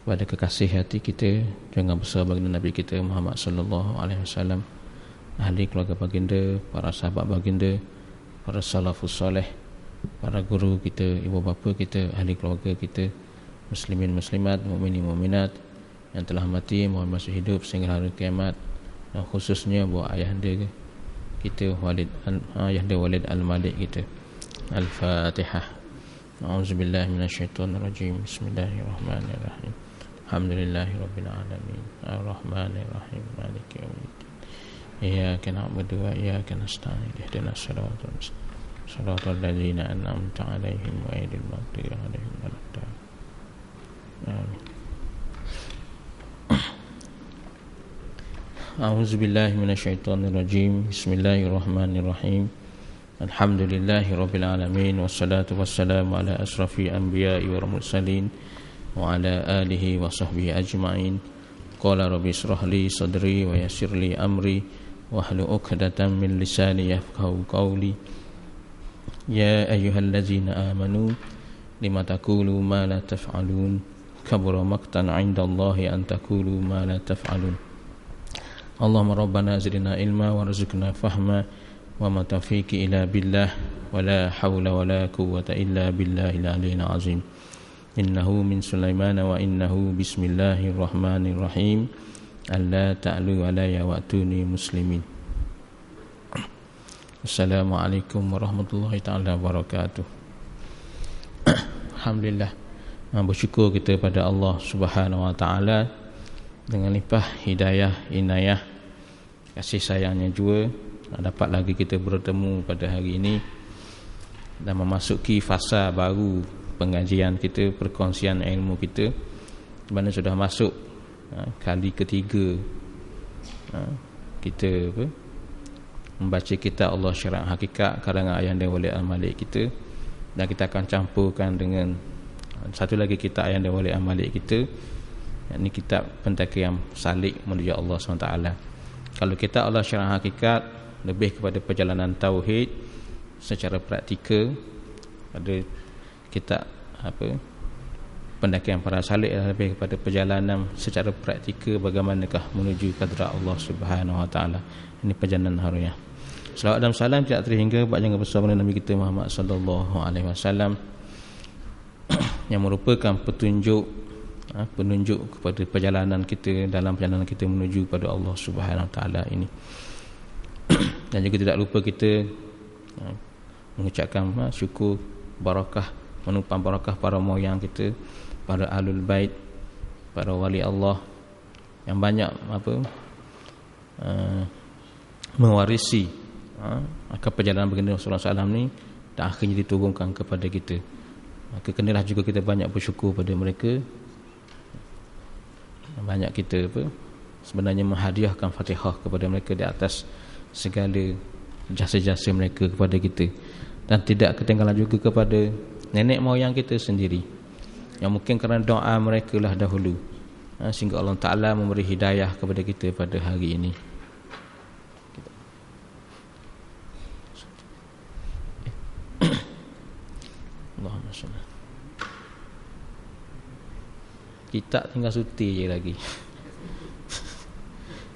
kepada kekasih hati kita, junjungan besar baginda Nabi kita Muhammad sallallahu alaihi wasallam, ahli keluarga baginda, para sahabat baginda, para salafus soleh, para guru kita, ibu bapa kita, ahli keluarga kita, muslimin muslimat, mukminin mukminat yang telah mati maupun masih hidup sehingga hari kiamat, dan khususnya buat ayahanda kita ayahanda Walid Al-Malik kita. Al-Fatihah. A'udzubillahi minasyaitonirrajim. Bismillahirrahmanirrahim. Alhamdulillahirabbil alamin. Arrahmanirrahim. Maliki yaumiddin. Iyyaka na'budu wa iyyaka nasta'in. Ihdinas siratal mustaqim. Shiratal ladzina an'amta 'alaihim ghairil maghdubi 'alaihim waladdallin. Amin. A'udzubillahi minasyaitonirrajim. Bismillahirrahmanirrahim. Alhamdulillahirabbil alamin wassalatu wassalamu ala asrafil anbiya'i wal mursalin wa ala alihi wa sahbihi ajma'in. Qala rabbi ishrah li sadri wa yassir li amri wahlul 'uqdatam min lisani yafqahu qawli. Ya ayyuhallazina amanu lima taqulu ma la taf'alun kabura maqtan 'indallahi an taqulu ma la taf'alun. Allahumma rabbana zidna ilma warzuqna fahma wa ma taufiqi illa billah wa la hawla wa la quwwata illa billahil aliyyil azim. Innahu min Sulaiman wa innahu bismillahirrahmanirrahim. Alla ta'lu alayya wa atuni muslimin. Assalamualaikum warahmatullahi taala wabarakatuh. Alhamdulillah, bersyukur kita pada Allah Subhanahu wa taala dengan limpah hidayah, inayah, kasih sayangnya juga dapat lagi kita bertemu pada hari ini dan memasuki fasa baru pengajian kita, perkongsian ilmu kita, di mana sudah masuk kali ketiga kita membaca kitab Allah Syariat Hakikat karangan Ayahanda Walid Al-Malik kita, dan kita akan campurkan dengan satu lagi kitab Ayahanda Walid Al-Malik kita, yakni kitab Pendakian Salik menuju Allah SWT. Kalau kitab Allah Syariat Hakikat lebih kepada perjalanan tauhid secara praktikal, ada kitab Pendakian para Salik lebih kepada perjalanan secara praktikal bagaimanakah menuju hadrat Allah Subhanahu wa taala. Ini perjalanan haruyah. Selawat dan salam tidak terhingga bagi bersama Nabi kita Muhammad sallallahu alaihi wasallam yang merupakan penunjuk kepada perjalanan kita, dalam perjalanan kita menuju kepada Allah Subhanahu wa taala ini. Dan juga tidak lupa kita mengucapkan syukur, barakah, menumpang barakah para moyang kita, para ahlul bait, para wali Allah yang banyak mewarisi akan perjalanan baginda Rasulullah SAW ni, dan akhirnya diturunkan kepada kita. Maka kenalah juga kita banyak bersyukur pada mereka. Banyak kita sebenarnya menghadiahkan Fatihah kepada mereka di atas segala jasa-jasa mereka kepada kita, dan tidak ketinggalan juga kepada nenek moyang kita sendiri yang mungkin kerana doa mereka lah dahulu sehingga Allah Ta'ala memberi hidayah kepada kita pada hari ini. Allahumma salli. Kita tinggal suti je lagi.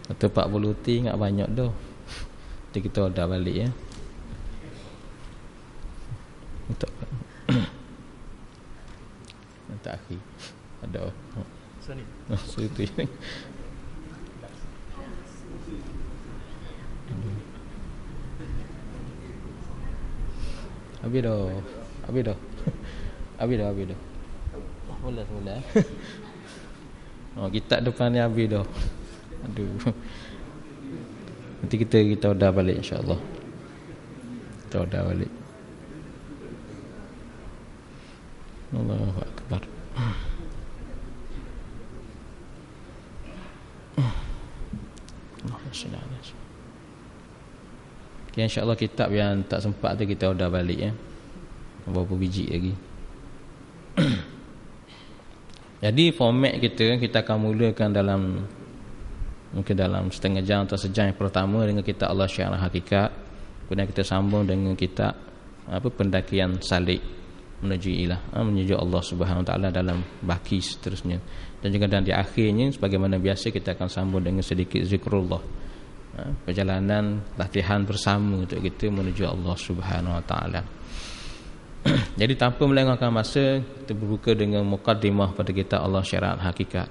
Atau 40 ti ingat banyak dah. Nanti kita dah balik ya. Untuk nanti akhir ada sini. Suti. Habis dah. Mula. Kitab depan ni habis dah. Aduh. Nanti kita dah balik insya-Allah. Kita dah balik. Allahu akbar. Okay, insya-Allah kitab yang tak sempat tu kita dah balik ya. Berapa biji lagi. Jadi format kita akan mulakan mungkin dalam setengah jam atau sejam yang pertama dengan kitab Allah Syariat Hakikat. Kemudian kita sambung dengan kitab Pendakian Salik menuju ilah, menuju Allah Subhanahu Wa Taala dalam baki seterusnya. Dan juga dan di akhirnya sebagaimana biasa kita akan sambung dengan sedikit zikrullah, perjalanan latihan bersama untuk kita menuju Allah Subhanahu Wa Taala. Jadi tanpa melengahkan masa, kita berbuka dengan muqaddimah pada kita Allah syariat hakikat.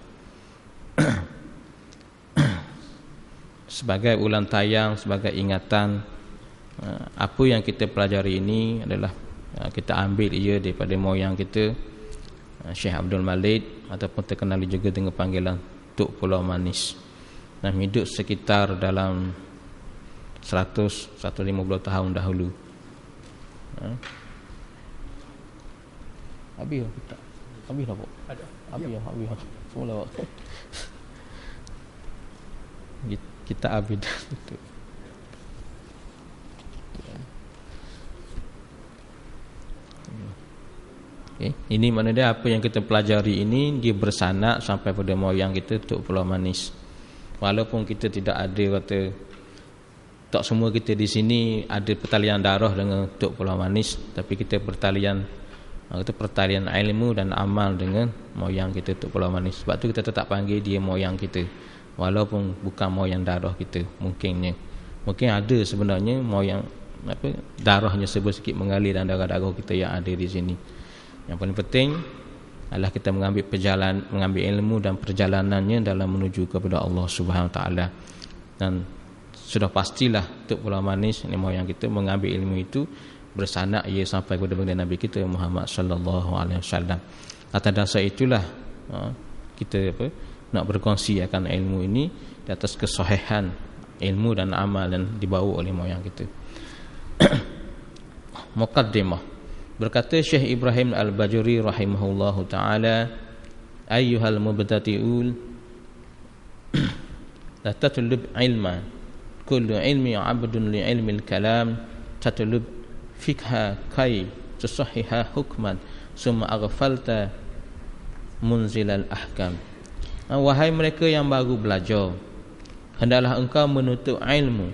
Sebagai ulang tayang, sebagai ingatan, apa yang kita pelajari ini adalah kita ambil ia daripada moyang kita, Syekh Abdul Malik, ataupun terkenal juga dengan panggilan Tok Pulau Manis, dan hidup sekitar dalam 100-150 tahun dahulu. Habis tak? Habis dah, Pak? Ada. Habis. Semula, Pak. Kita habis dah. Okay. Ini mana dia, apa yang kita pelajari ini dia bersanad sampai pada moyang kita Tok Pulau Manis. Walaupun kita tidak ada kata, tak semua kita di sini ada pertalian darah dengan Tok Pulau Manis, tapi kita pertalian ilmu dan amal dengan moyang kita Tok Pulau Manis. Sebab tu kita tetap panggil dia moyang kita, walaupun bukan moyang darah kita. Mungkin ada sebenarnya moyang darahnya sedikit mengalir dalam darah-darah kita yang ada di sini. Yang paling penting adalah kita mengambil ilmu dan perjalanannya dalam menuju kepada Allah Subhanahu Wa Taala. Dan sudah pastilah Tok Pulau Manis ini moyang kita mengambil ilmu itu bersanad ia sampai kepada baginda Nabi kita Muhammad sallallahu alaihi wasallam. Atas dasar itulah kita nak berkongsi akan ilmu ini di atas kesahihan ilmu dan amal yang dibawa oleh moyang kita. Muqaddimah. Berkata Syekh Ibrahim Al-Bajuri rahimahullahu ta'ala, ayyuhal mubtadi'ul la tatlub ilma kullu ilmi abdun li ilmi al-kalam tatlub fikha kay tusahhiha hukman summa aghfalta munzilal ahkam. Wahai mereka yang baru belajar, hendaklah engkau menuntut ilmu.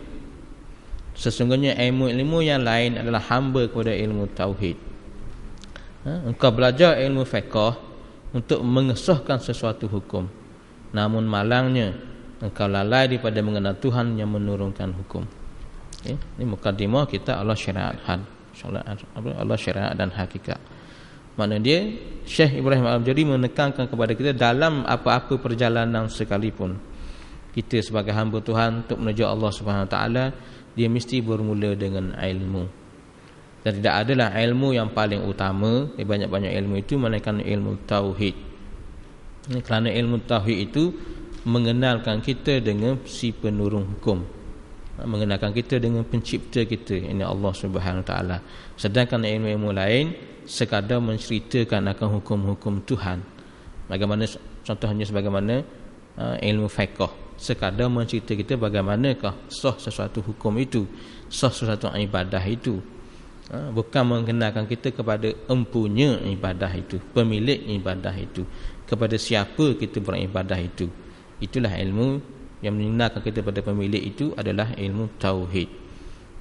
Sesungguhnya ilmu yang lain adalah hamba kepada ilmu tauhid. Engkau belajar ilmu fiqh untuk mengesahkan sesuatu hukum, namun malangnya engkau lalai daripada mengenal Tuhan yang menurunkan hukum. Ini mukadimah kita Allah syariat Allah syariat dan hakikat. Maknanya dia Syekh Ibrahim Al-Bajuri menekankan kepada kita dalam apa-apa perjalanan sekalipun, kita sebagai hamba Tuhan untuk menuju Allah Subhanahu Wa Taala, dia mesti bermula dengan ilmu. Dan tidak adalah ilmu yang paling utama di banyak-banyak ilmu itu melainkan ilmu tauhid. Kerana ilmu tauhid itu mengenalkan kita dengan si penurun hukum, mengenalkan kita dengan pencipta kita, ini Allah Subhanahu Wa Taala. Sedangkan ilmu-ilmu lain sekadar menceritakan akan hukum-hukum Tuhan. Bagaimana contohnya sebagaimana ilmu fiqh, sekadar menceritakan kita bagaimanakah sah sesuatu hukum itu, sah sesuatu ibadah itu. Bukan mengenalkan kita kepada empunya ibadah itu, pemilik ibadah itu, kepada siapa kita beribadah itu. Itulah ilmu yang mengenalkan kita pada pemilik itu adalah ilmu tauhid.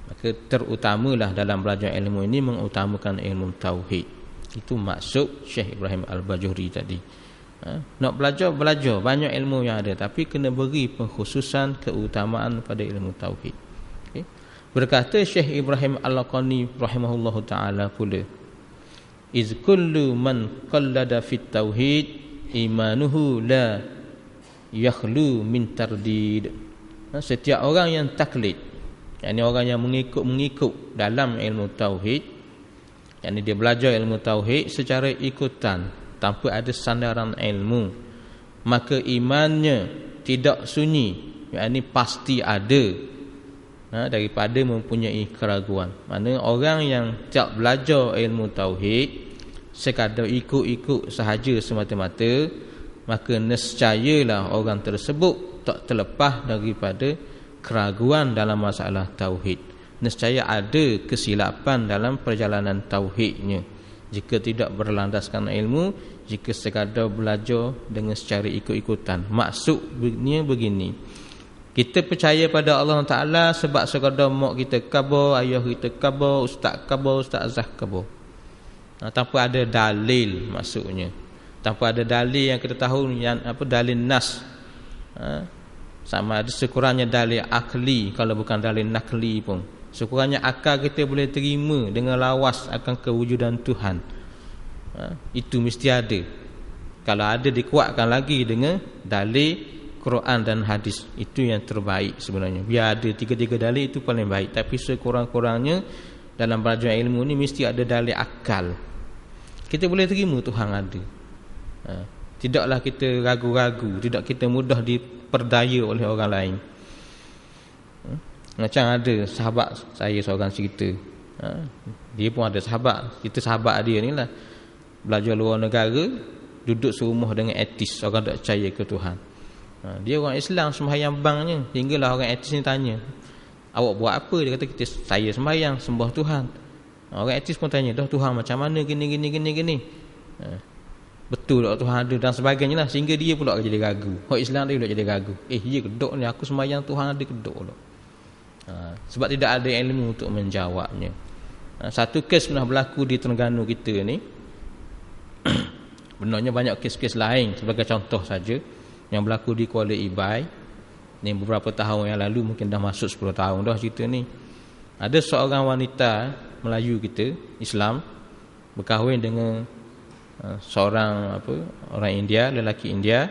Maka terutamalah dalam belajar ilmu ini mengutamakan ilmu tauhid. Itu maksud Syekh Ibrahim Al-Bajuri tadi. Nak belajar banyak ilmu yang ada, tapi kena beri pengkhususan keutamaan pada ilmu tauhid. Berkata Syekh Ibrahim Al-Laqani rahimahullahu ta'ala pula, iz kullu man qallada fit tauhid imanuhu la yakhlu min tardid. Setiap orang yang taklid, yakni orang yang mengikut dalam ilmu tauhid, yakni dia belajar ilmu tauhid secara ikutan tanpa ada sandaran ilmu, maka imannya tidak sunyi, yakni pasti ada, daripada mempunyai keraguan. Mana orang yang tak belajar ilmu tauhid sekadar ikut-ikut sahaja semata-mata, maka nescayalah orang tersebut tak terlepas daripada keraguan dalam masalah tauhid. Nescaya ada kesilapan dalam perjalanan tauhidnya jika tidak berlandaskan ilmu, jika sekadar belajar dengan secara ikut-ikutan. Maksudnya begini, kita percaya pada Allah Ta'ala sebab sekadar mak kita khabar, ayah kita khabar, ustaz khabar, ustazah khabar. tanpa ada dalil, maksudnya tanpa ada dalil yang kita tahu yang dalil nas, sama ada sekurangnya dalil akli, kalau bukan dalil nakli pun sekurangnya akal kita boleh terima dengan lawas akan kewujudan Tuhan. Itu mesti ada. Kalau ada dikuatkan lagi dengan dalil Quran dan hadis, itu yang terbaik sebenarnya. Biar ada 3 dalil itu paling baik, tapi sekurang-kurangnya dalam belajar ilmu ni mesti ada dalil akal. Kita boleh terima Tuhan ada. Tidaklah kita ragu-ragu, tidak kita mudah diperdaya oleh orang lain. Macam ada sahabat saya seorang cerita, dia pun ada sahabat, kita sahabat dia ni lah, belajar luar negara, duduk serumah dengan etis, orang tak percaya ke Tuhan. Dia orang Islam sembahyang bangnya, hinggalah orang etis ni tanya, awak buat apa? Dia kata, saya sembahyang sembah Tuhan. Orang etis pun tanya, dah Tuhan macam mana gini. Betul tak Tuhan ada dan sebagainya lah, sehingga dia pula jadi ragu. Orang Islam dia pula jadi ragu. Ya kedok ni, aku sembahyang Tuhan ada kedok pula. Sebab tidak ada ilmu untuk menjawabnya. Satu kes pernah berlaku di Terengganu kita ni. Benarnya banyak kes-kes lain, sebagai contoh saja yang berlaku di Kuala Ibai ni beberapa tahun yang lalu, mungkin dah masuk 10 tahun dah cerita ni. Ada seorang wanita Melayu kita, Islam, berkahwin dengan seorang orang India, lelaki India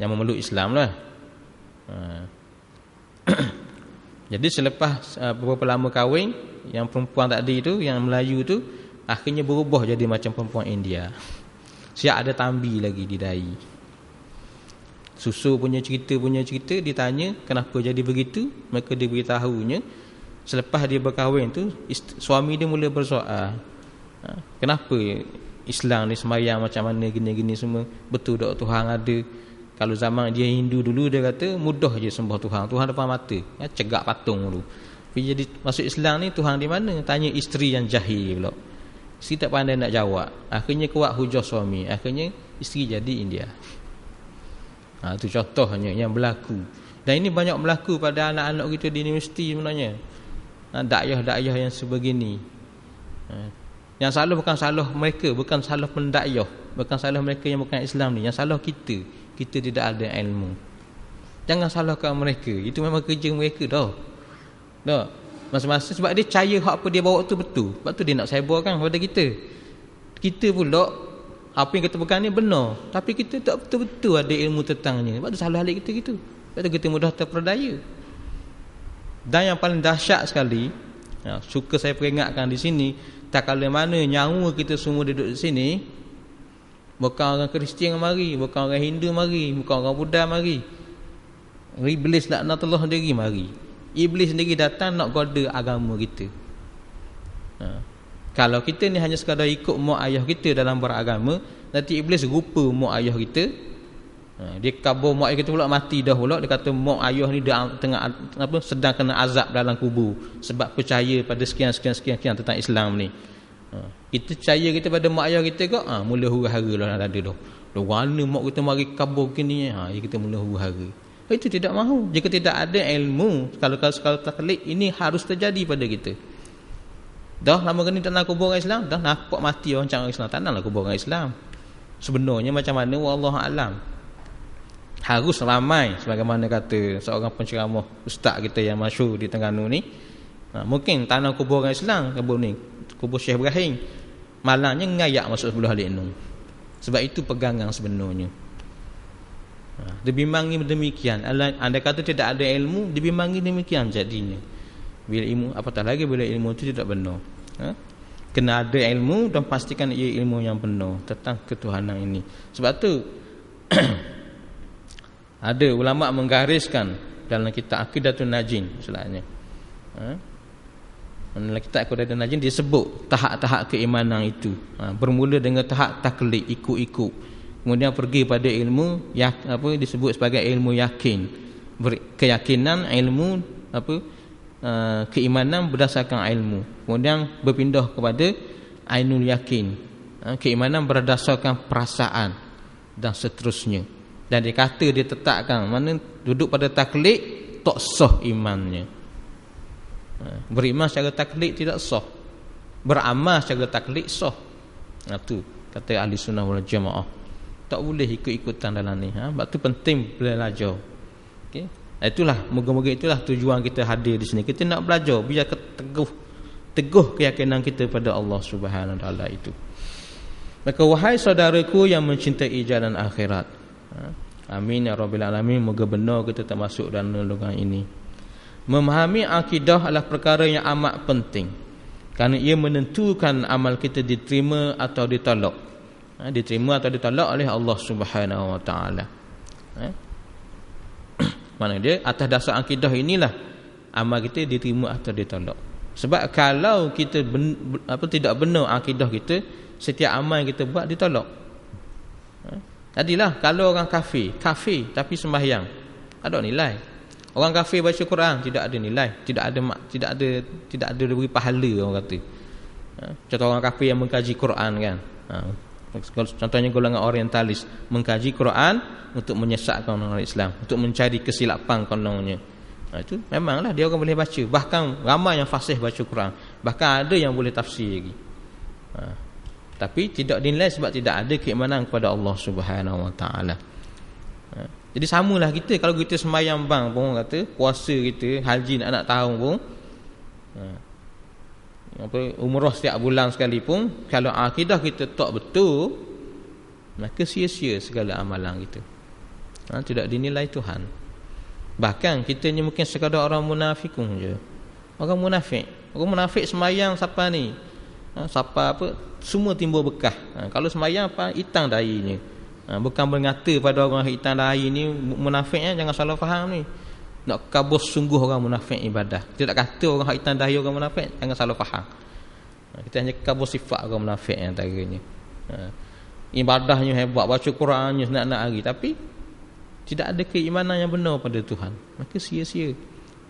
yang memeluk Islam lah. Jadi selepas beberapa lama kahwin, yang perempuan tadi tu, yang Melayu tu, akhirnya berubah jadi macam perempuan India. Siap ada tambi lagi di dahi. Susu punya cerita ditanya kenapa jadi begitu, maka dia beritahunya selepas dia berkahwin tu suami dia mula bersoal, kenapa Islam ni sembahyang macam mana gini semua, betul tak Tuhan ada? Kalau zaman dia Hindu dulu, dia kata mudah je sembah Tuhan depan mata, cegak patung dulu. Tapi jadi masuk Islam ni, Tuhan di mana? Tanya isteri yang jahil pula. Isteri tak pandai nak jawab, akhirnya kuat hujah suami, akhirnya isteri jadi India. Itu contohnya yang berlaku. Dan ini banyak berlaku pada anak-anak kita di universiti sebenarnya. Dakyah-dakyah yang sebegini. Yang salah bukan salah mereka, bukan salah pendakyah, bukan salah mereka yang bukan Islam ni. Yang salah kita tidak ada ilmu. Jangan salahkan mereka, itu memang kerja mereka dah. Masa-masa sebab dia percaya hak apa dia bawa tu betul. Sebab tu dia nak sebarkan kepada kita. Kita pula apa yang kita pegang ni benar, tapi kita tak betul-betul ada ilmu tentangnya. Sebab tu salah halik kita gitu. Sebab tu kita mudah terperdaya. Dan yang paling dahsyat sekali, suka saya peringatkan di sini, tak kala mana nyawa kita semua duduk di sini, bukan orang Kristian mari, bukan orang Hindu mari, bukan orang Buddha mari, Iblis laknatullah sendiri mari. Iblis sendiri datang nak goda agama kita. Kalau kita ni hanya sekadar ikut mak ayah kita dalam beragama, nanti Iblis rupa mak ayah kita. Dia kabur mak ayah kita pula, mati dah pula. Dia kata mak ayah ni dia tengah sedang kena azab dalam kubur sebab percaya pada sekian tentang Islam ni. Kita percaya kita pada mak ayah kita kok, mula huru-hara lah ada dah. Warna mak kita mari kabur gini, kita mula huru-hara. Itu tidak mahu. Jika tidak ada ilmu, kalau taklid ini harus terjadi pada kita. Dah lama kini tak nak kubur orang Islam, dah nampak mati orang orang Islam, tak naklah kubur orang Islam. Sebenarnya macam mana, wallahu alam. Harus ramai, sebagaimana kata seorang penceramah ustaz kita yang masyhur di Terengganu ni. Mungkin tanah kubur orang Islam, kubur Syekh Ibrahim, malangnya ngayak masuk sebelah Alik Nur. Sebab itu pegangan sebenarnya. Dibimbangi demikian. Andai kata tidak ada ilmu, dibimbangi demikian jadinya. Bila ilmu, apatah lagi bila ilmu itu tidak benar. Kena ada ilmu dan pastikan ia ilmu yang benar tentang ketuhanan ini. Sebab tu ada ulama menggariskan dalam kitab Aqidatun Najin selainnya. Dalam kitab Aqidatun Najin disebut tahap-tahap keimanan itu. Bermula dengan tahap taklid, ikut-ikut. Kemudian pergi pada ilmu disebut sebagai ilmu yakin. Keyakinan, ilmu keimanan berdasarkan ilmu. Kemudian berpindah kepada ainul yakin, keimanan berdasarkan perasaan dan seterusnya. Dan dia kata dia tetapkan mana duduk pada taklid tak sah imannya. Beriman secara taklid tidak sah, beramal secara taklid sah. Tu kata ahli sunnah wal jamaah. Tak boleh ikut-ikutan dalam ni. Sebab tu penting belajar. Okey. Itulah moga-moga itulah tujuan kita hadir di sini. Kita nak belajar biar teguh keyakinan kita pada Allah Subhanahu wa taala itu. Maka wahai saudaraku yang mencintai jalan akhirat. Amin ya rabbil alamin. Moga benar kita termasuk dalam golongan ini. Memahami akidah adalah perkara yang amat penting kerana ia menentukan amal kita diterima atau ditolak. Diterima atau ditolak oleh Allah Subhanahu wa taala. Mana dia atas dasar akidah inilah amal kita diterima atau ditolak. Sebab kalau kita tidak benar akidah kita, setiap amal yang kita buat ditolak. Jadilah kalau orang kafir tapi sembahyang, ada nilai. Orang kafir baca Quran tidak ada nilai, tidak ada diberi pahala orang kata. Contoh orang kafir yang mengkaji Quran kan. Contohnya golongan orientalis mengkaji Quran untuk menyesatkan orang Islam, untuk mencari kesilapan kononnya. Itu memanglah dia orang boleh baca, bahkan ramai yang fasih baca Quran, bahkan ada yang boleh tafsir lagi. Tapi tidak dinilai sebab tidak ada keimanan kepada Allah Subhanahu wa taala. Jadi samalah kita kalau kita sembahyang bang pun kata, puasa kita, haji nak tahun pun, umrah setiap bulan sekali pun, kalau akidah kita tak betul, maka sia-sia segala amalan kita. Tidak dinilai Tuhan. Bahkan kita ni mungkin sekadar orang munafikun je. Orang munafik sembahyang siapa ni? Siapa apa? Semua timbul bekah. Kalau sembahyang apa? Hitam dahinya. Bukan mengata pada orang hitam dahi ni munafiknya, jangan salah faham ni. Nak kabus sungguh orang munafik ibadah. Kita tak kata orang hitam dahi orang munafik, jangan salah faham. Kita hanya kabus sifat orang munafik antaranya. Ibadahnya hebat, baca Qurannya nak hari, tapi tidak ada keimanan yang benar pada Tuhan, maka sia-sia.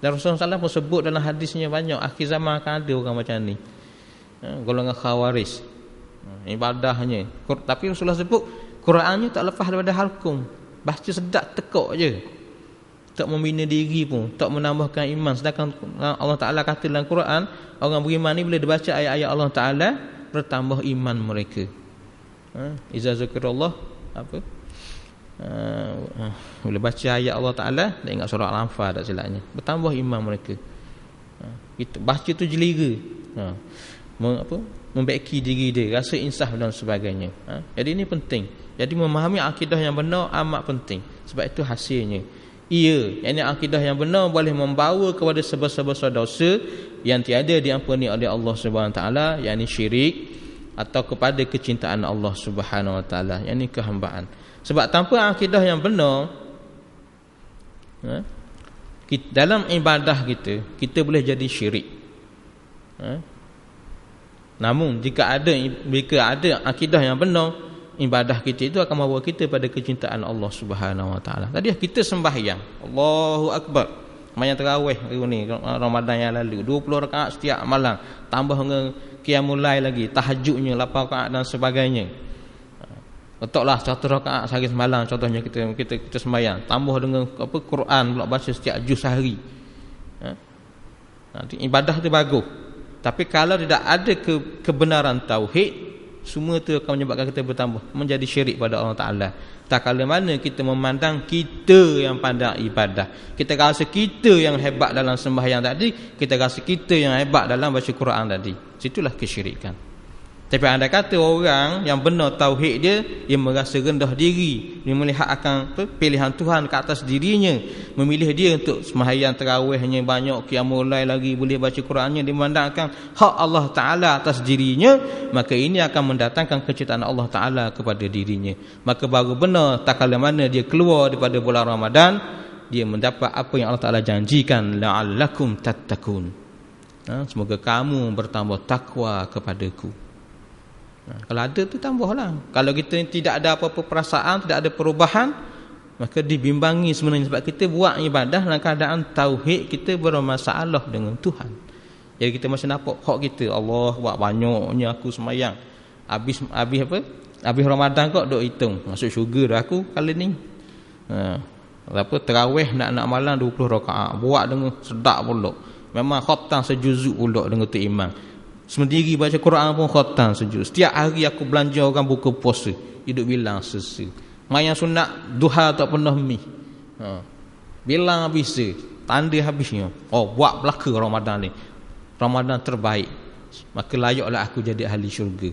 Dan Rasulullah SAW pun sebut dalam hadisnya banyak, akhir zaman akan ada orang macam ni, golongan khawaris. Ibadahnya, tapi Rasulullah sebut Qurannya tak lepas daripada halkum, baca sedap tekuk je, tak membina diri pun, tak menambahkan iman. Sedangkan Allah Ta'ala kata dalam Quran, orang beriman ni bila dibaca ayat-ayat Allah Ta'ala, bertambah iman mereka. Iza zikirullah apa? Bila baca ayat Allah Ta'ala, dah ingat surah Al-Anfal tak silapnya, bertambah iman mereka. Kita baca tu jelira, membaiki diri dia, rasa insaf dan sebagainya. Jadi ini penting. Jadi memahami akidah yang benar amat penting. Sebab itu hasilnya, ini akidah yang benar boleh membawa kepada sebesar-besar dosa yang tiada diampuni oleh Allah Subhanahu Wa Taala, yakni syirik, atau kepada kecintaan Allah Subhanahu Wa Taala, yakni kehambaan. Sebab tanpa akidah yang benar, dalam ibadah kita boleh jadi syirik. Namun jika ada akidah yang benar, ibadah kita itu akan membawa kita pada kecintaan Allah Subhanahu Wa Taala. Tadi kita sembahyang, Allahu Akbar, sembahyang tarawih ni Ramadan yang lalu, 20 rakaat setiap malam, tambah dengan qiyamul lail lagi, tahajudnya 8 rakaat dan sebagainya. Letaklah 100 rakaat sehari semalam contohnya kita sembahyang, tambah dengan Quran pula baca setiap juz sehari. Nanti ibadah tu bagus. Tapi kalau tidak ada kebenaran tauhid, semua itu akan menyebabkan kita bertambah menjadi syirik pada Allah Ta'ala. Tak kala mana kita memandang kita yang pandang ibadah, kita rasa kita yang hebat dalam sembahyang tadi, kita rasa kita yang hebat dalam baca Quran tadi, situlah kesyirikan. Tapi anda kata orang yang benar tauhid dia merasa rendah diri, dia melihat akan pilihan Tuhan ke atas dirinya, memilih dia untuk sembahyang tarawihnya banyak, qiyamul lail lagi, boleh baca Qurannya, dia memandangkan hak Allah Ta'ala atas dirinya, maka ini akan mendatangkan kecintaan Allah Ta'ala kepada dirinya. Maka baru benar tak kala mana dia keluar daripada bulan Ramadan, dia mendapat apa yang Allah Ta'ala janjikan, la'allakum tattaqun, semoga kamu bertambah takwa kepadaku. Kalau ada tu tambahlah. Kalau kita tidak ada apa-apa perasaan, tidak ada perubahan, maka dibimbangi sebenarnya sebab kita buat ibadah dalam keadaan tauhid kita bermasalah dengan Tuhan. Jadi kita masih nampak hak kita, Allah buat banyaknya aku sembahyang, habis apa? Habis Ramadan kok duk hitung, masuk syurga dah aku kali ni. Apa tarawih nak malam 20 rakaat, buat dengan sedap pula. Memang khatam sejuzuk pula dengan tu imam. Sendiri baca Quran pun khatam sujud. Setiap hari aku belanja orang buka puasa, hidup bilang sesa. Mayang sunat duha tak pernah mi. Bilang habis se, tanda habisnya. Oh, buat belaka Ramadan ni. Ramadan terbaik. Maka layaklah aku jadi ahli syurga.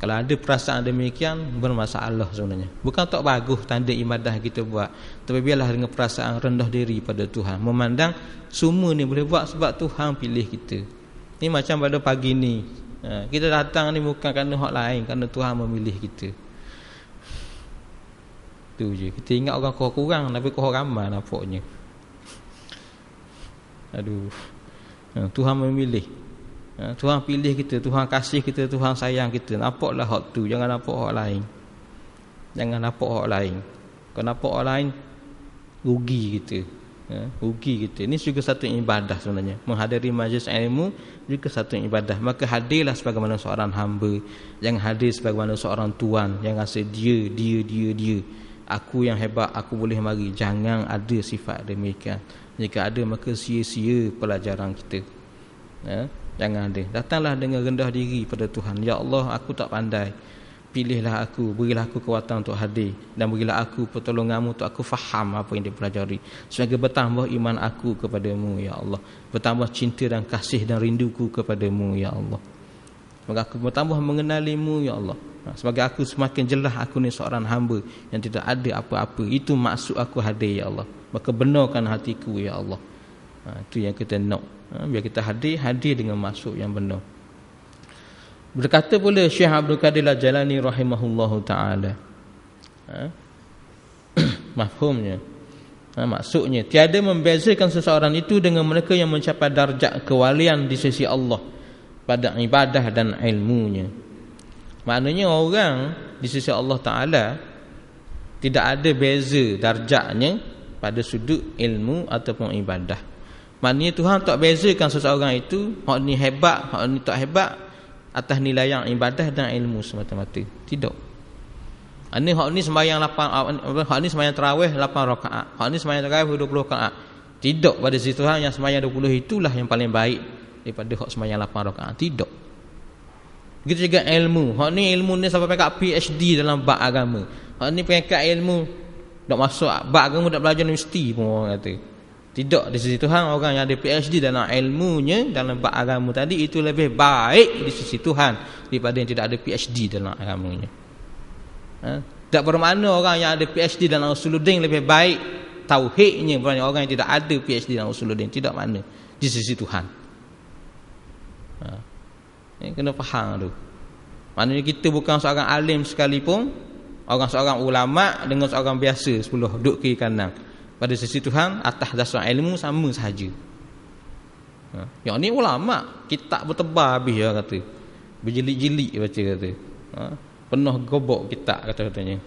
Kalau ada perasaan demikian, bermasalah sebenarnya. Bukan tak bagus tanda ibadah kita buat, tapi biarlah dengan perasaan rendah diri pada Tuhan, memandang semua ni boleh buat sebab Tuhan pilih kita. Ni macam pada pagi ni, kita datang ni bukan kerana hak lain, kerana Tuhan memilih kita. Tu je. Kita ingat orang kurang, tapi korang ramai nampaknya. Aduh, Tuhan memilih. Tuhan pilih kita, Tuhan kasih kita, Tuhan sayang kita. Nampaklah hak tu, jangan nampak hak lain. Jangan nampak hak lain. Kalau nampak hak lain, rugi kita. Rugi kita. Ini juga satu ibadah sebenarnya. Menghadiri majlis ilmu juga satu ibadah. Maka hadirlah sebagaimana seorang hamba. Jangan hadir sebagaimana seorang tuan yang rasa dia. Aku yang hebat, aku boleh mari. Jangan ada sifat demikian. Jika ada, maka sia-sia pelajaran kita. Jangan ada. Datanglah dengan rendah diri pada Tuhan. Ya Allah, aku tak pandai. Pilihlah aku, berilah aku kekuatan untuk hadir, dan berilah aku pertolonganmu untuk aku faham apa yang dipelajari, sehingga bertambah iman aku kepadamu, ya Allah. Bertambah cinta dan kasih dan rinduku kepadamu, ya Allah. Semoga aku bertambah mengenalimu, ya Allah. Semoga aku semakin jelas aku ni seorang hamba yang tidak ada apa-apa. Itu maksud aku hadir, ya Allah. Maka benarkan hatiku, ya Allah. Itu yang kita nak. Biar kita hadir dengan maksud yang benar. Berkata pula Syekh Abdul Qadir Al-Jalani rahimahullahu ta'ala, mafhumnya, maksudnya tiada membezakan seseorang itu dengan mereka yang mencapai darjat kewalian di sisi Allah pada ibadah dan ilmunya. Maknanya orang di sisi Allah Ta'ala tidak ada beza darjatnya pada sudut ilmu ataupun ibadah. Maknanya Tuhan tak bezakan seseorang itu, hak ni hebat, hak ni tak hebat, atas nilai yang ibadah dan ilmu semata-mata. Tidak. Hak ni sembahyang 8, hak ni sembahyang tarawih 8 rakaat, hak ni sembahyang tarawih 20 rakaat. Tidak. Pada sisi Tuhan yang sembahyang 20 itulah yang paling baik daripada hak sembahyang 8 rakaat. Tidak. Begitu juga ilmu. Hak ni ilmu ni sampai peringkat PhD dalam bab agama. Hak ni peringkat ilmu tak masuk bab agama, tak belajar universiti pun orang kata. Tidak. Di sisi Tuhan, orang yang ada PhD dalam ilmunya dalam bab agama tadi, itu lebih baik di sisi Tuhan daripada yang tidak ada PhD dalam agamanya. Tak bermakna orang yang ada PhD dalam usuluddin lebih baik tauhidnya daripada orang yang tidak ada PhD dalam usuluddin. Tidak makna di sisi Tuhan. Ini kena faham tu. Maknanya kita bukan seorang alim sekalipun, seorang ulama dengan seorang biasa 10 duduk kiri kanan. Pada sisi Tuhan, atas dasar ilmu sama sahaja. Yang ni ulama, kitab bertebar habis dia kata. Berjilid-jilid baca kata. Penuh gobok kitab katanya.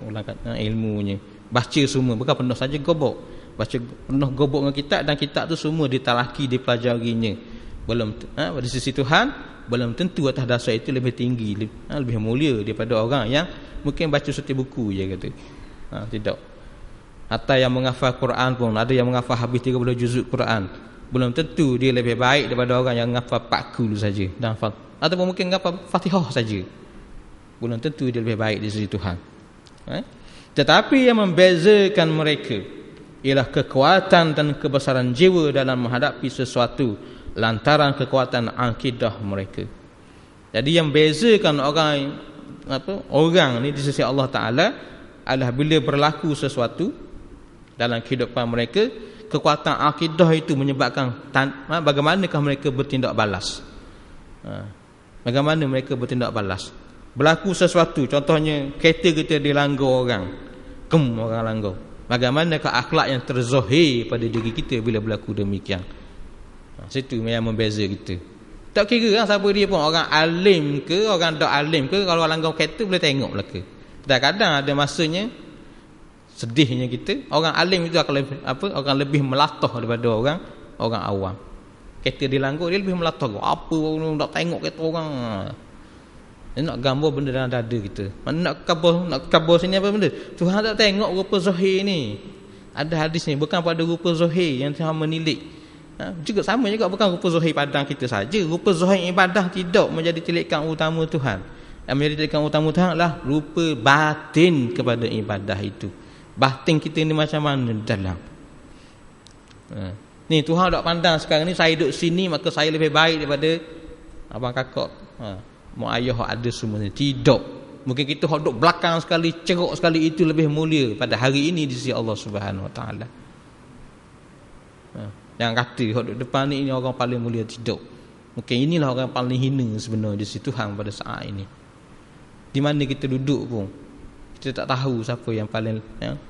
Ilmunya. Baca semua, bukan penuh saja gobok. Baca penuh gobok dengan kitab, dan kitab tu semua ditalaki, dipelajarinya. Belum pada sisi Tuhan, belum tentu atas dasar itu lebih tinggi, lebih mulia daripada orang yang mungkin baca setiap buku je kata. Tidak. Hatta yang menghafal Quran pun, ada yang menghafal habis 30 juzuk Quran, belum tentu dia lebih baik daripada orang yang menghafal 4 kul saja, dan ataupun mungkin menghafal Fatihah saja. Belum tentu dia lebih baik di sisi Tuhan. Tetapi yang membezakan mereka ialah kekuatan dan kebesaran jiwa dalam menghadapi sesuatu lantaran kekuatan akidah mereka. Jadi yang bezakan orang ni di sisi Allah Ta'ala adalah bila berlaku sesuatu dalam kehidupan mereka, kekuatan akidah itu menyebabkan bagaimanakah mereka bertindak balas. Bagaimana mereka bertindak balas. Berlaku sesuatu, contohnya kereta kita dilanggar orang, orang langgar. Bagaimanakah akhlak yang terzahir pada diri kita bila berlaku demikian. Situ yang membeza kita. Tak kira siapa dia pun, orang alim ke, orang tak alim ke, kalau langgar kereta boleh tengok belaka. Kadang-kadang ada masanya sedihnya kita, orang alim itu akan lebih melatah daripada orang awam. Kereta dilanggar, dia lebih melatah. Apa orang nak tengok kereta orang. Dia nak gambar benda dalam dada kita. Mana nak kabar sini apa benda? Tuhan tak tengok rupa zahir ni. Ada hadis ni, bukan pada rupa zahir yang Tuhan menilik. Juga sama juga, bukan rupa zahir padang kita saja. Rupa zahir ibadah tidak menjadi tilikan utama Tuhan. Yang menjadi tilikan utama Tuhan adalah rupa batin kepada ibadah itu. Batin kita ni macam mana dalam. Ni Tuhan tak pandang sekarang ni saya duduk sini maka saya lebih baik daripada abang kakak, mak ayah ada semuanya. Tidak. Mungkin kita duduk belakang sekali, ceruk sekali, itu lebih mulia pada hari ini di sisi Allah Subhanahu Wa Taala. Yang kata hak duduk depan ni ini orang paling mulia, tidak. Mungkin inilah orang paling hina sebenarnya di sisi Tuhan pada saat ini. Di mana kita duduk pun kita tak tahu siapa yang paling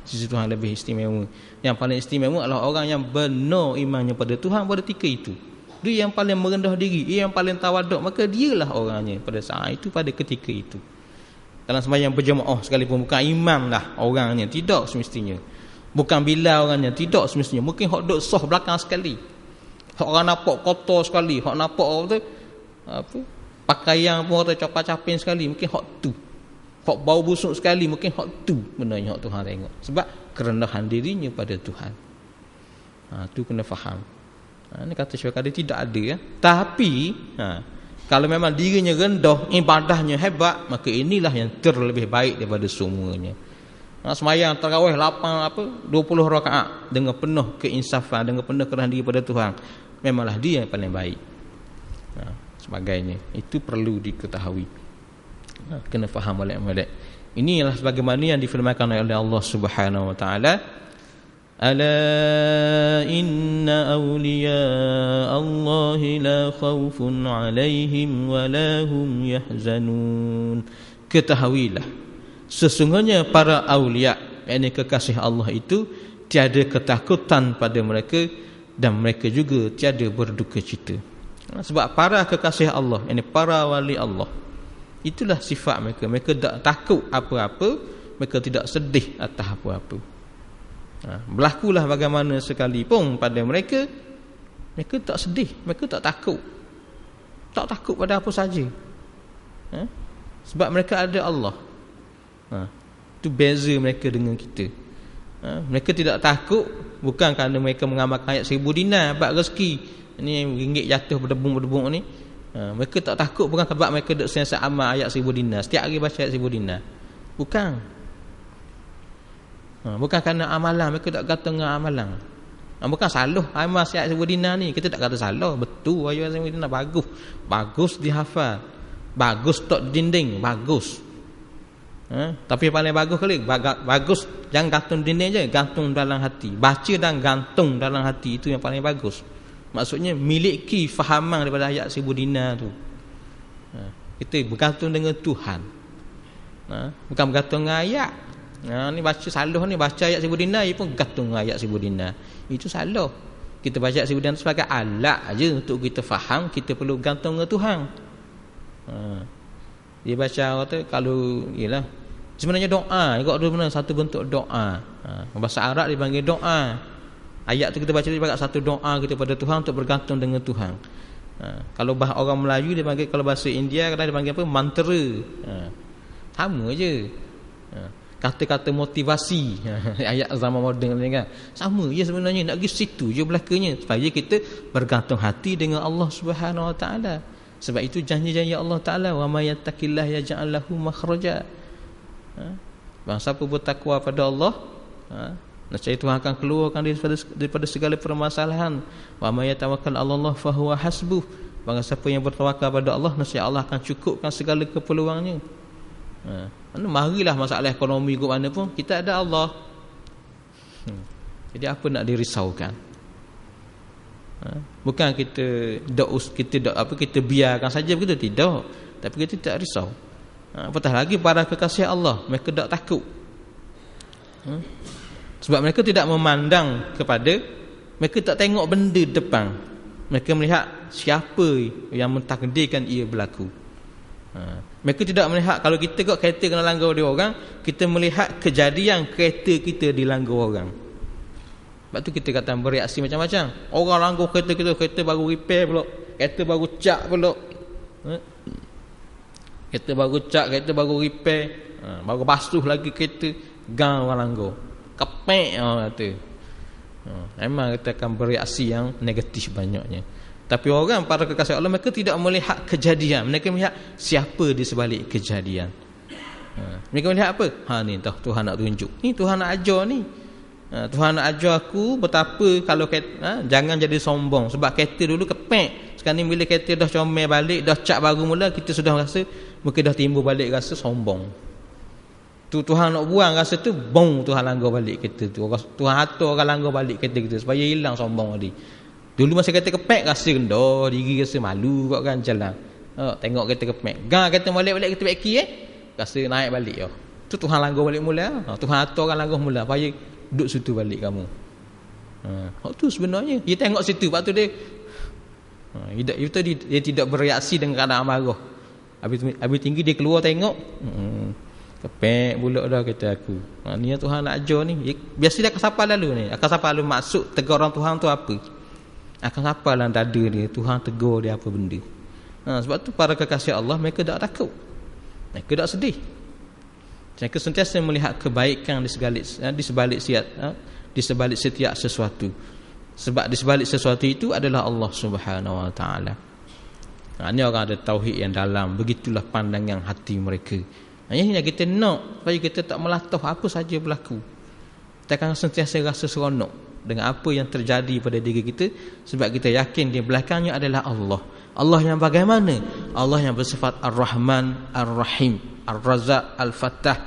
sisi Tuhan lebih istimewa. Yang paling istimewa adalah orang yang benar imannya pada Tuhan pada ketika itu. Dia yang paling merendah diri, dia yang paling tawaduk, maka dialah orangnya pada saat itu, pada ketika itu. Dalam sembahyang berjemaah sekalipun, bukan imam lah orangnya, tidak semestinya. Bukan bila orangnya, tidak semestinya. Mungkin hak duduk soh belakang sekali. Hak orang nampak kotor sekali, hak nampak orang tu pakaian pun orang capar-capin sekali, mungkin hak tu. Hak bau busuk sekali, mungkin hak tu benarnya hak Tuhan tengok. Sebab kerendahan dirinya pada Tuhan. Tu kena faham. Ini kata Syekh Qadir tidak ada ya. Tapi kalau memang dirinya rendah, ibadahnya hebat, maka inilah yang terlebih baik daripada semuanya. Semayang tarawih 20 rakaat dengan penuh keinsafan, dengan penuh kerendahan diri pada Tuhan, memanglah dia yang paling baik. Sebagainya itu perlu diketahui. Kena faham molek-molek. Inilah sebagaimana yang difirmankan oleh Allah Subhanahu Wa Taala, ala inna awliya Allah la khawfun alaihim wa la hum yahzanun. Ketahuilah, sesungguhnya para awliya, yakni kekasih Allah itu, tiada ketakutan pada mereka dan mereka juga tiada berduka cita. Sebab para kekasih Allah, yakni para wali Allah, itulah sifat mereka. Mereka tak takut apa-apa, mereka tidak sedih atas apa-apa. Berlakulah bagaimana sekalipun pada mereka, mereka tak sedih, mereka tak takut. Tak takut pada apa saja. Sebab mereka ada Allah. Itu beza mereka dengan kita. Mereka tidak takut bukan kerana mereka mengamalkan ayat 1000 dinar bab rezeki. Ini ringgit jatuh berdebung-berdebung ni. Mereka tak takut bukan sebab mereka duk sentiasa amal ayat 1000 dinar, setiap hari baca ayat 1000 dinar. Bukan. Bukan kerana amalan, mereka tak kata dengan amalan. Bukan salah amal ayat 1000 dinar ni, kita tak kata salah. Betul ayat 1000 dinar bagus. Bagus dihafal. Bagus tok dinding, bagus. Tapi paling bagus kali bagus jangan gantung dinding je, gantung dalam hati. Baca dan gantung dalam hati, itu yang paling bagus. Maksudnya miliki fahaman daripada ayat 1000 dinar tu. Kita bergantung dengan Tuhan. Bukan bergantung dengan ayat. Ni baca salah ni, baca ayat 1000 dinar ia pun gantung dengan ayat 1000 dinar. Itu salah. Kita baca ayat 1000 dinar sebagai alat aja untuk kita faham, kita perlu gantung dengan Tuhan. Dia baca kata kalau ialah sebenarnya doa juga ada benar satu bentuk doa. Bahasa Arab dipanggil doa. Ayat tu kita baca sebagai satu doa kita pada Tuhan untuk bergantung dengan Tuhan. Kalau bahasa orang Melayu dia panggil, kalau bahasa India kadang dia panggil apa? Mantra. Sama je. Kata-kata motivasi. Ayat zaman moden ni kan. Sama je sebenarnya, nak pergi situ je belakangnya supaya kita bergantung hati dengan Allah Subhanahu Wa Taala. Sebab itu janji-janji Allah Ta'ala, wa may yattaqillah yaj'al lahu makhraja. Siapa bertakwa pada Allah, nescaya Tuhan akan keluarkan dia daripada segala permasalahan. Wa may yatawakkal 'ala Allah fa huwa hasbuh. Siapa yang bertawakal pada Allah, nescaya Allah akan cukupkan segala keperluannya. Marilah masalah ekonomi ke mana pun, kita ada Allah. Jadi apa nak dirisaukan? Bukan kita biarkan saja begitu, tidak. Tapi kita tak risau. Apatah lagi para kekasih Allah, mereka tak takut. Sebab mereka tidak memandang kepada, mereka tak tengok benda depan. Mereka melihat siapa yang mentakdirkan ia berlaku. Mereka tidak melihat kalau kita kat kereta kena langgar dia orang, kita melihat kejadian kereta kita dilanggar orang. Sebab tu kita kata bereaksi macam-macam. Orang langgar kereta kita, kereta baru repair pula, kereta baru cat pula. Kereta baru cat, kereta baru repair, baru basuh lagi kereta, gang orang langgar. Kepek orang kata. Memang kita akan bereaksi yang negatif banyaknya. Tapi orang para kekasih Allah, mereka tidak melihat kejadian, mereka melihat siapa di sebalik kejadian. Mereka melihat apa? Ni Tuhan nak tunjuk, ni Tuhan nak ajar ni. Tuhan nak ajar aku betapa kalau jangan jadi sombong. Sebab kereta dulu kepek, sekarang ni bila kereta dah comel balik, dah cat baru mula, kita sudah rasa mungkin dah timbul balik rasa sombong. Tuhan nak buang rasa tu, bong Tuhan langgar balik kereta tu. Tuhan atur orang langgar balik kereta kita supaya hilang sombong tadi. Dulu masa kereta kepek rasa rendah diri, rasa malu kat kan jalan. Tengok kereta kepek, gang kereta balik-balik kereta beki rasa naik balik tu Tuhan langgar balik mula. Tuhan atur orang langgar mula supaya duduk situ balik kamu. Tu sebenarnya dia tengok situ, waktu dia tidak bereaksi dengan keadaan marah. Habis tinggi dia keluar tengok, kepek pula dah kata aku. Ni Tuhan nak ajar ni. Biasa dia akan sapa lalu ni. Akan sapa lalu maksud tegur orang Tuhan tu apa? Akan sapa dalam dada dia, Tuhan tegur dia apa benda. Sebab tu para kekasih Allah, mereka tak takut. Mereka tak sedih. Mereka sentiasa melihat kebaikan di sebalik setiap sesuatu. Sebab di sebalik sesuatu itu adalah Allah Subhanahu Wa Taala. Ini orang ada tauhid yang dalam. Begitulah pandangan hati mereka. Yang kita nak supaya kita tak melatah apa saja berlaku. Kita akan sentiasa rasa seronok dengan apa yang terjadi pada diri kita, sebab kita yakin di belakangnya adalah Allah. Allah yang bagaimana? Allah yang bersifat Ar-Rahman, Ar-Rahim, Ar-Razzaq, Al-Fattah.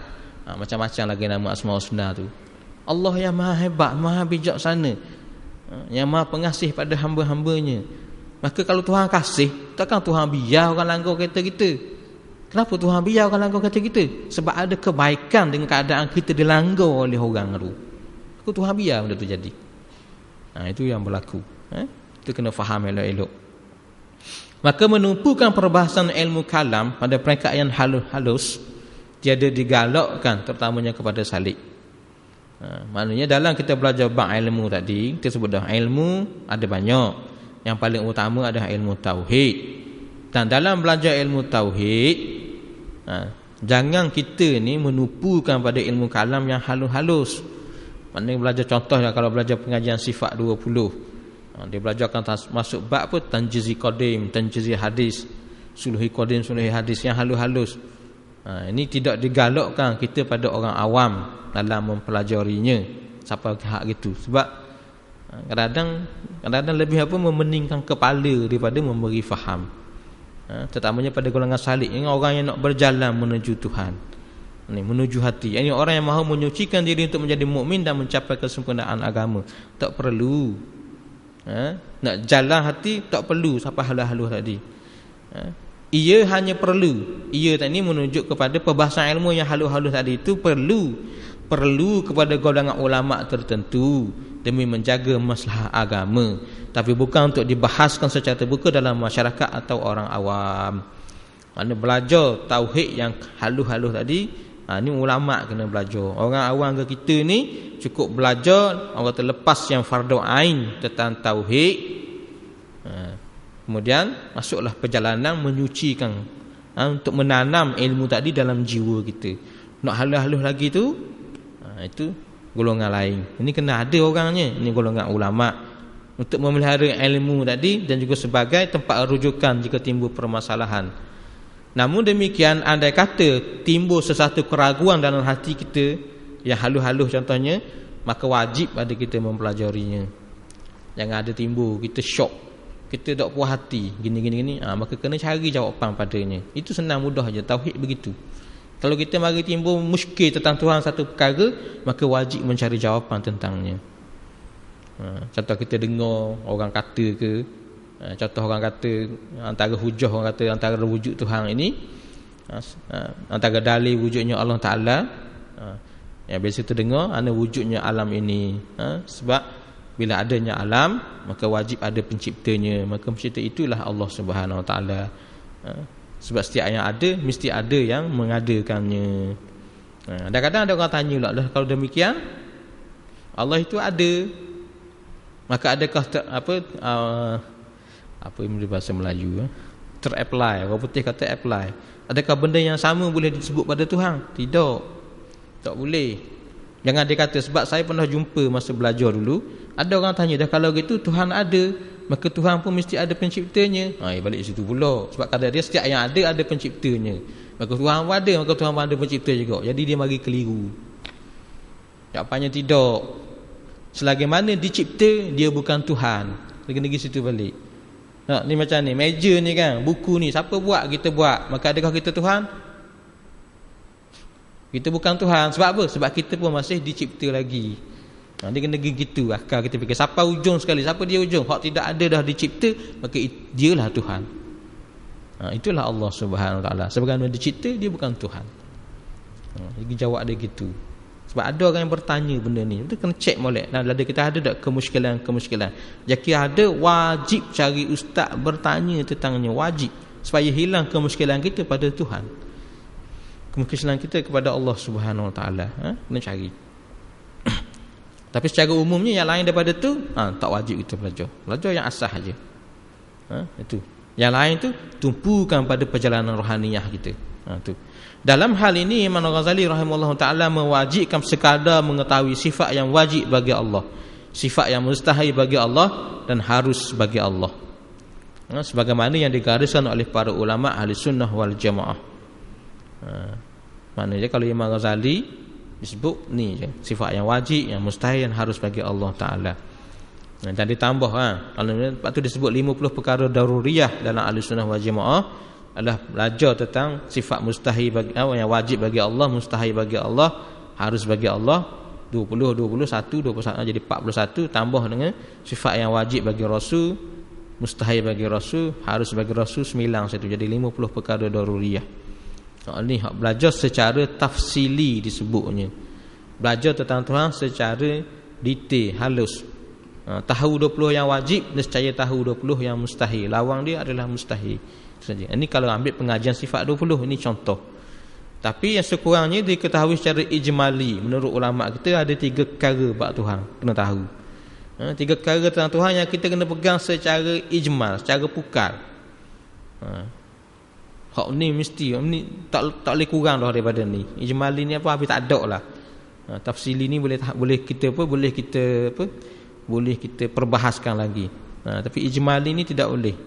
Macam-macam lagi nama Asmaul Husna tu. Allah yang maha hebat, maha bijaksana, yang maha pengasih pada hamba-hambanya. Maka kalau Tuhan kasih, takkan Tuhan biar orang langgar kereta kita? Kenapa Tuhan biar orang langgar kata kita? Sebab ada kebaikan dengan keadaan kita dilanggar oleh orang tu. Aku Tuhan biar benda tu jadi. Itu yang berlaku. Itu kena faham elok-elok. Maka menumpukan perbahasan ilmu kalam pada peringkat yang halus, tiada digalakkan terutamanya kepada salik. Maknanya dalam kita belajar bab ilmu tadi, kita sebut dah ilmu ada banyak. Yang paling utama adalah ilmu tauhid. Dan dalam belajar ilmu tauhid, jangan kita ni menupukan pada ilmu kalam yang halus-halus. Maknanya belajar, contohnya kalau belajar pengajian sifat 20, dia belajarkan masuk bab apa, tanjizi qadim, tanjizi hadis, suluhi qadim, suluhi hadis yang halus-halus. Ini tidak digalakkan kita pada orang awam dalam mempelajarinya sampai hak gitu. Sebab kadang-kadang lebih apa, memeningkan kepala daripada memberi faham. Terutamanya pada golongan salik, ini orang yang nak berjalan menuju Tuhan, menuju hati. Ini orang yang mahu menyucikan diri untuk menjadi mukmin dan mencapai kesempurnaan agama. Tak perlu nak jalan hati, tak perlu sampai halus-halus tadi. Ia hanya perlu, ia tadi menunjuk kepada perbahasan ilmu yang halus-halus tadi itu perlu kepada golongan ulama tertentu demi menjaga masalah agama, tapi bukan untuk dibahaskan secara terbuka dalam masyarakat atau orang awam. Mana belajar tauhid yang halus-halus tadi, ni ulama kena belajar. Orang awam ke kita ni cukup belajar orang terlepas yang fardu ain tentang tauhid. Kemudian masuklah perjalanan menyucikan, untuk menanam ilmu tadi dalam jiwa kita. Nak halus-halus lagi tu, itu golongan lain. Ini kena ada orangnya, ini golongan ulama, untuk memelihara ilmu tadi dan juga sebagai tempat rujukan jika timbul permasalahan. Namun demikian, andai kata timbul sesuatu keraguan dalam hati kita yang halus-halus contohnya, maka wajib pada kita mempelajarinya. Jangan ada timbul kita syok, kita tak puas hati gini, maka kena cari jawapan padanya. Itu senang mudah aja, tauhid begitu. Kalau kita mari timbul muskil tentang Tuhan satu perkara, maka wajib mencari jawapan tentangnya. Contoh kita dengar orang kata ke, contoh orang kata antara hujah, orang kata antara wujud Tuhan ini, antara dalil wujudnya Allah Ta'ala, yang biasa kita dengar ana wujudnya alam ini. Sebab bila adanya alam, maka wajib ada penciptanya, maka pencipta itulah Allah Subhanahu Wa Ta'ala. Sebab setiap yang ada mesti ada yang mengadakannya. Kadang-kadang ada orang tanya lah, kalau demikian Allah itu ada, maka adakah apa yang bahasa Melayu ter-apply, orang putih kata apply, adakah benda yang sama boleh disebut pada Tuhan? Tidak, tak boleh. Jangan dia kata sebab saya pernah jumpa masa belajar dulu, ada orang tanya dah kalau gitu Tuhan ada, maka Tuhan pun mesti ada penciptanya. Balik situ pula. Sebab kata dia setiap yang ada penciptanya. Maka Tuhan pun ada, maka Tuhan pun ada pencipta juga. Jadi dia mari keliru. Jawapannya tidak. Selagi mana dicipta, dia bukan Tuhan. Lagi-lagi situ balik. Ni macam ni, meja ni kan, buku ni siapa buat? Kita buat. Maka adakah kita Tuhan? Kita bukan Tuhan. Sebab apa? Sebab kita pun masih dicipta lagi. Dia kena gitu akal kita fikir. Siapa ujung sekali? Siapa dia ujung? Hak tidak ada dah dicipta, maka dialah Tuhan. Itulah Allah Subhanahu Wa Taala. Sebagaimana dicipta, dia bukan Tuhan. Jadi jawab dia gitu. Sebab ada orang yang bertanya benda ni, kita kena cek molek. Dan ada kita ada tak kemusykilan. Jika ada, wajib cari ustaz bertanya tentangnya, wajib, supaya hilang kemusykilan kita pada Tuhan, kemusykilan kita kepada Allah Subhanahu Wa Taala. Kena cari. Tapi secara umumnya yang lain daripada tu tak wajib kita belajar yang asas aja. Itu. Yang lain tu tumpukan pada perjalanan rohaniyah kita. Tu. Dalam hal ini Imam Ghazali rahimahullah taala mewajibkan sekadar mengetahui sifat yang wajib bagi Allah, sifat yang mustahil bagi Allah dan harus bagi Allah. Sebagaimana yang digariskan oleh para ulama ahli sunnah wal jamaah. Maknanya kalau Imam Ghazali disebut ni je, sifat yang wajib, yang mustahil, yang harus bagi Allah Ta'ala. Dan ditambah lepas tu disebut 50 perkara daruriyah dalam Ahlussunnah wal Jamaah adalah belajar tentang sifat mustahil bagi yang wajib bagi Allah, mustahil bagi Allah, harus bagi Allah. 20 21 jadi 41, tambah dengan sifat yang wajib bagi Rasul, mustahil bagi Rasul, harus bagi Rasul 9 satu, jadi 50 perkara daruriyah. Ini belajar secara tafsili disebutnya. Belajar tentang Tuhan secara detail, halus. Tahu 20 yang wajib, nescaya tahu 20 yang mustahil. Lawang dia adalah mustahil. Saja. Ini kalau ambil pengajian sifat 20, ini contoh. Tapi yang sekurangnya diketahui secara ijmali. Menurut ulama kita ada 3 perkara bab Tuhan kena tahu. 3 perkara tentang Tuhan yang kita kena pegang secara ijmal, secara pukar. Hak ni mesti ni tak boleh kurang dah daripada ni. Ijmali ni habis tak ada lah. Tafsili ni boleh kita perbahaskan lagi. Tapi ijmali ni tidak boleh.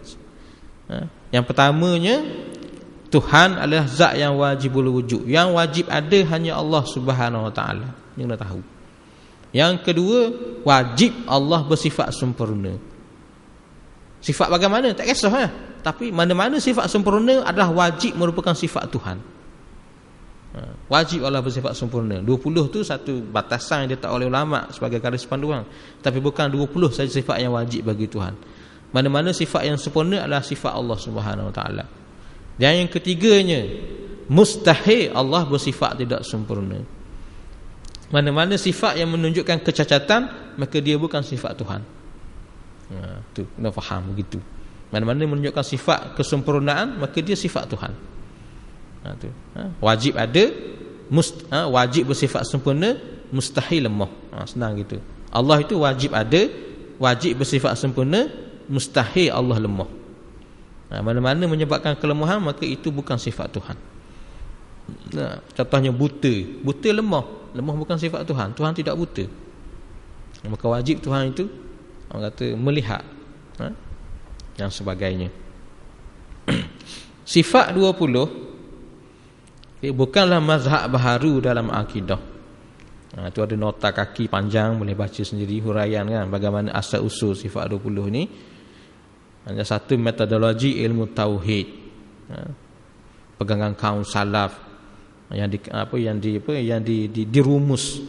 Yang pertamanya, Tuhan adalah zat yang wajibul wujud. Yang wajib ada hanya Allah Subhanahu Wa Taala. Yang nak tahu. Yang kedua, wajib Allah bersifat sempurna. Sifat bagaimana? Tak kisah Tapi mana-mana sifat sempurna adalah wajib merupakan sifat Tuhan. Wajib Allah bersifat sempurna. 20 tu satu batasan yang ditetapkan oleh ulama sebagai garis panduan. Tapi bukan 20 saja sifat yang wajib bagi Tuhan. Mana-mana sifat yang sempurna adalah sifat Allah Subhanahu Wa Taala. Dan yang ketiganya, mustahil Allah bersifat tidak sempurna. Mana-mana sifat yang menunjukkan kecacatan, maka dia bukan sifat Tuhan. Tu kena faham begitu. Mana-mana menunjukkan sifat kesempurnaan, maka dia sifat Tuhan. Wajib ada, wajib bersifat sempurna, mustahil lemah. Senang gitu. Allah itu wajib ada, wajib bersifat sempurna, mustahil Allah lemah. Mana-mana menyebabkan kelemahan, maka itu bukan sifat Tuhan. Contohnya buta lemah bukan sifat Tuhan. Tuhan tidak buta. Maka wajib Tuhan itu orang kata melihat yang sebagainya. Sifat 20 bukanlah mazhab baharu dalam akidah. Itu ada nota kaki panjang, boleh baca sendiri huraian kan bagaimana asal usul sifat 20 ni. Ada satu metodologi ilmu tauhid. Pegangan kaum salaf yang dirumus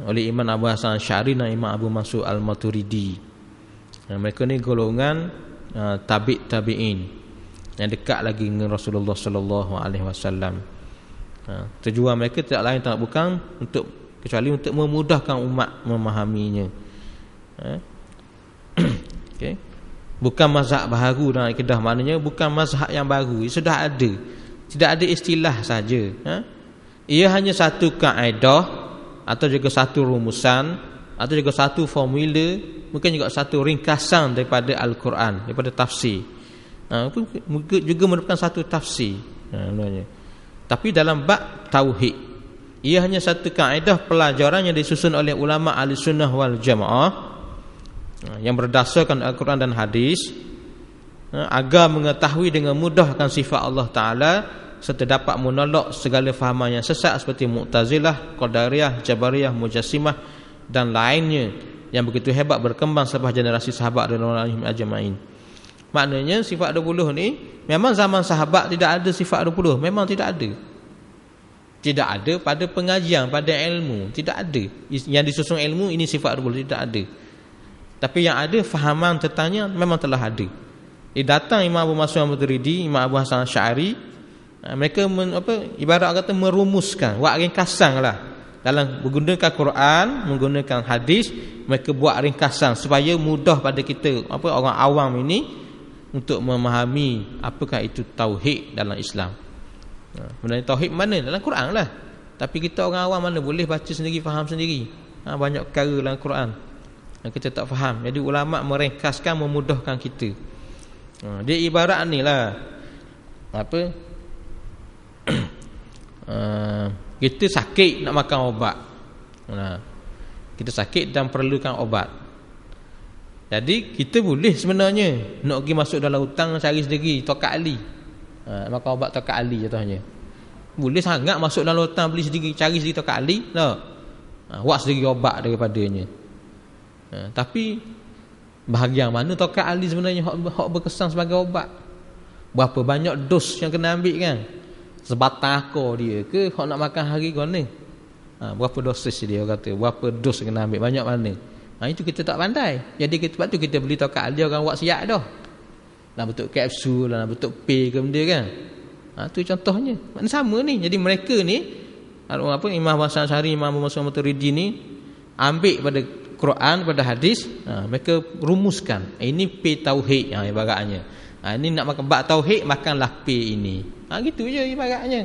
oleh Imam Abu Hasan Asy'ari dan Imam Abu Mansur Al-Maturidi. Mereka ni golongan tabi'in yang dekat lagi dengan Rasulullah sallallahu alaihi wasallam. Tujuan mereka tidak lain tak bukan kecuali untuk memudahkan umat memahaminya. Okey. Bukan mazhab baharu dalam akidah, maknanya bukan mazhab yang baru, ia sudah ada. Tidak ada istilah saja. Ia hanya satu kaedah atau juga satu rumusan atau juga satu formula, mungkin juga satu ringkasan daripada Al-Quran, daripada tafsir. Juga merupakan satu tafsir. Tapi dalam bab tauhid, Ia hanya satu kaedah pelajaran yang disusun oleh ulama ahli sunnah wal jamaah yang berdasarkan Al-Quran dan hadis, agar mengetahui dengan mudah akan sifat Allah Ta'ala serta dapat menolak segala fahaman yang sesat seperti Mu'tazilah, Qadariyah, Jabariyah, Mujassimah dan lainnya yang begitu hebat berkembang selepas generasi sahabat radhiyallahu anhum ajma'in. Maknanya sifat 20 ni memang zaman sahabat tidak ada sifat 20, memang tidak ada. Tidak ada pada pengajian, pada ilmu, tidak ada. Yang disusun ilmu ini sifat 20 tidak ada. Tapi yang ada fahaman tentangnya memang telah ada. Datang Imam Abu Mansur Al-Maturidi, Imam Abu Hasan Asy'ari, mereka ibarat kata merumuskan, buat ringkasan lah. Dalam menggunakan Quran, menggunakan hadis, mereka buat ringkasan supaya mudah pada kita orang awam ini untuk memahami apakah itu tauhid dalam Islam. Sebenarnya tauhid mana? Dalam Quran lah. Tapi kita orang awam mana boleh baca sendiri, faham sendiri. Banyak perkara dalam Quran yang kita tak faham. Jadi ulama meringkaskan, memudahkan kita. Dia ibarat ni lah, kita sakit nak makan ubat. Kita sakit dan perlukan ubat. Jadi kita boleh sebenarnya nak pergi masuk dalam hutang cari sendiri tokat ali. Makan ubat tokat ali contohnya. Boleh sangat masuk dalam hutang beli sendiri, cari sendiri tokat ali, tak? Buat sendiri ubat daripadanya. Tapi bahagian mana tokat ali sebenarnya hak berkesan sebagai ubat? Berapa banyak dos yang kena ambil kan? Sebatang akar dia ke hak nak makan hari kau ni? Berapa dosis dia kata? Berapa dos kena ambil? Banyak mana? Itu kita tak pandai. Jadi sebab tu kita beli tokat ali orang buat siap dah. Dalam bentuk kapsul, dalam bentuk pil ke benda kan. Tu contohnya. Maknanya sama ni. Jadi mereka ni Imam Hasan Asy'ari, Imam Abu Mansur Al-Maturidi ni ambil pada Quran, pada hadis, mereka rumuskan. Ini pil tauhid ibaratnya. Ini nak makan bab tauhid, makanlah pil ini. Gitu je ibaratnya.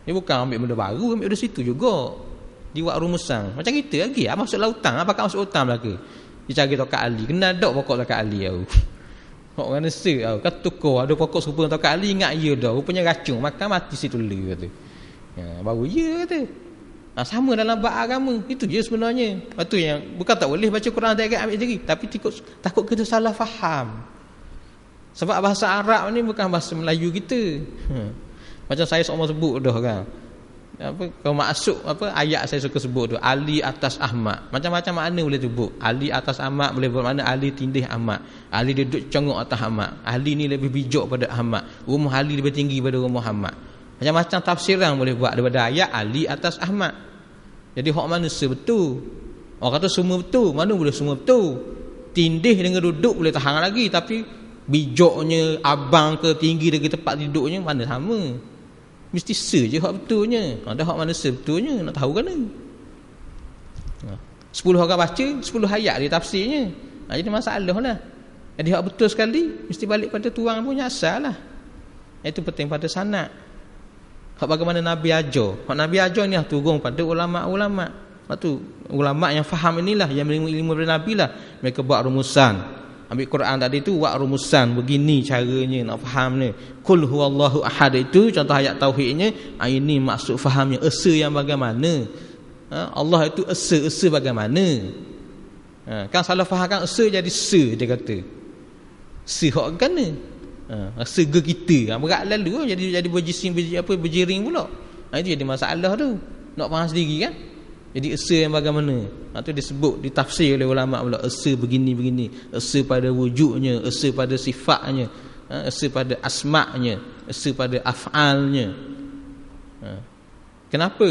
Dia bukan ambil benda baru, ambil dari situ juga. Dia buat rumusan. Macam kita lagi, masuk lautan, pakai masuk hutan belaka. Dia cari tokat ali, kena dok pokok tokat ali tau. Kok kena se tau. Kan tukar ada pokok serupa dengan tokat ali, ingat ya dah. Rupanya racun, makan mati situ le kata. Baru ya kata. Sama dalam bab agama. Itu je sebenarnya. Lepas tu yang bukan tak boleh baca Quran tak ambil sendiri, tapi takut kita salah faham. Sebab bahasa Arab ni bukan bahasa Melayu kita. Macam saya semua sebut dah kan. Kalau masuk ayat saya suka sebut tu, Ali atas Ahmad. Macam-macam makna boleh sebut. Ali atas Ahmad boleh bermakna Ali tindih Ahmad. Ali duduk congok atas Ahmad. Ali ni lebih bijak pada Ahmad. Rumah Ali lebih tinggi pada rumah Ahmad. Macam-macam tafsiran boleh buat daripada ayat Ali atas Ahmad. Jadi hak mana sebetul? Orang kata semua betul. Mana boleh semua betul? Tindih dengan duduk boleh tahan lagi, tapi bijaknya abang ke tinggi dari tempat duduknya mana sama. Mesti se je hak betulnya. Ada hak mana se betulnya, nak tahu kan? 10 orang baca 10 ayat dia tafsirnya. Jadi masalah lah. Jadi hak betul sekali mesti balik pada tuang punya asal lah. Itu penting pada sanad. Hak bagaimana Nabi ajar. Hak Nabi ajar ni turun pada ulama-ulama. Lepas tu ulama yang faham inilah, yang ilmu dari Nabi lah, mereka buat rumusan. Ambil Quran tadi tu buat rumusan, begini caranya nak faham ni. Qul huwallahu ahad itu contoh ayat tauhidnya. Ini maksud fahamnya, esa yang bagaimana. Allah itu esa bagaimana. Kan salah fahamkan esa jadi se dia kata. Se hak kan ni. Sega kita berat lalu jadi berjiring pula. Itu jadi masalah tu. Nak faham sendiri kan. Jadi esa yang bagaimana? Itu disebut, ditafsir oleh ulama pula. Esa begini-begini. Esa pada wujudnya, esa pada sifatnya, esa pada asma'nya, esa pada af'alnya. Kenapa?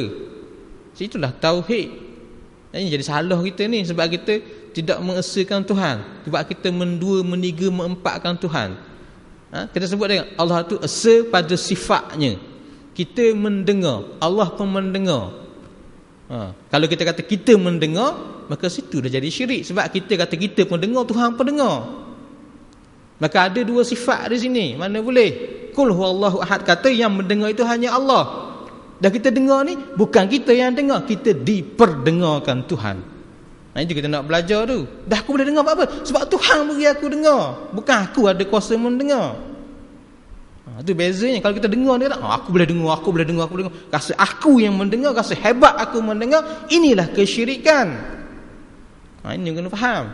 Itulah tauhid. Ini jadi salah kita ni sebab kita tidak mengesakan Tuhan. Sebab kita mendua, meniga, meempatkan Tuhan. Kita sebut dengan Allah tu esa pada sifatnya. Kita mendengar, Allah pun mendengar. Kalau kita kata kita mendengar, maka situ dah jadi syirik. Sebab kita kata kita pun dengar, Tuhan pun dengar. Maka ada dua sifat di sini. Mana boleh? Qul huwallahu ahad, kata yang mendengar itu hanya Allah. Dan kita dengar ni bukan kita yang dengar, kita diperdengarkan Tuhan. Itu kita nak belajar tu. Dah aku boleh dengar apa? Sebab Tuhan bagi aku dengar. Bukan aku ada kuasa mendengar. Itu bezanya. Kalau kita dengar dia tak, aku boleh dengar. Rasa aku yang mendengar, rasa hebat aku mendengar, inilah kesyirikan. Ini kena faham.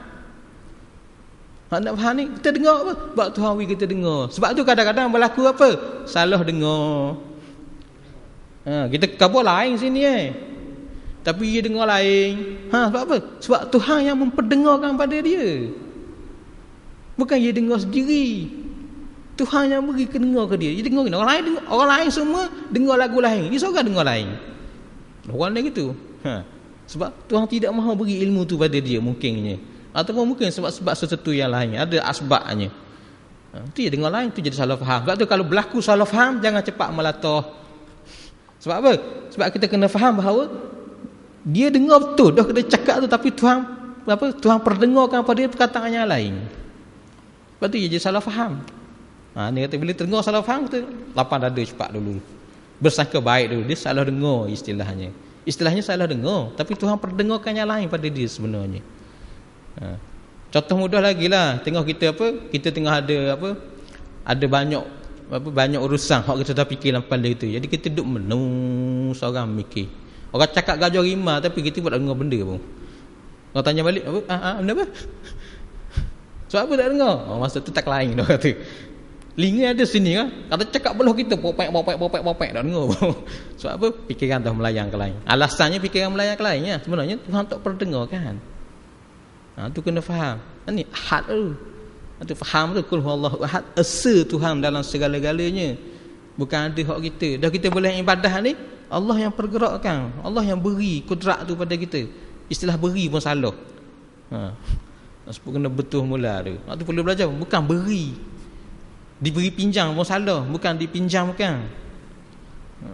Nak faham ni, kita dengar apa? Sebab Tuhan bagi kita dengar. Sebab tu kadang-kadang berlaku apa? Salah dengar. Kita kabur lain sini tapi dia dengar lain. Sebab apa? Sebab Tuhan yang memperdengarkan pada dia. Bukan dia dengar sendiri. Tuhan yang beri kedengar ke dia. Dia dengar. Orang lain semua dengar lagu lain. Dia seorang dengar lain. Orang lain gitu. Sebab Tuhan tidak mahu beri ilmu tu pada dia mungkinnya. Ataupun mungkin sebab sesuatu yang lain. Ada asbabnya. Tu dia dengar lain, tu jadi salah faham. Sebab tu kalau berlaku salah faham, jangan cepat melatah. Sebab apa? Sebab kita kena faham bahawa dia dengar betul dah kena cakap tu, tapi Tuhan perdengarkan pada dia perkataan yang lain. Sebab tu dia jadi salah faham. Ni kata bila terdengar salah faham, kita lapang dada cepat dulu. Bersangka baik dulu, dia salah dengar istilahnya. Istilahnya salah dengar, tapi Tuhan perdengarkan yang lain pada dia sebenarnya. Contoh mudah lagi lah, tengok kita kita tengah ada banyak urusan hak kita tak fikir dalam kepala kita. Jadi kita duduk menung seorang mikir. Orang cakap gajah rimah tapi kita buat dengar benda pun. Orang tanya balik, benda apa? Sebab apa tak dengar? Masa tu tak lain dah kata. Linga ada sini kan. Kata cakap belah kita popek tak dengar. Sebab apa? Fikiran dah melayang ke lain. Alasannya fikiran melayang ke lain ya. Sebenarnya Tuhan tak perdengar kan. Tu kena faham. Ni ahad tu. Tu faham tu kul huwallahu ahad, esa Tuhan dalam segala-galanya. Bukan ada hak kita. Dah kita boleh ibadah ni, Allah yang pergerakkan, Allah yang beri kudrat tu pada kita. Istilah beri pun salah. Sebab kena betul mula tu. Tu perlu belajar, bukan beri. Diberi pinjam pun salah, bukan dipinjamkan.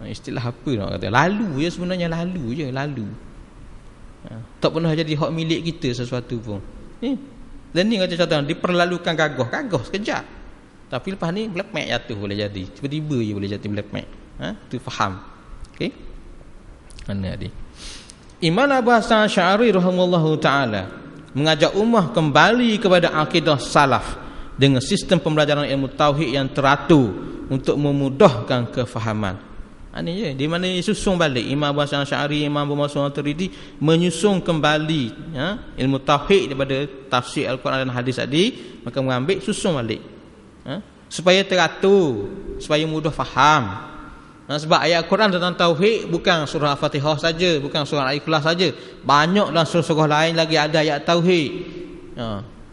Istilah apa nak kata? Lalu je sebenarnya, lalu. Tak pernah jadi hak milik kita sesuatu pun. Dan ni kata contoh, diperlalukan gagah sekejap. Tapi lepas ni black mat jatuh boleh jadi. Tiba-tiba je boleh jatuh black mat. Tu faham. Okey. Mana dia? Imam Abu Hasan Asy'ari rahimahullahu taala mengajak ummah kembali kepada akidah salaf dengan sistem pembelajaran ilmu tauhid yang teratur untuk memudahkan kefahaman. Ini je, di mana disusung balik Imam Abu Hasan Asy'ari, Imam Abu Mansur Al-Maturidi menyusung kembali ilmu tauhid daripada tafsir Al-Quran dan hadis tadi, maka mengambil susung balik supaya teratur, supaya mudah faham. Sebab ayat Al-Quran tentang tauhid bukan surah Al-Fatihah saja, bukan surah Al-Ikhlas saja, banyak dalam surah-surah lain lagi ada ayat tauhid.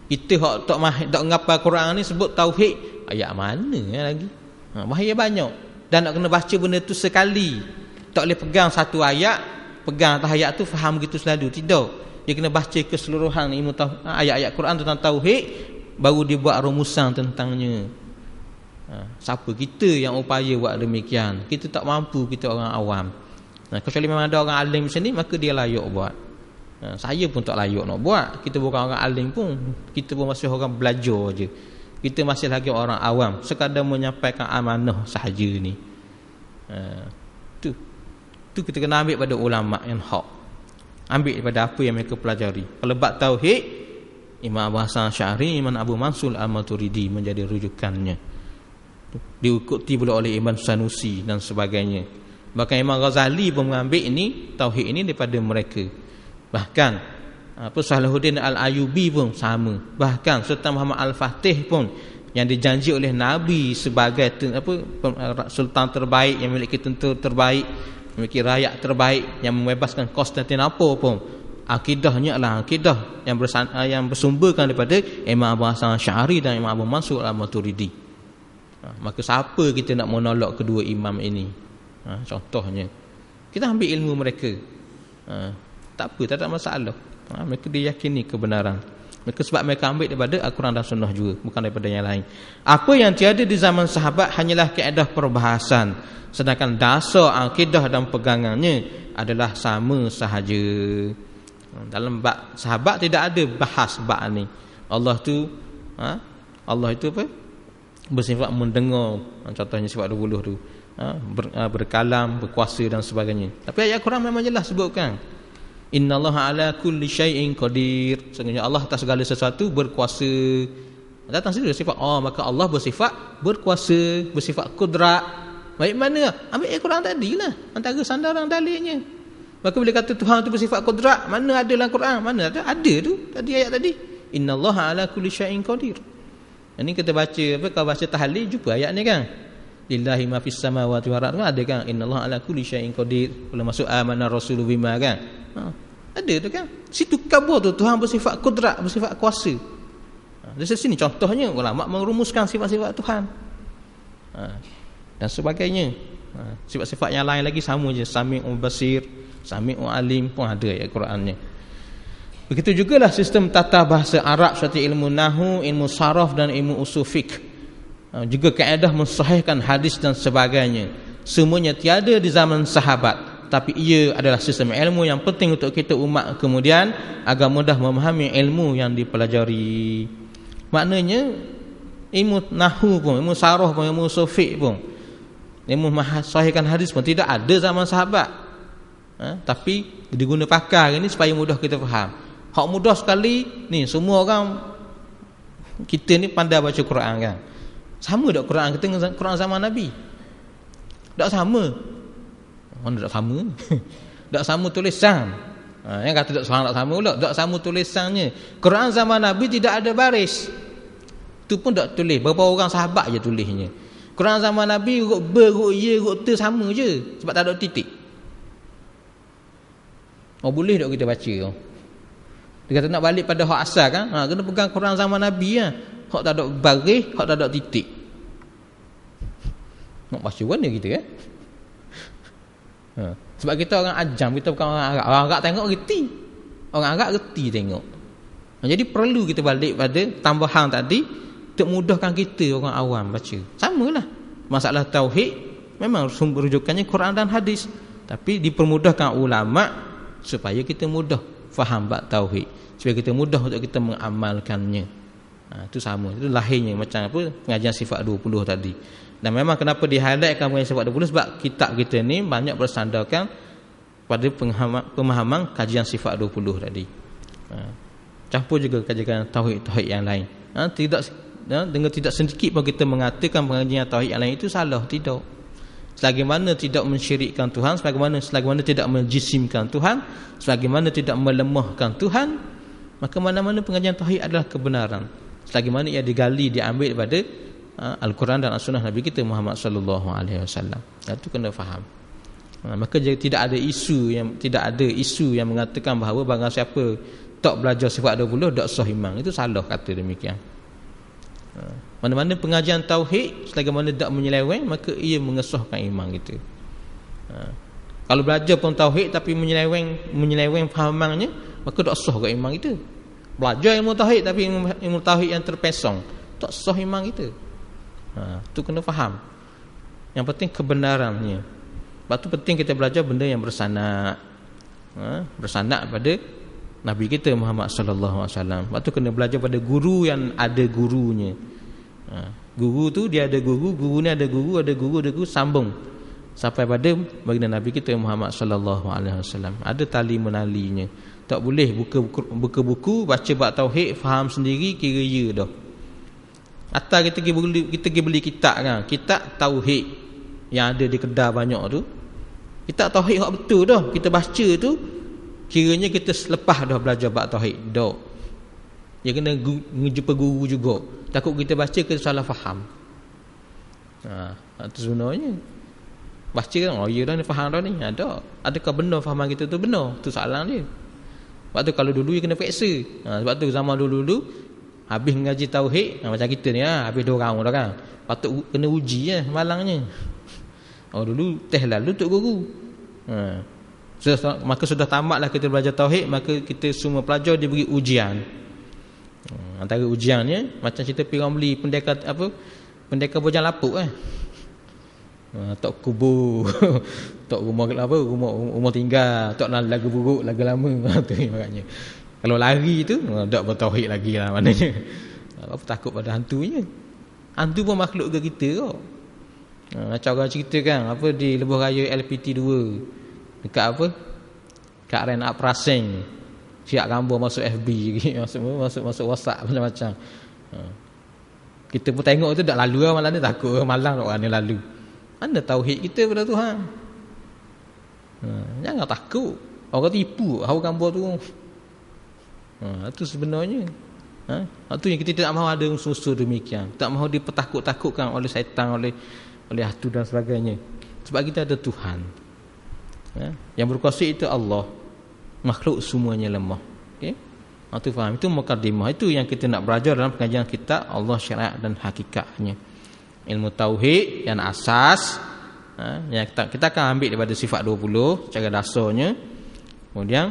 Kita hak tak ngapa Al-Quran ni sebut tauhid, ayat mana lagi? Bahaya banyak. Dan nak kena baca benda tu sekali. Tak boleh pegang satu ayat, pegang atas ayat tu faham gitu selalu. Tidak. Dia kena baca keseluruhan ilmu ayat-ayat Quran tentang tauhid, baru dia buat rumusan tentangnya. Siapa kita yang upaya buat demikian? Kita tak mampu, kita orang awam. Kecuali memang ada orang alim macam ni, maka dia layak buat. Saya pun tak layak nak buat. Kita bukan orang alim pun, kita pun masih orang belajar je. Kita masih lagi orang awam, sekadar menyampaikan amanah sahaja ni. Tu kita kena ambil pada ulama yang hak. Ambil daripada apa yang mereka pelajari. Kalau bab tauhid, Imam Abu Hasan Asy'ari, Imam Abu Mansur Al-Maturidi menjadi rujukannya. Diikuti pula oleh Imam Sanusi dan sebagainya. Bahkan Imam Ghazali pun mengambil ini tauhid ini daripada mereka. Bahkan Salahuddin Al-Ayyubi pun sama. Bahkan Sultan Muhammad Al-Fatih pun yang dijanji oleh Nabi sebagai sultan terbaik, yang memiliki tentera terbaik, memiliki rakyat terbaik, yang membebaskan Konstantinopel pun, akidahnya adalah akidah yang bersumberkan daripada Imam Abu Hasan Asy'ari dan Imam Abu Mansur Al-Maturidi. Maka siapa kita nak menolak kedua imam ini? Contohnya kita ambil ilmu mereka, tak apa, tak ada masalah. Mereka diyakini kebenaran. Mereka sebab mereka ambil daripada Al-Quran dan Sunnah juga, bukan daripada yang lain. Apa yang tiada di zaman sahabat hanyalah kaedah perbahasan, sedangkan dasar akidah dan pegangannya adalah sama sahaja. Dalam bab sahabat tidak ada bahas bab ni. Allah itu apa? Bersifat mendengar, contohnya sifat 20 tu, berkalam, berkuasa dan sebagainya. Tapi ayat Quran memang jelas sebutkan, innallaha ala kulli syai'in qadir. Sebenarnya Allah atas segala sesuatu berkuasa. Datang situ sifat. Oh, maka Allah bersifat berkuasa, bersifat kudrat. Baik mana? Ambil Al-Quran tadi lah, antara sandaran dalilnya. Maka bila kata Tuhan itu bersifat kudrat, mana ada dalam Quran? Mana ada? Ada tu tadi ayat tadi. Innallaha ala kulli syai'in qadir. Ini kita baca apa, kalau baca tahlil jumpa ayat ni kan. Lillahi ma fis samawati wal ardi, ada kan? Innallaha ala kulli syai'in qadir. Kalau masuk amana rasulu bima kan. Ada tu kan. Situ kabur tu Tuhan bersifat kudrat, bersifat kuasa. Dari sini contohnya ulama merumuskan sifat-sifat Tuhan. Dan sebagainya. Sifat-sifat yang lain lagi sama je. Sami'un basir, Sami'un alim pun ada ayat Qurannya. Begitu jugalah sistem tata bahasa Arab seperti ilmu nahwu, ilmu saraf dan ilmu usul fiqh. Juga kaedah mensahihkan hadis dan sebagainya. Semuanya tiada di zaman sahabat. Tapi ia adalah sistem ilmu yang penting untuk kita umat kemudian agar mudah memahami ilmu yang dipelajari. Maknanya ilmu nahwu pun, ilmu saraf pun, ilmu usul fiqh pun, ilmu mensahihkan hadis pun tidak ada zaman sahabat. Tapi diguna pakar ini supaya mudah kita faham. Hak mudah sekali ni, semua orang kita ni pandai baca Quran kan. Sama tak Quran kita dengan Quran zaman Nabi? Tak sama. Mana tak sama? Tak sama tulisan. Yang kata tak sama pula, tak sama tulisannya. Quran zaman Nabi tidak ada baris. Itu pun tak tulis. Berapa orang sahabat je tulisnya. Quran zaman Nabi huruf B, huruf Y, huruf T sama je. Sebab tak ada titik. Boleh tak kita baca? Dia kata nak balik pada hak asal kan? Kena pegang Quran zaman Nabi kan? Hak tak ada baris, hak tak ada titik. Nak baca mana kita kan? Sebab kita orang ajam, kita bukan orang Arab. Orang Arab tengok reti. Orang Arab reti tengok. Jadi perlu kita balik pada tambahan tadi untuk mudahkan kita orang awam baca. Samalah. Masalah tauhid memang sumber rujukannya Quran dan hadis. Tapi dipermudahkan ulama supaya kita mudah faham bab tauhid. Supaya kita mudah untuk kita mengamalkannya. Itu sama. Itu lahirnya macam apa pengajian sifat 20 tadi. Dan memang kenapa di-highlightkan pengajian sifat 20 sebab kitab kita ni banyak bersandarkan pada pemahaman kajian sifat 20 tadi. Campur juga kajian tauhid-tauhid yang lain. Dengan tidak sedikit pun kita mengatakan pengajian tauhid yang lain itu salah, tidak. Selagi mana tidak mensyirikkan Tuhan, selagi mana tidak menjisimkan Tuhan, selagi mana tidak melemahkan Tuhan, maka mana-mana pengajian tauhid adalah kebenaran. Selagi mana ia digali, diambil daripada Al-Quran dan As-Sunnah Nabi kita Muhammad sallallahu alaihi wasallam. Itu kena faham. Maka tidak ada isu yang mengatakan bahawa barang siapa tak belajar sifat 20 tak sah iman. Itu salah kata demikian. Mana-mana pengajian tauhid selagi mana tak menyeleweng, maka ia mengesahkan iman kita. Kalau belajar pun tauhid tapi menyeleweng fahamannya, maka tak sah ke iman kita. Belajar ilmu tauhid tapi ilmu tauhid yang terpesong, tak sah iman kita. Itu kena faham. Yang penting kebenarannya. Sebab tu penting kita belajar benda yang bersanad. Bersanad pada Nabi kita Muhammad sallallahu alaihi wasallam. Sebab tu kena belajar pada guru yang ada gurunya. Guru tu dia ada guru ni ada guru sambung sampai pada baginda Nabi kita Muhammad sallallahu alaihi wasallam. Ada tali menalinya. Tak boleh buka buku baca bab tauhid faham sendiri kira ya dah. Atau kita pergi beli kitab kan, kitab tauhid yang ada di kedai banyak tu, kitab tauhid hak betul dah kita baca tu, kiranya kita selepas dah belajar bab tauhid dah. Dia kena jumpa guru juga. Takut kita baca kita salah faham. Itu sebenarnya baca kan, oh ya dah ni faham dah ni, ada. Adakah benar fahaman kita tu benar? Tu soalan dia. Sebab tu kalau dulu dia kena periksa. Sebab tu zaman dulu habis mengaji tauhid, macam kita ni habis 2 round dah kan. Patut kena uji malangnya. Dulu test lalu untuk guru. Maka sudah tamatlah kita belajar tauhid, maka kita semua pelajar diberi ujian. Antara ujiannya macam kita pergi beli pendekar bujang lapuk tok kubur tok rumah tinggal, tok lagu buruk lagu lama tu maknanya. Kalau lari tu tak bertauhid lagi lah maknanya. Apa takut pada hantunya. Hantu pun makhluk ke kita kok. Macam orang cerita kan apa di lebuh raya LPT 2 dekat apa kat Ren Up Prasing siap gambar masuk FB masuk WhatsApp macam-macam. Kita pun tengok tu tak lalu malam ni, takut malang orang ni lalu. Mana tauhid kita pada Tuhan? Jangan takut. Orang tipu hau gambar tu. Itu sebenarnya. Itu yang kita tidak mahu ada unsur-unsur demikian. Tak mahu dipetakut-takutkan oleh syaitan, oleh hantu dan sebagainya. Sebab kita ada Tuhan. Yang berkuasa itu Allah. Makhluk semuanya lemah. Okey? Itu faham. Itu mukadimah. Itu yang kita nak belajar dalam pengajian kita, Allah, syariat dan hakikatnya. Ilmu tauhid yang asas, yang kita akan ambil daripada sifat 20 cara dasarnya. Kemudian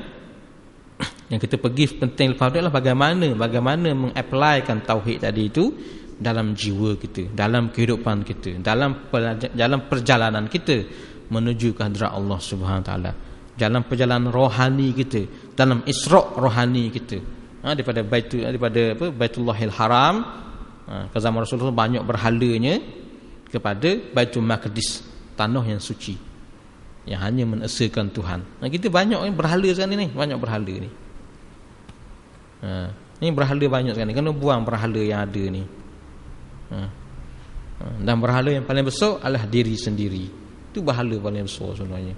yang kita pergi penting lepas tu adalah bagaimana mengapplykan tauhid tadi itu dalam jiwa kita, dalam kehidupan kita, dalam perjalanan kita menuju ke hadrat Allah Subhanahu Wa Taala, dalam perjalanan rohani kita, dalam isra' rohani kita. Daripada Baitullahil Haram, ke zaman Rasulullah banyak berhalanya kepada Baitul Maqdis, tanah yang suci yang hanya menesakan Tuhan. Kita banyak berhala sekarang ni, banyak berhala ni. Ini berhala banyak sekarang ni. Kena buang berhala yang ada ni. Dan berhala yang paling besar adalah diri sendiri. Itu berhala paling besar sebenarnya.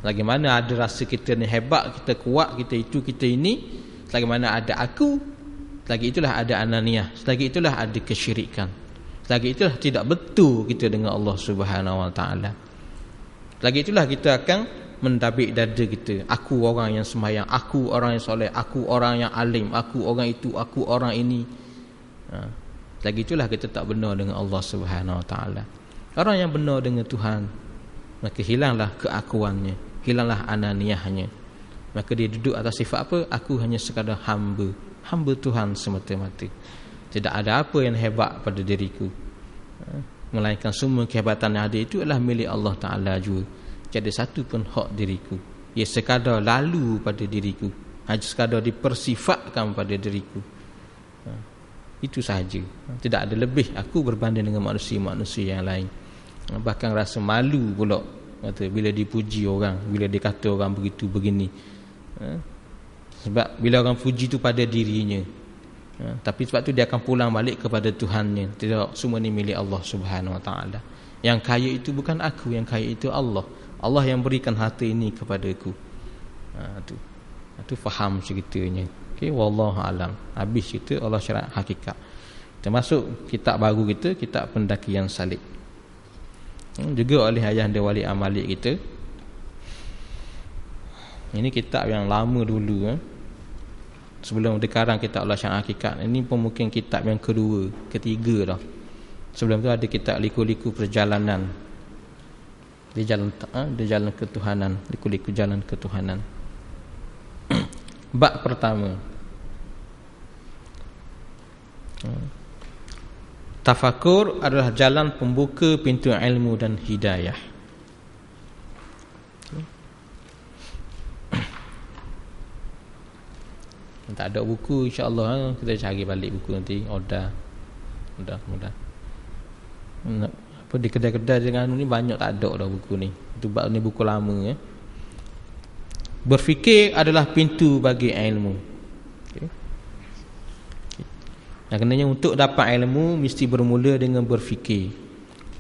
Lagi mana ada rasa kita ni hebat, kita kuat, kita itu, kita ini, selagi mana ada aku, selagi itulah ada ananiah, selagi itulah ada kesyirikan, selagi itulah tidak betul kita dengan Allah Subhanahu Wa Taala. Lagi itulah kita akan mendabik dada kita. Aku orang yang sembahyang, aku orang yang soleh, aku orang yang alim, aku orang itu, aku orang ini. Lagi itulah kita tak benar dengan Allah Subhanahu Wa Taala. Orang yang benar dengan Tuhan, maka hilanglah keakuannya, hilanglah ananiahnya. Maka dia duduk atas sifat apa? Aku hanya sekadar hamba Tuhan semata-mata. Tidak ada apa yang hebat pada diriku, melainkan semua kehebatan yang ada itu adalah milik Allah Ta'ala juga. Jadi satu pun hak diriku. Ia sekadar lalu pada diriku, hanya sekadar dipersifatkan pada diriku. Itu sahaja. Tidak ada lebih aku berbanding dengan manusia-manusia yang lain. Bahkan rasa malu pula kata bila dipuji orang, bila dikata orang begitu begini. Sebab bila orang puji itu pada dirinya, tapi sebab tu dia akan pulang balik kepada Tuhannya. Tidak, semua ni milik Allah Subhanahu Wa Taala. Yang kaya itu bukan aku, yang kaya itu Allah. Allah yang berikan harta ini kepadaku. Itu faham ceritanya. Okey, wallahu alam. Habis cerita Allah syariat hakikat. Termasuk kitab baru kita, kitab Pendakian Salib. Juga oleh ayah dia Wali Amalik kita. Ini kitab yang lama dulu. Sebelum dikarang kitab Allah syariat hakikat. Ini pun mungkin kitab yang kedua, ketiga dah. Sebelum tu ada kitab Liku-liku Perjalanan di jalan ketuhanan, liku-liku jalan ketuhanan. Bab pertama, tafakur adalah jalan pembuka pintu ilmu dan hidayah. Tak ada buku, insya-Allah kita cari balik buku nanti. Mudah. Apa di kedai-kedai dengan ni banyak tak ada dah buku ni. Itu bab ni buku lama ya. Berfikir adalah pintu bagi ilmu. Okey. Yang kenanya untuk dapat ilmu mesti bermula dengan berfikir.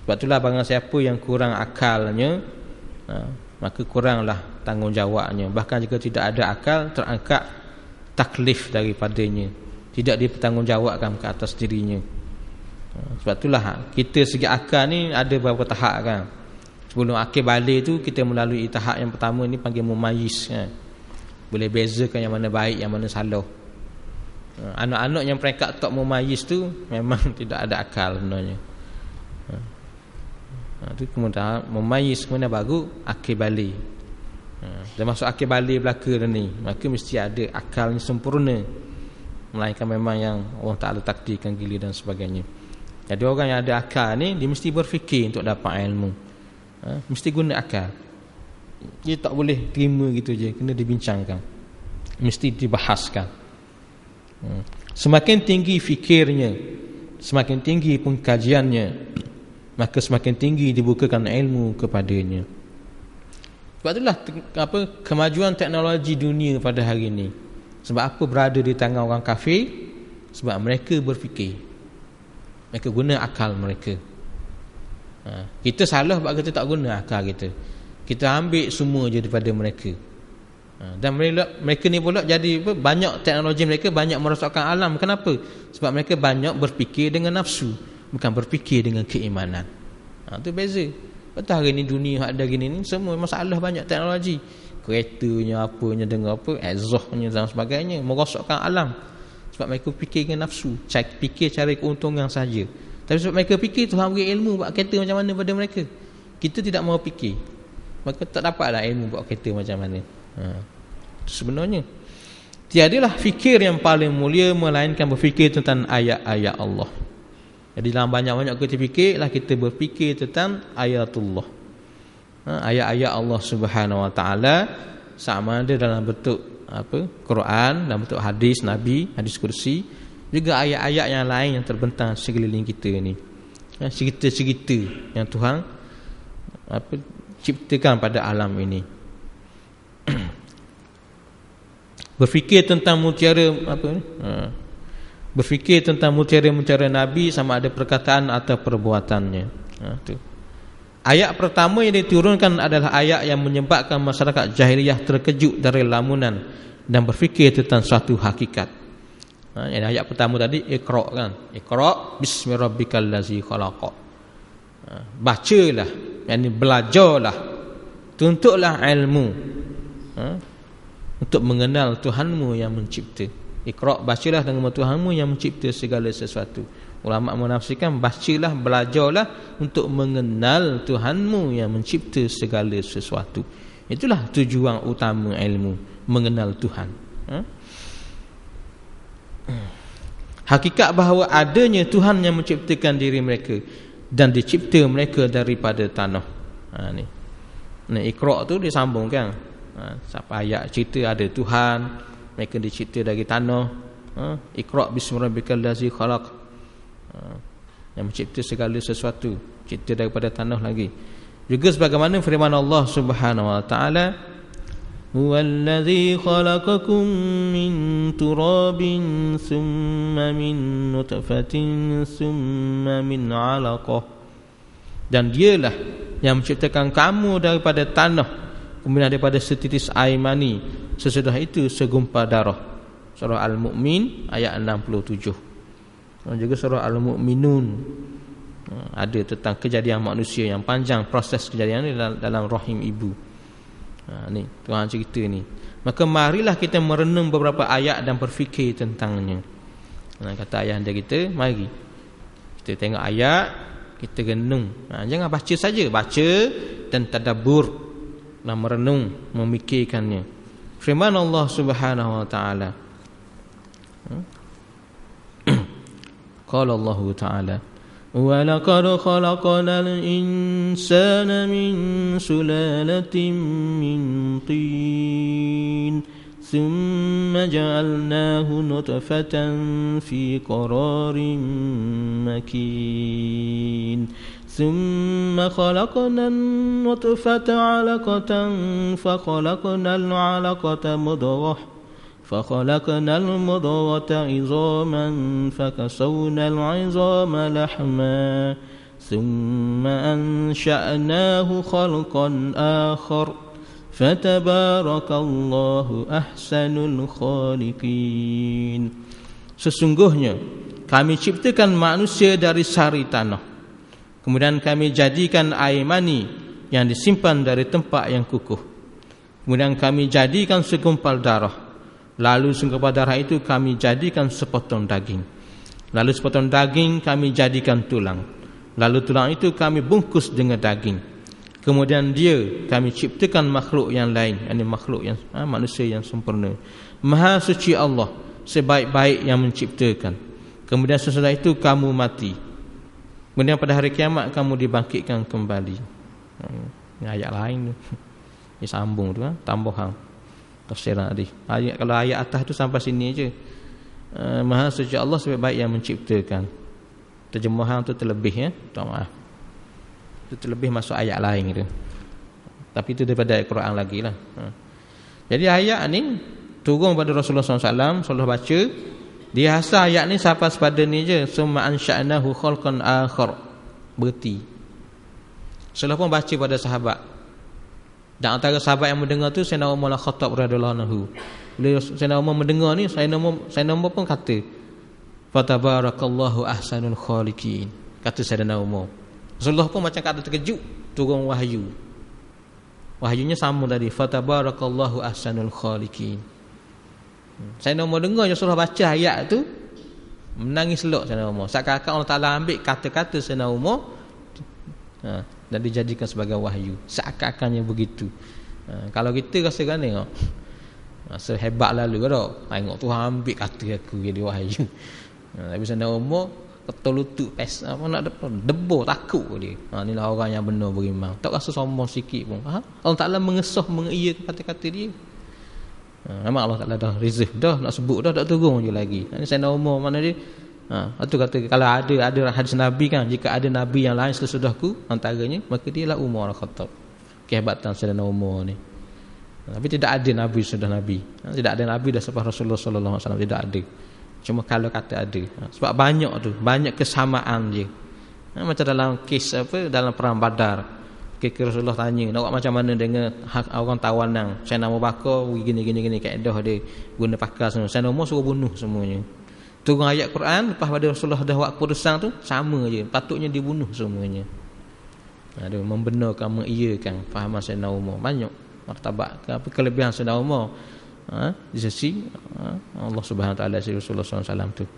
Sebab itulah barang siapa yang kurang akalnya, maka kuranglah tanggungjawabnya. Bahkan jika tidak ada akal, terangkat taklif daripadanya, tidak dipertanggungjawabkan ke atas dirinya. Sebab itulah kita segi akal ni ada beberapa tahap kan. Sebelum akil balik tu kita melalui tahap yang pertama ni panggil mumayyiz kan. Boleh bezakan yang mana baik, yang mana salah. Anak-anak yang peringkat tak mumayyiz tu memang tidak ada akal sebenarnya. Itu kemudian mumayyiz kemudian baru akil balik. Dia masuk akil balik belaka ni, maka mesti ada akal yang sempurna, melainkan memang yang Allah Ta'ala takdirkan gila dan sebagainya. Jadi orang yang ada akal ni dia mesti berfikir untuk dapat ilmu. Mesti guna akal. Dia tak boleh terima gitu je, kena dibincangkan, mesti dibahaskan. Semakin tinggi fikirnya, semakin tinggi pengkajiannya, maka semakin tinggi dibukakan ilmu kepadanya. Sebab itulah kemajuan teknologi dunia pada hari ini. Sebab apa berada di tangan orang kafir? Sebab mereka berfikir. Mereka guna akal mereka. Kita salah sebab kita tak guna akal kita. Kita ambil semua je daripada mereka. Dan mereka ni pula jadi banyak teknologi mereka banyak merosakkan alam. Kenapa? Sebab mereka banyak berfikir dengan nafsu, bukan berfikir dengan keimanan. Itu beza. Betul hari ni dunia ada gini ni semua masalah banyak teknologi. Keretanya apanya dengan apa, exhaustnya dan sebagainya merosakkan alam. Sebab mereka fikir dengan nafsu, fikir cari keuntungan saja. Tapi sebab mereka fikir Tuhan beri ilmu buat kereta macam mana pada mereka. Kita tidak mahu fikir, maka tak dapatlah ilmu buat kereta macam mana. Sebenarnya tiadalah fikir yang paling mulia melainkan berfikir tentang ayat-ayat Allah. Jadi dalam banyak-banyak kita fikirlah kita berfikir tentang ayatullah. Ayat-ayat Allah Subhanahu Wa Taala, sama ada dalam bentuk Quran, dalam bentuk hadis Nabi, hadis kursi, juga ayat-ayat yang lain yang terbentang sekeliling kita ni. Cerita-cerita yang Tuhan ciptakan pada alam ini. Berfikir tentang mutiara berfikir tentang mutiara-mutiara Nabi, sama ada perkataan atau perbuatannya. Ayat pertama yang diturunkan adalah ayat yang menyebabkan masyarakat jahiliyah terkejut dari lamunan dan berfikir tentang suatu hakikat. Ayat pertama tadi Iqra kan. Iqra bismi rabbikal ladzi khalaq. Bacalah, yakni belajarlah, tuntutlah ilmu untuk mengenal Tuhanmu yang mencipta. Iqra, bacalah dengan Tuhanmu yang mencipta segala sesuatu. Ulama menafsirkan bacalah, belajarlah untuk mengenal Tuhanmu yang mencipta segala sesuatu. Itulah tujuan utama ilmu, mengenal Tuhan. Hakikat bahawa adanya Tuhan yang menciptakan diri mereka dan dicipta mereka daripada tanah. Ni Iqra tu disambungkan. Sampai ayat cerita ada Tuhan, mereka dicipta dari tanah. Iqra bismi rabbikal ladzi khalaq, yang mencipta segala sesuatu, cipta daripada tanah lagi. Juga sebagaimana firman Allah Subhanahu Wa Taala, huwallazi khalaqakum min turabin thumma min nutfatin thumma min 'alaqah, dan dialah yang menciptakan kamu daripada tanah, kemudian daripada setitis air mani, sesudah itu segumpal darah. Surah Al-Mu'min ayat 67. Dan juga surah Al-Mu'minun ada tentang kejadian manusia yang panjang, proses kejadian ini dalam rahim ibu. Ni Tuhan cerita ni. Maka marilah kita merenung beberapa ayat dan berfikir tentangnya. Kata ayah anda kita, mari kita tengok ayat, kita renung. Jangan baca saja, baca dan tadabbur dan merenung, memikirkannya. Firman Allah Subhanahu Wa Taala, qala Allah Taala, wa laqad khalaqnal insana min sulalatin min tin thumma ja'alnahu nutfatan fi qararin makin thumma khalaqna an-nutfata 'alaqatan fa khalaqna al-'alaqata mudghah فخلقنا المضغة عظاما فكسونا العظام لحما ثم أنشأناه خلقا آخر فتبارك الله أحسن الخالقين. Sesungguhnya kami ciptakan manusia dari sari tanah, kemudian kami jadikan air mani yang disimpan dari tempat yang kukuh, kemudian kami jadikan segumpal darah, lalu segumpal darah itu kami jadikan sepotong daging, lalu sepotong daging kami jadikan tulang, lalu tulang itu kami bungkus dengan daging, kemudian dia kami ciptakan makhluk yang lain, yakni makhluk yang manusia yang sempurna. Maha suci Allah, sebaik-baik yang menciptakan. Kemudian sesudah itu kamu mati, kemudian pada hari kiamat kamu dibangkitkan kembali. Ini ayat lain tu, disambung tu, tambahan tafsiran tadi. Kalau ayat atas tu sampai sini aja. Maha suci Allah sebaik-baik yang menciptakan. Terjemahan tu terlebih ya. Tak maaf. Itu terlebih masuk ayat lain itu. Tapi itu daripada Al-Quran lagi lah. Jadi ayat ni turun pada Rasulullah SAW. Rasulullah baca, Dia hasal ayat ni sampai pada ni je, summa ansha'nahu khalqan akhar. Berhenti. Setelah pun baca pada sahabat. Dan antara sahabat yang mendengar tu Sayyidina Umar Al-Khattab radhiyallahu anhu. Bila Sayyidina Umar mendengar ni, Sayyidina Umar pun kata, fatabarakallahu ahsanul khaliqin. Kata Sayyidina Umar. Rasulullah pun macam kata terkejut, turun wahyu. Wahyunya sama tadi, fatabarakallahu ahsanul khaliqin. Sayyidina Umar dengar Rasulullah baca ayat tu, menangis elok Sayyidina Umar. Seakan-akan Allah Ta'ala ambil kata-kata Sayyidina Umar dan dijadikan sebagai wahyu. Seakan-akannya begitu. Kalau kita rasa kan tengok, rasa hebat lalu ke tak? Tengok Tuhan ambil kata aku jadi wahyu. Tapi Sayyidina Umar ketul lutut apa nak debur takut dia. Inilah orang yang benar beriman. Tak rasa sombong sikit pun. Allah Ta'ala mengesah mengiyakan kata-kata dia. Memang Allah Ta'ala dah reserve dah, nak sebut dah, tak turun je lagi. Ini Sayyidina Umar mana dia? Itu kata kalau ada hadis Nabi kan, jika ada Nabi yang lain sesudahku antaranya, maka dialah Umar Al-Khattab. Kehebatan Sayyidina Umar ni. Tapi tidak ada Nabi sudah Nabi. Tidak ada Nabi dah selepas Rasulullah sallallahu alaihi wasallam, tidak ada. Cuma kalau kata ada. Sebab banyak kesamaan je. Macam dalam kes dalam perang Badar. Kira Rasulullah tanya, nak buat macam mana dengan orang tawanan? Saya nak bakar gini kaedah dia guna pakar semua. Saya nak suruh bunuh semuanya. Turun ayat Quran lepas pada Rasulullah dah buat keputusan tu sama je. Patutnya dibunuh semuanya. Ada membenarkan, mengiyakan fahaman Sayyidina Umar. Banyak martabat kelebihan Sayyidina Umar. Di sisi Allah Subhanahu Wa Taala, Rasulullah SAW tu.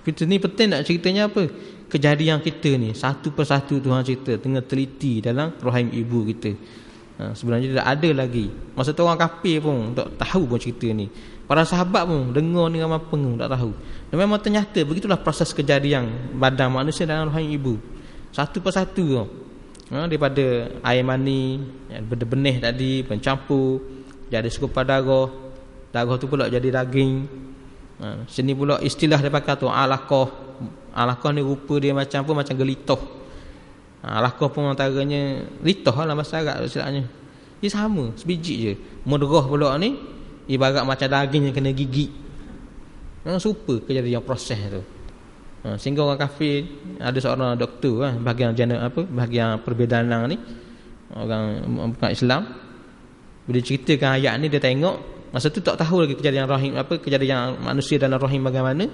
Kita ni penting nak ceritanya apa? Kejadian kita ni satu persatu Tuhan cerita dengan teliti dalam rahim ibu kita. Sebenarnya tidak ada lagi. Masa tu orang kafir pun tak tahu pun cerita ni. Para sahabat pun dengar ni ramai pun tak tahu. Dan memang ternyata begitulah proses kejadian badan manusia dalam rahim ibu. Satu persatu daripada air mani, benih tadi pencampur, jadi sekumpal darah. Darah tu pula jadi daging. Sini pula istilah dia pakai tu alaqah. Alaqah ni rupa dia macam gelitoh. Alaqah pun antaranya litoh lah bahasa Arab istilahnya. Dia sama, sebiji je. Mudghah pula ni ibarat macam daging yang kena gigit. Serupa kejadian proses tu. Sehingga orang kafir, ada seorang doktor bahagian perbedaan ni, orang bukan Islam, bila ceritakan ayat ni dia tengok. Masa tu tak tahu lagi kejadian rahim kejadian manusia dalam rahim bagaimana.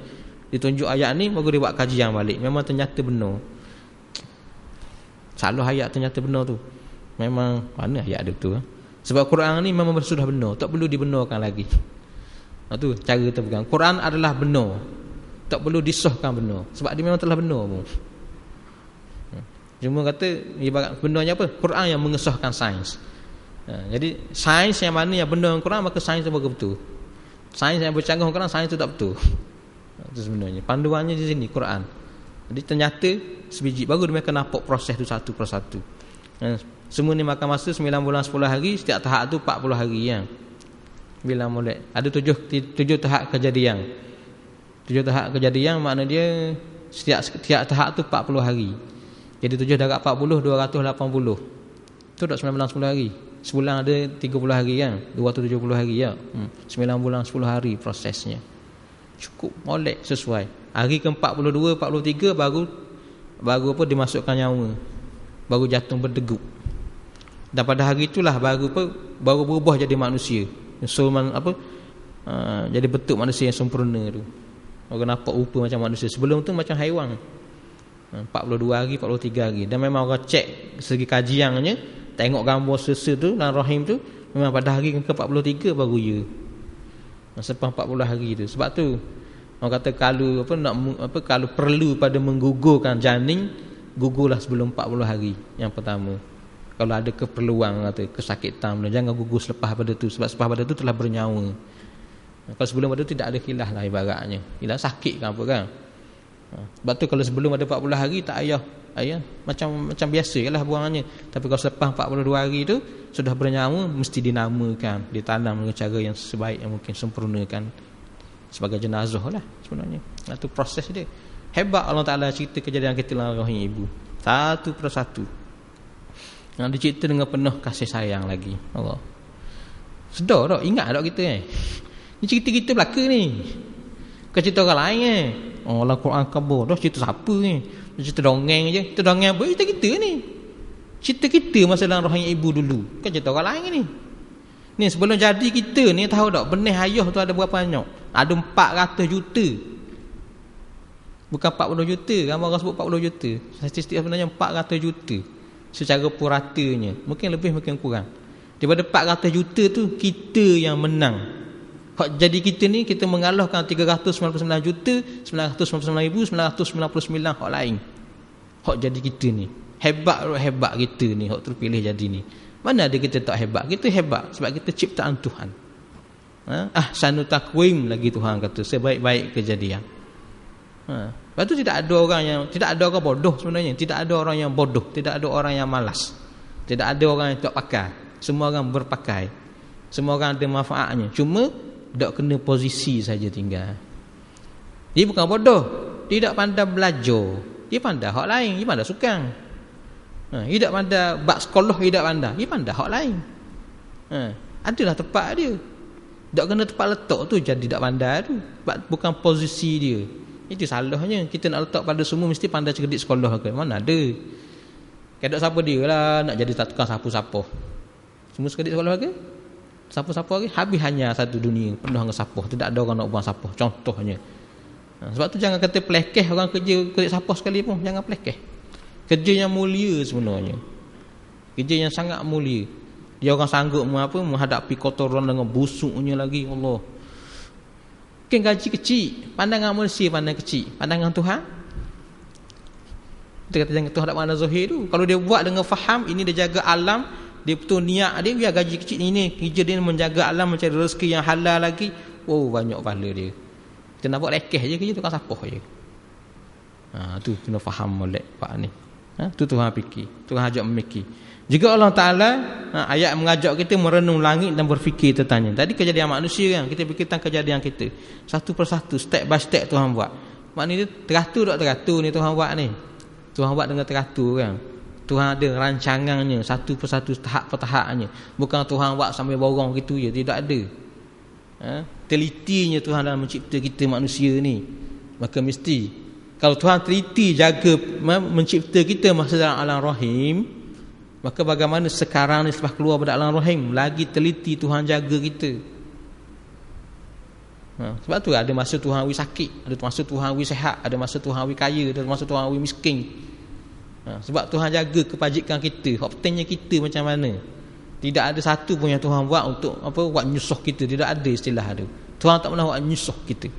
Ditunjuk ayat ni baru dia buat kajian balik. Memang ternyata benar. Salah ayat ternyata benar tu. Memang mana ayat dia tu? Sebab Quran ni memang sudah benar, tak perlu dibenarkan lagi. Tu cara kita pegang. Quran adalah benar. Tak perlu disahkan benar. Sebab dia memang telah benar pun. Cuma kata ibarat benarnya apa? Quran yang mengesahkan sains. Jadi sains yang mana yang benar dengan Quran, maka sains itu baru betul. Sains yang bercanggah dengan Quran, sains itu tak betul. Itu sebenarnya panduannya di sini Quran. Jadi ternyata sebiji baru dia akan nampak proses itu satu persatu. Semua ni makan masa 9 bulan 10 hari, setiap tahap tu 40 hari ya. Bila mulai ada 7 tahap kejadian. 7 tahap kejadian makna dia setiap tahap tu 40 hari. Jadi 7 darab 40 280. Tu dah 9 bulan 10 hari. Sebulan ada 30 hari kan, 270 hari ya. 9 bulan 10 hari prosesnya. Cukup molek sesuai. Hari ke-42 43 baru dimasukkan nyawa. Baru jantung berdegup. Dan pada hari itulah baru berubah jadi manusia. Jadi bentuk manusia yang sempurna tu. Orang nampak rupa macam manusia. Sebelum tu macam haiwan. 42 hari 43 hari. Dan memang orang cek segi kajiannya, tengok gambar sesa tu dalam rahim tu, memang pada hari ke-43 baru ya. Selepas 40 hari tu. Sebab tu orang kata kalau kalau perlu pada menggugurkan janin, gugurlah sebelum 40 hari yang pertama. Kalau ada keperluan kata kesakitan, jangan gugur selepas pada tu, sebab selepas pada tu telah bernyawa. Kalau sebelum pada tu tidak ada khilaf lah ibaratnya. Khilaf sakit kan apa kan. Sebab tu kalau sebelum ada 40 hari tak payah macam biasa lah buangannya. Tapi kalau selepas 42 hari tu sudah bernyawa, mesti dinamakan, ditanam dengan cara yang sebaik yang mungkin, sempurnakan sebagai jenazah lah sebenarnya. Itu proses dia. Hebat Allah Ta'ala cerita kejadian kita dalam rahim ibu satu persatu. Dia cerita dengan penuh kasih sayang lagi. Allah sedar tak? Ingat tak kita Ni cerita kita belaka ni. Bukan cerita orang lain Allah Quran khabar. Dah cerita siapa ni? Cerita dongeng je. Cerita dongeng apa? Cerita kita ni. Cerita kita masa dalam rahim ibu dulu. Bukan cerita orang lain ni. Ni sebelum jadi kita ni tahu tak benih ayah tu ada berapa banyak? Ada 400 juta. Bukan 40 juta. Ramai orang sebut 40 juta. Statistik sebenarnya 400 juta. Secara puratanya. Mungkin lebih, mungkin kurang. Daripada 400 juta tu, kita yang menang. Hak jadi kita ni, kita mengalahkan 399 juta 999,999 hak lain. Hak jadi kita ni. Hebat kita ni. Hak terpilih jadi ni. Mana ada kita tak hebat? Kita hebat sebab kita ciptaan Tuhan. Ahsanu takwim lagi Tuhan kata, sebaik-baik kejadian. Lepas tu tidak ada orang bodoh sebenarnya. Tidak ada orang yang bodoh, tidak ada orang yang malas. Tidak ada orang yang tak pakai. Semua orang berpakai. Semua orang ada manfaatnya. Cuma tak kena posisi saja tinggal. Dia bukan bodoh, dia tak pandai belajar. Dia pandai hak lain, dia pandai sukan. Dia tak pandai bab sekolah, dia tak pandai. Dia pandai hak lain. Adalah tempat dia. Tak kena tempat letak tu jadi tak pandai tu. Bukan posisi dia. Itu salahnya. Kita nak letak pada semua mesti pandai cerdik sekolah ke. Mana ada. Kadang siapa dia lah nak jadi tukang sapu-sapu. Semua cerdik sekolah ke? Sapu-sapu lagi. Habis hanya satu dunia penuh dengan sapu. Tidak ada orang nak buang sapu. Contohnya. Sebab tu jangan kata pelekeh orang kerja sapu sekali pun. Jangan pelekeh. Kerja yang mulia sebenarnya. Kerja yang sangat mulia. Dia orang sanggup menghadapi kotoran dengan busuknya lagi. Allah. Mungkin gaji kecil. Pandangan manusia pandang kecil. Pandangan Tuhan. Kita kata jangan Tuhan tak mana zahir tu. Kalau dia buat dengan faham, ini dia jaga alam, dia betul niat dia, biar gaji kecil ini kerja dia menjaga alam, mencari rezeki yang halal lagi. Oh, banyak pahala dia. Kita nak buat lekeh je kerja tukang sapuh je. Tu kena faham molek pak ni. Tu Tuhan fikir. Tuhan ajak memikir. Juga Allah Ta'ala ayat mengajak kita merenung langit dan berfikir tentangnya. Tadi kejadian manusia kan, kita fikir tentang kejadian kita. Satu persatu, step by step Tuhan buat. Maknanya teratur tak teratur ni Tuhan buat ni. Tuhan buat dengan teratur kan. Tuhan ada rancangannya, satu persatu, tahap per tahapnya. Bukan Tuhan buat sambil borong gitu je, tidak ada. Telitinya Tuhan dalam mencipta kita manusia ni. Maka mesti kalau Tuhan teliti jaga mencipta kita masa dalam alam rahim, maka bagaimana sekarang ni selepas keluar dari alam rahim lagi teliti Tuhan jaga kita. Sebab tu ada masa Tuhan wi sakit, ada masa Tuhan wi sihat, ada masa Tuhan wi kaya, ada masa Tuhan wi miskin. Sebab Tuhan jaga kebajikan kita, hak pentingnya kita macam mana. Tidak ada satu pun yang Tuhan buat untuk buat nyusuh kita, tidak ada istilah tu. Tuhan tak pernah buat nyusuh kita.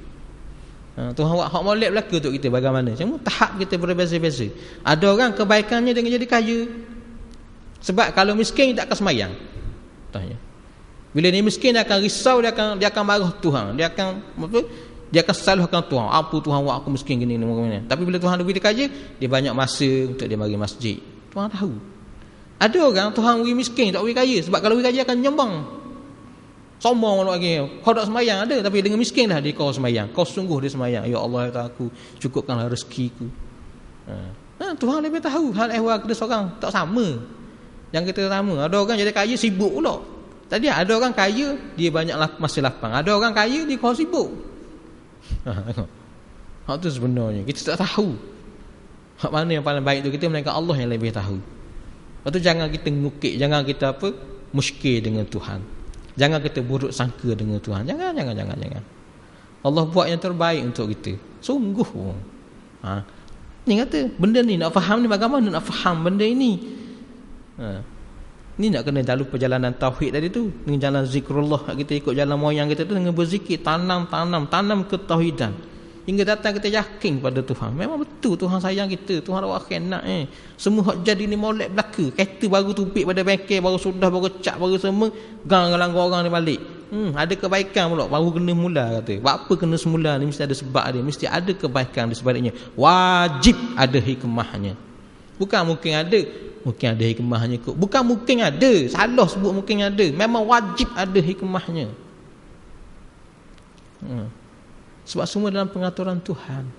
Tuhan buat hak molek belaka untuk kita bagaimana. Cuma tahap kita berbeza-beza. Ada orang kebaikannya dengan jadi kaya. Sebab kalau miskin dia tak akan semayang. Tanya. Bila dia miskin dia akan risau, dia akan marah Tuhan. Dia akan salahkan Tuhan. Apa Tuhan buat aku miskin gini. Tapi bila Tuhan beri dia kaya, dia banyak masa untuk dia mari masjid. Tuhan tahu. Ada orang Tuhan beri miskin tak beri kaya. Sebab kalau beri kaya akan nyombang. Sombong lagi. Kau tak semayang ada, tapi dengan miskin dah dia kau semayang. Kau sungguh dia semayang. Ya Allah ya aku cukupkanlah rezekiku. Tuhan lebih tahu hal ehwal kita seorang tak sama. Yang kita sama. Ada orang jadi kaya sibuk pula. Tadi ada orang kaya dia banyak masa lapang. Ada orang kaya dia kau sibuk. Hak tu sebenarnya kita tak tahu. Hak mana yang paling baik tu kita melainkan Allah yang lebih tahu. Lepas tu jangan kita ngukik, jangan kita muskil dengan Tuhan. Jangan kita buruk sangka dengan Tuhan. Jangan. Allah buat yang terbaik untuk kita. Sungguh. Ni kata benda ni nak faham ni bagaimana nak faham benda ini. Ni nak kena jalur perjalanan tauhid tadi tu, dengan jalan zikrullah. Kita ikut jalan moyang kita tu dengan berzikir, tanam ketauhidan hingga datang kita yakin pada Tuhan. Memang betul Tuhan sayang kita, Tuhan awak nak semua hak jadi ni molek belaka. Kereta baru tupik pada bengkel, baru sudah, baru cat, baru semua gang langgar orang ni balik. Ada kebaikan pula baru kena mula kata. Buat apa kena semula ni mesti ada sebab dia, mesti ada kebaikan di sebaliknya. Wajib ada hikmahnya. Bukan mungkin ada hikmahnya kot. Bukan mungkin ada, salah sebut mungkin ada. Memang wajib ada hikmahnya. Sebab semua dalam pengaturan Tuhan.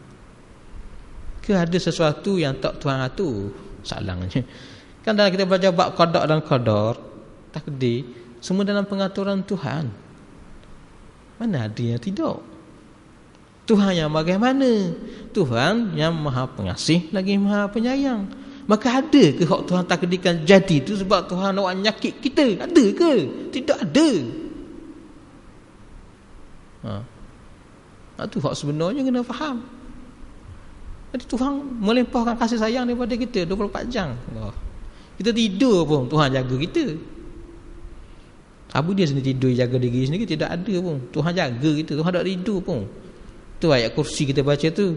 Ke ada sesuatu yang tak Tuhan atur? Salahnya. Kan dalam kita belajar bab qada dan qadar, takdir, semua dalam pengaturan Tuhan. Mana ada yang tidak? Tuhan yang bagaimana? Tuhan yang maha pengasih lagi maha penyayang. Maka ada ke hak Tuhan takdirkan jadi tu sebab Tuhan nak nyakit kita? Ada ke? Tidak ada. Tu hak sebenarnya kena faham. Jadi Tuhan melimpahkan kasih sayang daripada kita 24 jam. Kita tidur pun Tuhan jaga kita. Apa dia sendiri tidur jaga diri sendiri? Tidak ada pun. Tuhan jaga kita. Tuhan tak tidur pun. Tu ayat kursi kita baca tu.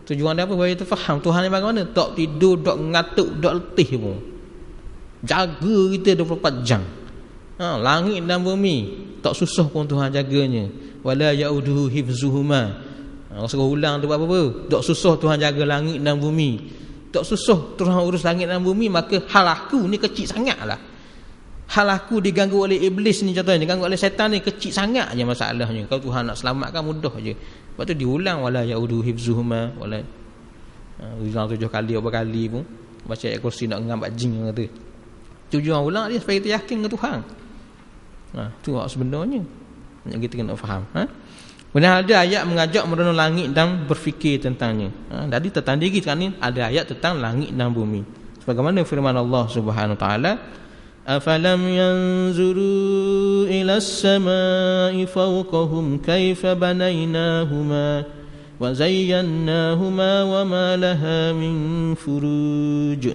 Tujuan dia apa? Bagi kita faham Tuhan ni bagaimana? Tak tidur, tak ngatuk, tak letih pun. Jaga kita 24 jam. Langit dan bumi tak susah pun Tuhan jaganya. Wala yauduhu hifzuhuma. Suruh ulang tu apa-apa. Tak susah Tuhan jaga langit dan bumi. Tak susah Tuhan urus langit dan bumi. Maka hal aku ni kecil sangat lah. Hal aku diganggu oleh iblis ni contohnya, diganggu oleh setan ni kecil sangat je masalahnya. Kalau Tuhan nak selamatkan mudah je. Sebab tu diulang wala yaudu hifzuhuma, wala ulang 7 kali berapa kali pun baca ayat kursi nak ngambat jin kata. Tujuan ulang dia supaya kita yakin dengan Tuhan. Tu sebenarnya yang kita kena faham. Kemudian ada ayat mengajak merenung langit dan berfikir tentangnya. Jadi tertandigi sekarang ni ada ayat tentang langit dan bumi. Sebagaimana firman Allah Subhanahu Wa Taala, afalam yanzuru ila as-samai fawqahum kaifa banaynahuma wa zayyannahuma wa ma laha min furuj.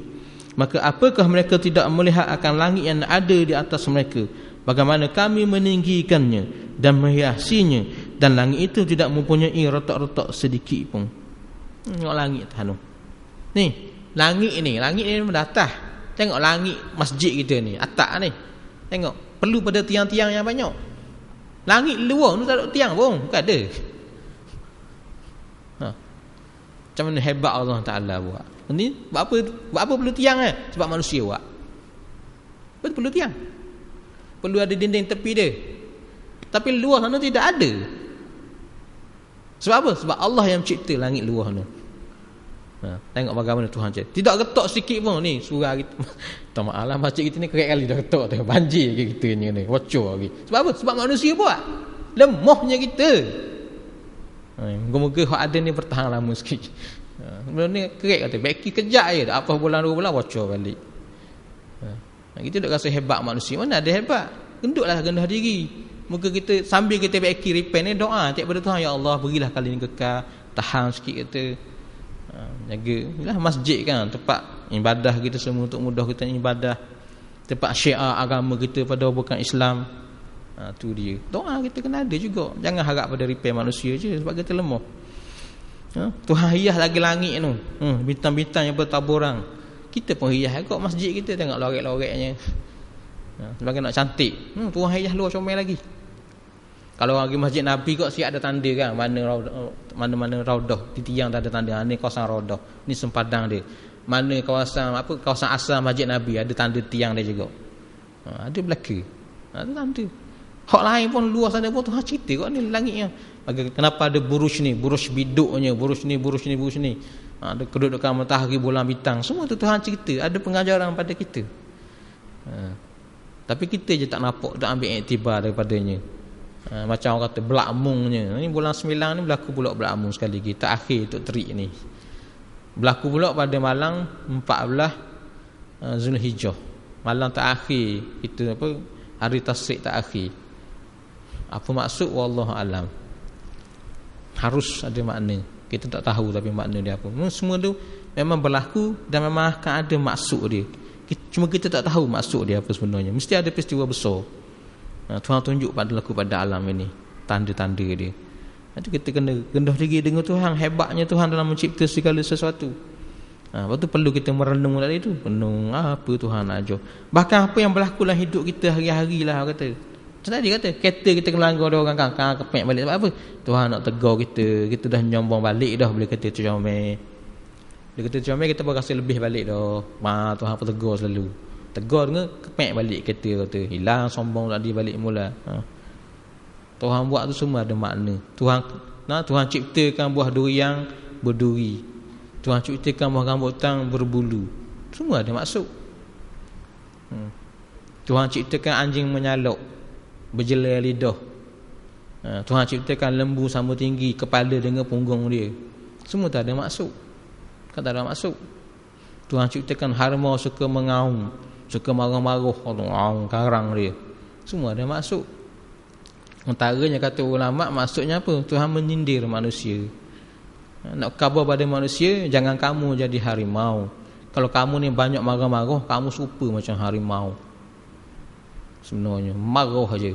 Maka apakah mereka tidak melihat akan langit yang ada di atas mereka, bagaimana kami meninggikannya dan menghiasinya, dan langit itu tidak mempunyai retak-retak sedikit pun. Tengok langit tu. Ni, langit ni mendatah. Tengok langit masjid kita ni, atap ni. Tengok, perlu pada tiang-tiang yang banyak. Langit luar tu tak ada tiang pun, bukan ada. Macam mana hebat Allah Ta'ala buat. Ni buat apa perlu tiang Sebab manusia buat. Betul perlu tiang. Perlu ada dinding tepi dia. Tapi luar sana tidak ada. Sebab apa? Sebab Allah yang cipta langit luar tu. Tengok bagaimana Tuhan cipta. Tidak getok sikit pun ni surah kita. Tak maaf masjid kita ni kerek kali dah getok tu. Banjir kita ni bocor lagi. Sebab apa? Sebab manusia buat. Lemahnya kita. Moga-moga hak ada ni bertahan lama sikit. Sebelum ni kerek kata beki kejap je, tak apa bulan 2 bulan bocor balik. Kita tak rasa hebat manusia. Mana ada hebat? Gendutlah rendah diri. Moga kita sambil kita beki repair ni doa cak pada Tuhan, ya Allah berilah kali ni kekal, tahan sikit kata. Jaga lah masjid kan, tempat ibadah kita semua untuk mudah kita ibadah, tempat syiar agama kita pada bukan Islam. Tu dia. Doa kita kena ada juga. Jangan harap pada repair manusia je sebab kita lemah. Tuhan hias lagi langit tu. Bintang-bintang yang bertaburan. Kita pun hias kot masjid kita, tengok lorek-loreknya. Sebagai nak cantik. Tuhan hias luar comel lagi. Kalau lagi masjid Nabi kot siap ada tanda kan, mana-mana raudah di tiang dah ada tanda. Ni kawasan raudah, ni sempadang dia. Mana kawasan kawasan asal masjid Nabi ada tanda tiang dia juga. Ada belaka. Ada tanda. Hak lain pun luar sana pun Tuhan cerita kot ni langitnya. Kenapa ada buruj ni, buruj biduknya, buruj ni. Ada kedudukan matahari, bulan, bintang. Semua tu Tuhan cerita, ada pengajaran pada kita. Tapi kita je tak nampak, tak ambil iktibar daripadanya. Macam orang kata belak mungnya. Ni bulan 9 ni berlaku pula belak mung sekali lagi. Tak akhir untuk terik ni. Berlaku pula pada malam 14 Zulhijjah. Malam tak akhir kita hari tasrik tak akhir. Apa maksud wallahu alam. Harus ada makna. Kita tak tahu tapi makna dia apa. Semua tu memang berlaku dan memang akan ada maksud dia. Cuma kita tak tahu maksud dia apa sebenarnya. Mesti ada peristiwa besar. Tuhan tunjuk pada alam ini tanda-tanda dia. Itu kita kena rendah diri dengan Tuhan. Hebatnya Tuhan dalam mencipta segala sesuatu. Lepas tu perlu kita merenung dari itu. Renung apa Tuhan nak ajar. Bahkan apa yang berlaku dalam hidup kita hari-hari lah kata. Macam tadi kata kereta kita melanggar ada orang kangkang kepek balik. Sebab apa? Tuhan nak tegur kita. Kita dah nyombong balik dah boleh kata tu comel. Dia kata comel kita berasa lebih balik dah. Tuhan pun tegur selalu. Tegur dengan kepek balik kereta kata. Hilang sombong tadi balik mula. Tuhan buat tu semua ada makna. Tuhan ciptakan buah durian berduri. Tuhan ciptakan buah rambutan berbulu. Semua ada maksud. Tuhan ciptakan anjing menyalok, berjelai lidah. Tuhan ciptakan lembu sama tinggi, kepala dengan punggung dia. Semua tak ada maksud. Tak ada maksud. Tuhan ciptakan harimau suka mengaum, suka marah-marah, karang dia. Semua ada maksud. Antaranya kata ulama, maksudnya apa? Tuhan menyindir manusia. Nak khabar pada manusia, jangan kamu jadi harimau. Kalau kamu ni banyak marah-marah, kamu serupa macam harimau. Sebenarnya marah saja.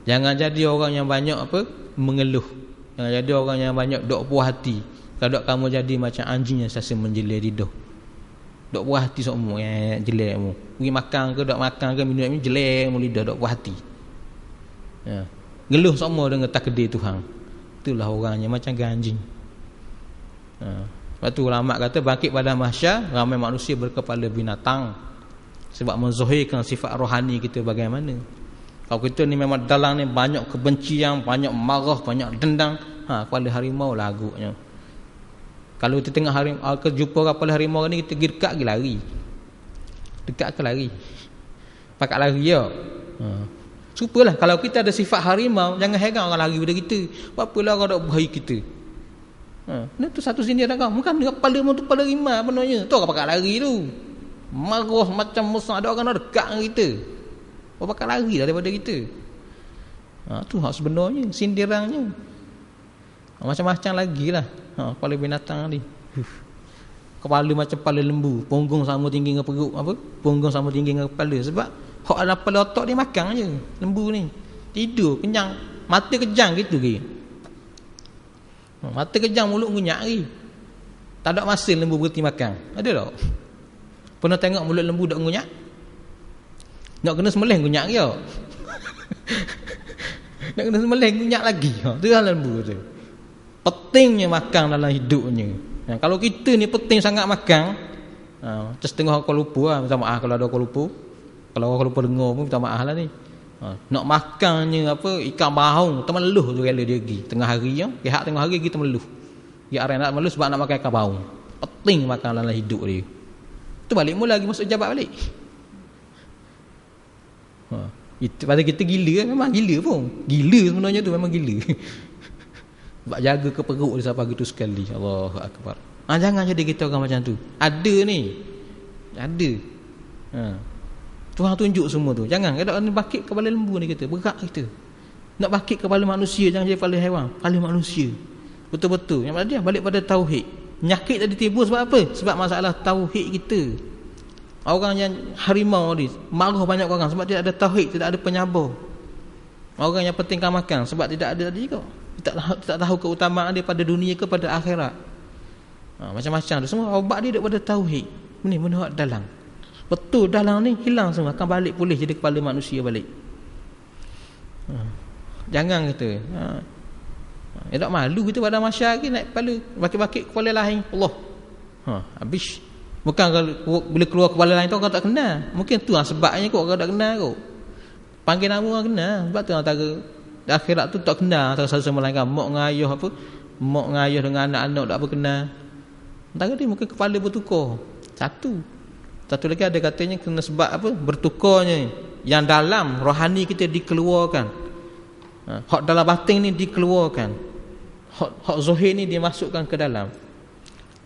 Jangan jadi orang yang banyak apa? Mengeluh. Jangan jadi orang yang banyak dok puas hati. Kalau kamu jadi macam anjing yang sasa menjelai lidah. Dok puas hati semua yang jelai mu. Pergi makan ke dok makan ke minum ni jelai mu lidah, dok puas hati. Ya. Ngeluh semua dengan takdir Tuhan. Itulah orangnya macam anjing. Lepas tu ulama kata bangkit pada mahsyar ramai manusia berkepala binatang. Sebab menzahirkan sifat rohani kita bagaimana. Kalau kita ni memang dalam ni banyak kebencian, banyak marah, banyak dendam, kepala harimau lah agaknya. Kalau kita tengok harimau, jumpa kepala harimau ni, kita dekat ke lari. Dekat ke lari. Pakat lari ya. Supalah kalau kita ada sifat harimau, jangan heran orang lari pada kita. Apalah orang nak bahaya kita. Ni tu satu sini ada kau. Bukan kepala mu tu kepala harimau benarnya. Tu orang pakat lari tu. Marah macam musuh, ada orang nak dekat dengan kita. Orang pakat lari lah daripada kita. Tu hak sebenarnya, sindirannya. Macam-macam lagi lah. Kepala binatang ni. Kepala macam kepala lembu, punggung sama tinggi dengan perut, apa? Punggung sama tinggi dengan kepala. Sebab hak ada kepala otak dia makan je lembu ni. Tidur kenyang, mata kejang gitu ke. Mata kejang, mulut ngunyak lagi. Tak ada masa lembu berhenti makan. Ada tak? Pernah tengok mulut lembu dak ngunyak? Nak kena sembelih ngunyak ke? Nak kena sembelih ngunyak lagi. Tu hal lembu tu. Pentingnya makan dalam hidupnya. Kalau kita ni penting sangat makan, setengah kau lupa lah. Minta maaf kalau ada kau lupa. Kalau kau lupa dengar pun minta maaf lah ni. Nak makannya apa, ikan bahong termeluh tu rela dia pergi tengah hari ya. Pihak tengah hari kita meluh. Dia arah nak meluh sebab nak makan ikan bahong. Penting makan dalam hidup dia. Tu balik mula lagi masuk jabat balik. Itu pada kita gila, memang gila pun. Gila sebenarnya tu, memang gila. Sebab jaga ke perut dia sampai gitu sekali. Allahu akbar. Jangan jadi kita orang macam tu. Ada ni. Ada. Tuhan tunjuk semua tu. Jangan kada ni bakit kepala lembu ni kita, berat kita. Nak bakit kepala manusia, jangan jadi kepala haiwan, kepala manusia. Betul-betul. Yang dia balik pada tauhid. Penyakit tadi timbul sebab apa? Sebab masalah tauhid kita. Orang yang harimau ni marah banyak orang sebab tidak ada tauhid, tidak ada penyabar. Orang yang pentingkan makan sebab tidak ada tadi kau. Tak tahu keutamaan dia pada dunia ke pada akhirat. Macam-macam tu semua obat dia daripada tauhid. Ni menurut dalam. Betul dalam ni hilang semua, akan balik pulih jadi kepala manusia balik. Jangan kata. Tak malu kita pada masyarakat naik kepala, bakit-bakit kepala lain Allah. Habis. Bukan kalau bila keluar kepala lain tu orang tak kenal. Mungkin tu sebabnya kau orang tak kenal kau. Panggil nama orang kenal. Sebab tu antara akhirat tu tak kenal antara satu sama lain kan. Mak ngayuh apa? Mak ngayuh dengan anak-anak tak apa kenal. Antara dia mungkin kepala bertukar. Satu lagi ada katanya kena sebab apa? Bertukarnya. Yang dalam rohani kita dikeluarkan. Hak dalam batin ni dikeluarkan. Hak zahir ni dimasukkan ke dalam.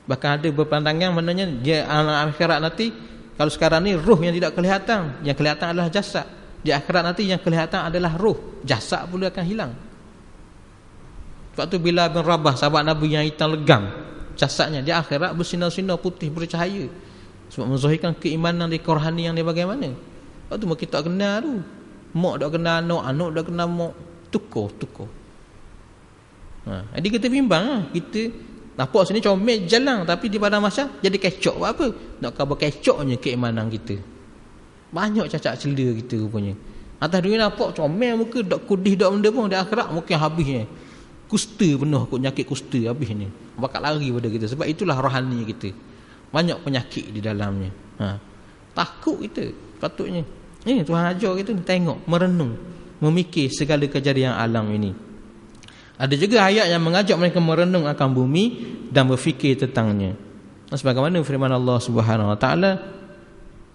Bahkan ada berpandangan maknanya dia alam akhirat nanti, kalau sekarang ni roh yang tidak kelihatan, yang kelihatan adalah jasad. Di akhirat nanti yang kelihatan adalah roh, jasad pula akan hilang. Sebab tu bila bin Rabah sahabat Nabi yang hitam legam jasadnya, di akhirat bersinar-sinar putih bercahaya. Sebab menzahirkan keimanan di rohani yang dia bagaimana. Sebab tu kita tak kenal tu. Mak tak kenal anak tak kenal mak, tukar. Jadi kita bimbang lah. Kita nampak sini comel jalan, tapi di pada masa jadi kecok apa? Nak khabar kecoknya keimanan kita. Banyak cacat celah kita rupanya. Atas dunia nampak comel muka, dak kudih dak benda pun, di akhirat mungkin habisnya. Kusta penuh kot, nyakit kusta habis ni. Bakal lari pada kita sebab itulah rohani kita. Banyak penyakit di dalamnya. Takut kita patutnya. Ini Tuhan ajar kita tengok, merenung, memikir segala kejadian alam ini. Ada juga ayat yang mengajak mereka merenung akan bumi dan berfikir tentangnya. Sebagaimana firman Allah Subhanahu Wa Taala,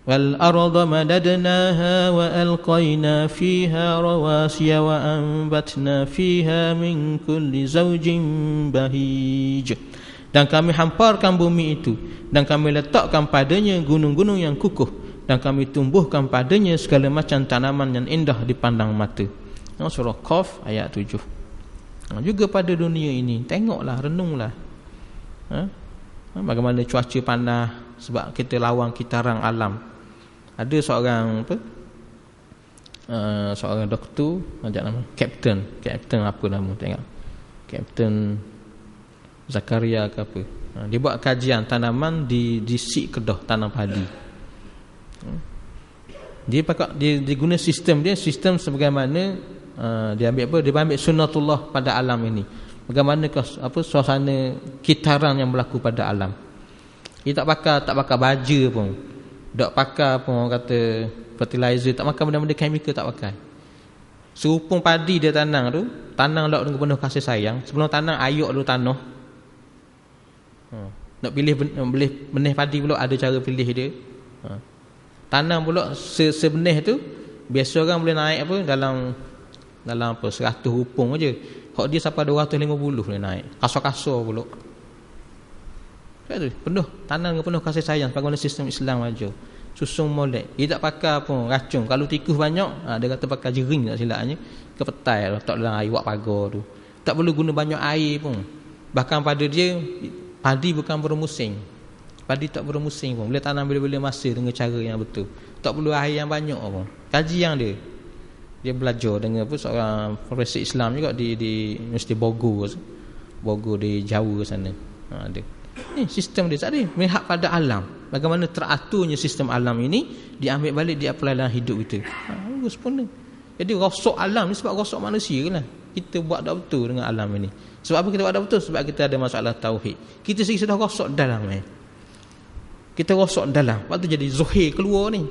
wal arda madadnaha wa alqaina fiha rawasiya wa anbatna fiha min kulli zawjin bahij. Dan kami hamparkan bumi itu, dan kami letakkan padanya gunung-gunung yang kukuh, dan kami tumbuhkan padanya segala macam tanaman yang indah dipandang mata. Surah Qaf ayat 7. Juga pada dunia ini, tengoklah, renunglah, bagaimana cuaca panas sebab kita lawan kitaran alam. Ada seorang seorang doktor, ajak nama Kapten apa nama, tengok Kapten Zakaria ke apa. Dia buat kajian tanaman di Sik Kedah, tanam padi. Dia guna sistem sebagaimana dia ambil apa? Dia ambil sunnatullah pada alam ini. Bagaimana suasana kitaran yang berlaku pada alam. Dia tak pakai baja pun. Tak pakai pun orang kata fertilizer, tak pakai benda-benda chemical, tak pakai. Serupung padi dia tanam laut dengan penuh kasih sayang. Sebelum tanam ayuk dulu tanah. Nak pilih benih padi pula ada cara pilih dia. Tanam pula sebenih tu biasa orang boleh naik apa dalam 100 rupung aja. Hak dia sampai 250 boleh naik. Kasar-kasar pula. Penuh tanam dengan penuh kasih sayang bagaimana sistem Islam aja. Susung molek. Dia tak pakai pun racun. Kalau tikus banyak, dia kata pakai jering tak silapnya. Kepetai letak dalam air wak pagar tu. Tak perlu guna banyak air pun. Bahkan pada dia padi bukan bermusim. Padi tak bermusim pun. Boleh tanam bila-bila masa dengan cara yang betul. Tak perlu air yang banyak pun. Kajian dia. Dia belajar dengan seorang profesor Islam juga di Universiti Bogor di Jawa sana. Ada. Ni sistem dia tadi melihat pada alam. Bagaimana teraturnya sistem alam ini diambil balik, diapply dalam hidup kita. Bagus pun ni. Jadi rosak alam ni sebab rosak manusia lah. Kita buat tak betul dengan alam ini. Sebab apa kita buat tak betul? Sebab kita ada masalah tauhid. Kita sendiri sudah rosak dalam Kita rosak dalam. Lepas tu jadi zuhir keluar ni.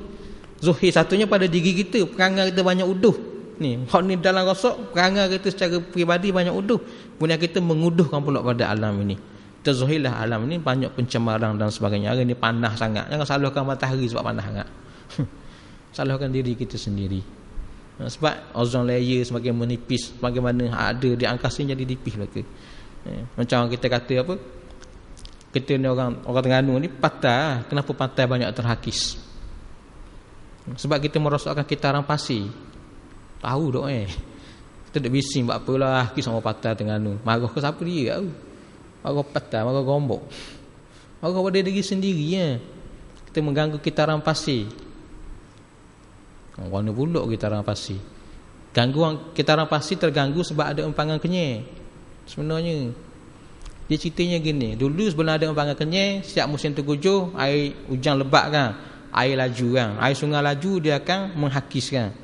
Zuhir satunya pada diri kita. Perangai kita banyak uduh. Ni, hak ni dalam rosak, perangai kita secara peribadi banyak uduh. Kemudian kita menguduhkan pula pada alam ini. Terzuhirlah alam ini banyak pencemaran dan sebagainya. Hari ni panas sangat. Jangan salahkan matahari sebab panas sangat. Salahkan diri kita sendiri. Sebab ozon layer semakin menipis, bagaimana ada di angkasa jadi tipis lagi. Macam kita kata apa? Kita ni orang Terengganu ni patah. Kenapa pantai banyak terhakis? Sebab kita merosakkan kitaran pasir. Tahu dok Kita tak bising buat apalah hakis sama patah Terengganu. Marah ke siapa dia tahu. Marah patah, marah gombok. Marah pada diri sendiri Kita mengganggu kitaran pasir. Warna pulak kitaran pasir. Gangguan kitaran pasir terganggu sebab ada empangan kenyir. Sebenarnya dia ceritanya gini. Dulu sebelum ada empangan kenyir, setiap musim tengkujuh, air hujan lebat kan, air laju kan, air sungai laju, dia akan menghakis kan.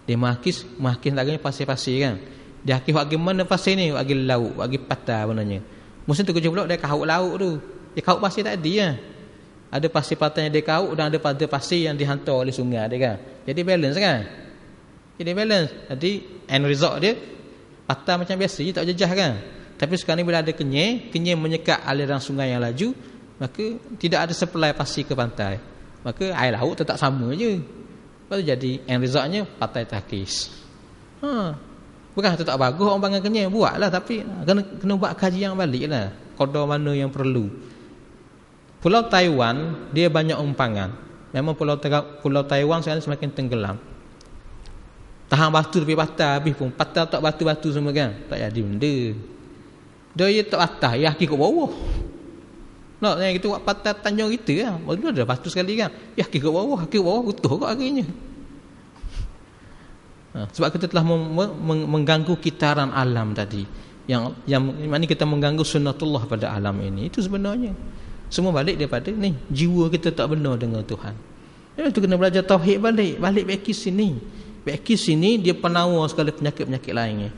Dia menghakis lagi pasir-pasir kan. Dia hakis bagi mana pasir ni? Bagi laut, bagi patah benarnya. Musim tengkujuh pula dia kahut laut tu. Dia kahut pasir tadi kan. Ada pasir patah yang dia kahut dan ada pasir yang dihantar oleh sungai dia kan. Jadi balance kan. Jadi end result dia patah macam biasa je, tak jejah kan. Tapi sekarang ni bila ada kenyir menyekat aliran sungai yang laju, maka tidak ada supply pasir ke pantai. Maka air laut tetap sama je. Lepas tu jadi end resultnya pantai terhakis. Bukan tu tak bagus orang panggil kenyir, buatlah, tapi kena buat kajian baliklah. Kadar mana yang perlu. Pulau Taiwan dia banyak empangan. Memang Pulau Taiwan sekarang semakin tenggelam. Tahan batu tepi patah habis pun. Patah tak batu-batu semua kan. Tak jadi benda. Dia tak patah, dia haki kat bawah. Nak yang kita buat patah tanjung kita kan. Baru ada batu sekali kan. Dia haki kat bawah, utuh kat akhirnya. Sebab kita telah mengganggu kitaran alam tadi. Yang mana kita mengganggu sunnatullah pada alam ini. Itu sebenarnya. Semua balik daripada ni, jiwa kita tak benar dengan Tuhan. Itu kena belajar tauhid balik back ke sini. Back ke sini dia penawar segala penyakit-penyakit lainnya.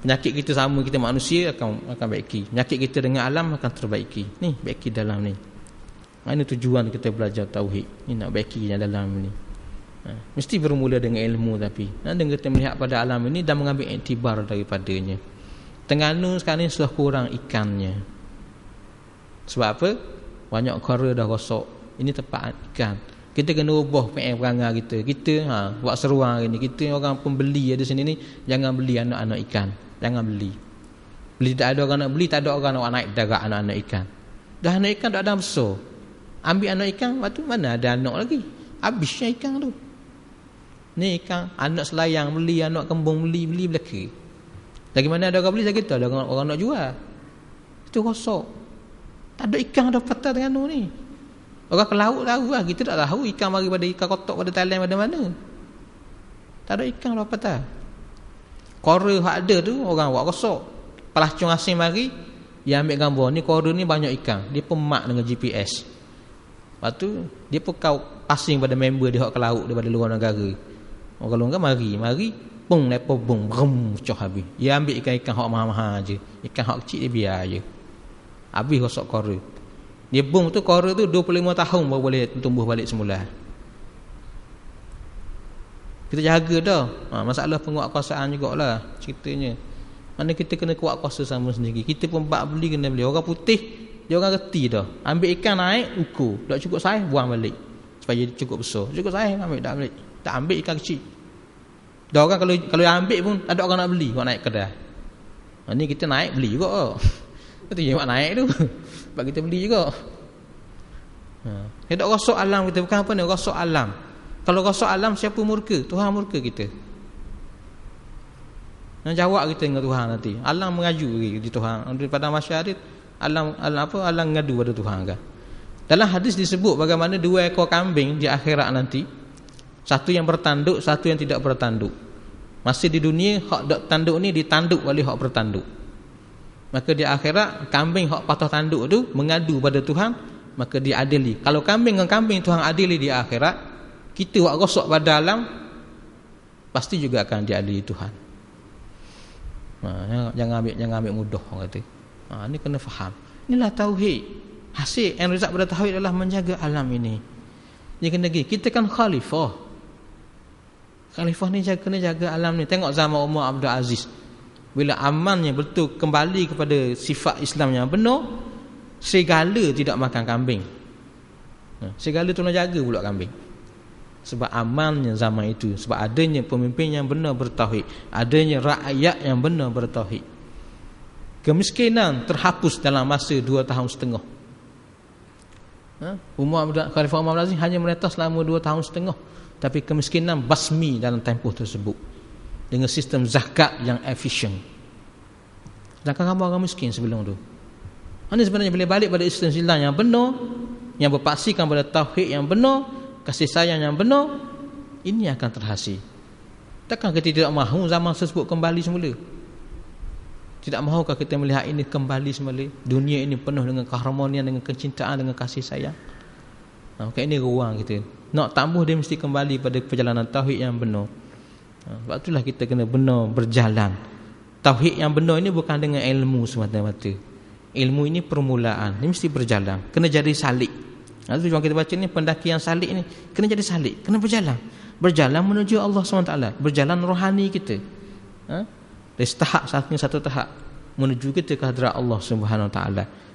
Penyakit kita sama, kita manusia akan baiki. Penyakit kita dengan alam akan terbaiki. Ni baiki dalam ni. Ini tujuan kita belajar tauhid. Ni nak baiki yang dalam ni. Mesti bermula dengan ilmu tapi. Dan kita melihat pada alam ini dan mengambil iktibar daripadanya. Terengganu sekarang ni sudah kurang ikannya. Sebab apa? Banyak kara dah rosak. ini tempat ikan. Kita kena ubah perangai kita. Kita buat seruan hari ni. Kita orang pembeli ada sini ni, jangan beli anak-anak ikan. Jangan beli. Beli tak ada orang nak beli, tak ada orang nak naik darat anak-anak ikan. Dah anak ikan tak ada besar. Ambil anak ikan, lepas tu mana ada anak lagi? Habisnya ikan tu. Ni ikan anak selayang beli, anak kembung beli belaka. Lagi mana ada orang beli, saya kata ada orang nak jual. Itu rosak. Tak ada ikan ada patah Terengganu ni. Orang ke laut tahu lah. Kita tak tahu ikan mari pada ikan kotak pada Thailand pada mana. Tak ada ikan ada patah. Kora hak ada tu orang buat rosak. Pelacung asing mari, dia ambil gambar ni kora ni banyak ikan. Dia pun mark dengan GPS. Lepas tu dia pun kau passing pada member dia hak ke laut daripada luar negara. Orang luar negara mari pung lepo bung brum pecah habis. Dia ambil ikan-ikan hak mahal-mahal aje. Ikan hak kecil dia biar aje. Habis rosak kora. Dia bung tu kora tu 25 tahun baru boleh tumbuh balik semula. Kita jaga dah. Masalah penguatkuasaan jugalah ceritanya. Mana kita kena kuat kuasa sama sendiri. Kita pun bak beli kena beli. Orang putih dia orang reti dah. Ambil ikan naik ukur. Tak cukup saiz buang balik. Supaya dia cukup besar. Cukup saiz ambil tak balik. Tak ambil ikan kecil. Dah orang kalau ambil pun tak ada orang nak beli, buat naik kedai. Ni kita naik beli juga. Kita buat naik tu. Sebab kita beli juga. Kita rosak alam kita, bukan apa ni, rosak alam. Kalau rosak alam siapa murka? Tuhan murka kita. Nak jawab kita dengan Tuhan nanti. Alam mengaju di Tuhan. Pada masyarakat alam ngadu pada Tuhan kan. Dalam hadis disebut bagaimana dua ekor kambing di akhirat nanti. Satu yang bertanduk, satu yang tidak bertanduk. Masih di dunia hak dak tanduk ni ditanduk oleh hak bertanduk. Maka di akhirat kambing hak patah tanduk tu mengadu pada Tuhan, maka diadili. Kalau kambing dengan kambing Tuhan adili di akhirat, kita buat rosak pada alam pasti juga akan diadili Tuhan. Jangan ambil mudah orang kata. Ni kena faham. Inilah tauhid. Hasil yang result pada tauhid adalah menjaga alam ini. Dia kena pergi. Kita kan khalifah. Khalifah ni kena jaga alam ni. Tengok zaman Umar Abdul Aziz. Bila amannya betul kembali kepada sifat Islam yang benar, serigala tidak makan kambing. Serigala tu nak jaga pula kambing. Sebab amannya zaman itu. Sebab adanya pemimpin yang benar bertauhid. Adanya rakyat yang benar bertauhid. Kemiskinan terhapus dalam masa 2 tahun setengah. Khalifah Umar Abdul Aziz hanya merintah selama 2 tahun setengah. Tapi kemiskinan basmi dalam tempoh tersebut. Dengan sistem zakat yang efisien. Sedangkan kamu orang miskin sebelum tu. Ini sebenarnya boleh balik pada sistem Islam yang benar, yang berpaksikan pada tauhid yang benar, kasih sayang yang benar, ini akan terhasil. Takkan kita tidak mahu zaman tersebut kembali semula? Tidak mahukah kita melihat ini kembali semula? Dunia ini penuh dengan keharmonian, dengan kecintaan, dengan kasih sayang. Maka ini ruang kita. Nak tambah dia mesti kembali pada perjalanan tauhid yang benar. Sebab itulah kita kena benar berjalan. Tauhid yang benar ini bukan dengan ilmu semata-mata. Ilmu ini permulaan. Ini mesti berjalan. Kena jadi salik. Itu yang kita baca ni, pendakian salik ni kena jadi salik, kena berjalan. Berjalan menuju Allah SWT. Berjalan rohani kita. Dari satu tahap menuju kita ke hadirat Allah SWT.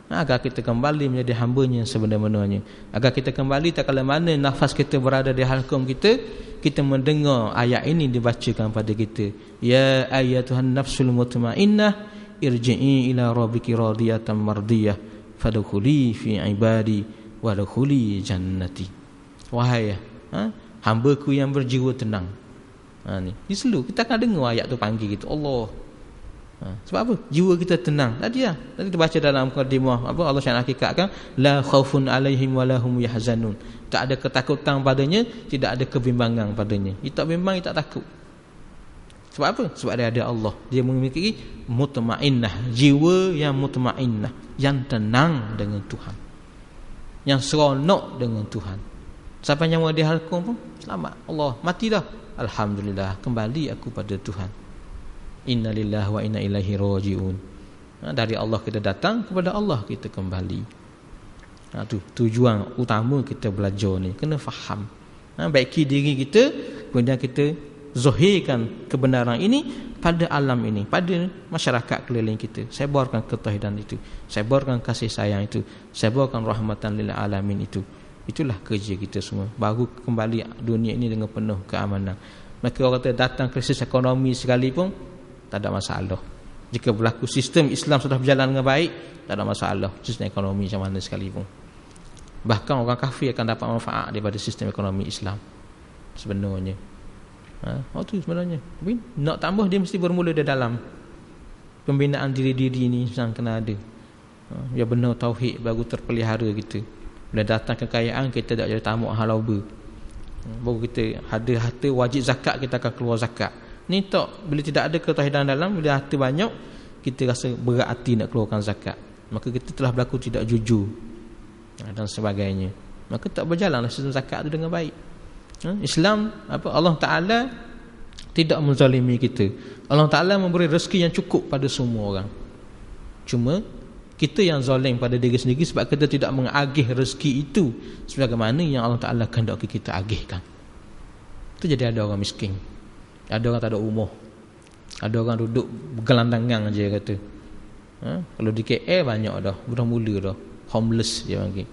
Agar kita kembali menjadi hamba-Nya sebenar-benarnya. Agar kita kembali tak kala mana nafas kita berada di halqum kita, kita mendengar ayat ini dibacakan pada kita. Ya ayyatuhan nafsul mutmainnah irji'i ila rabbiki radiyatan mardiyah fadkhuli fi ibadi wadkhuli jannati. Wahai hamba-Ku yang berjiwa tenang. Ni selalu kita akan dengar ayat tu panggil kita Allah. Sebab apa? Jiwa kita tenang. Tadi kita baca dalam mukadimah apa Allah Subhanahu hakikatkan la khaufun alaihim walahum yahzanun. Tak ada ketakutan padanya, tidak ada kebimbangan padanya. Dia tak bimbang, dia tak takut. Sebab apa? Sebab dia ada Allah. Dia memiliki mutmainnah, jiwa yang mutmainnah, yang tenang dengan Tuhan, yang seronok dengan Tuhan. Siapa yang mau di halqum pun selamat. Allah mati dah. Alhamdulillah, kembali aku pada Tuhan. Innalillahi wa inna ilaihi raji'un. Dari Allah kita datang, kepada Allah kita kembali. Tu tujuan utama kita belajar ni. Kena faham. Baiki diri kita, kemudian kita zahirkan kebenaran ini pada alam ini, pada masyarakat keliling kita. Sebarkan ketauhidan itu, sebarkan kasih sayang itu, sebarkan rahmatan lil alamin itu. Itulah kerja kita semua. Baru kembali dunia ini dengan penuh keamanan. Maka orang kata datang krisis ekonomi sekalipun tak ada masalah. Jika berlaku sistem Islam sudah berjalan dengan baik, tak ada masalah. Sistem ekonomi macam mana sekalipun. Bahkan orang kafir akan dapat manfaat daripada sistem ekonomi Islam sebenarnya. Itu sebenarnya. Tapi nak tambah dia mesti bermula dari dalam. Pembinaan diri-diri ni yang kena ada. Ya benar tauhid baru terpelihara kita. Bila datang kekayaan kita tak jadi tamak halauba. Baru kita ada harta wajib zakat, kita akan keluar zakat. Ni tak, bila tidak ada ketauhidan dalam, bila harta banyak kita rasa berat hati nak keluarkan zakat. Maka kita telah berlaku tidak jujur dan sebagainya. Maka tak berjalanlah sistem zakat itu dengan baik. Islam Allah Ta'ala tidak menzalimi kita. Allah Ta'ala memberi rezeki yang cukup pada semua orang. Cuma kita yang zalim pada diri sendiri sebab kita tidak mengagih rezeki itu sebagaimana yang Allah Ta'ala kehendaki kita agihkan. Itu jadi ada orang miskin, ada orang tak ada rumah, ada orang duduk bergelandangan je kata. Kalau di KL banyak dah, dah mula dah homeless dia panggil.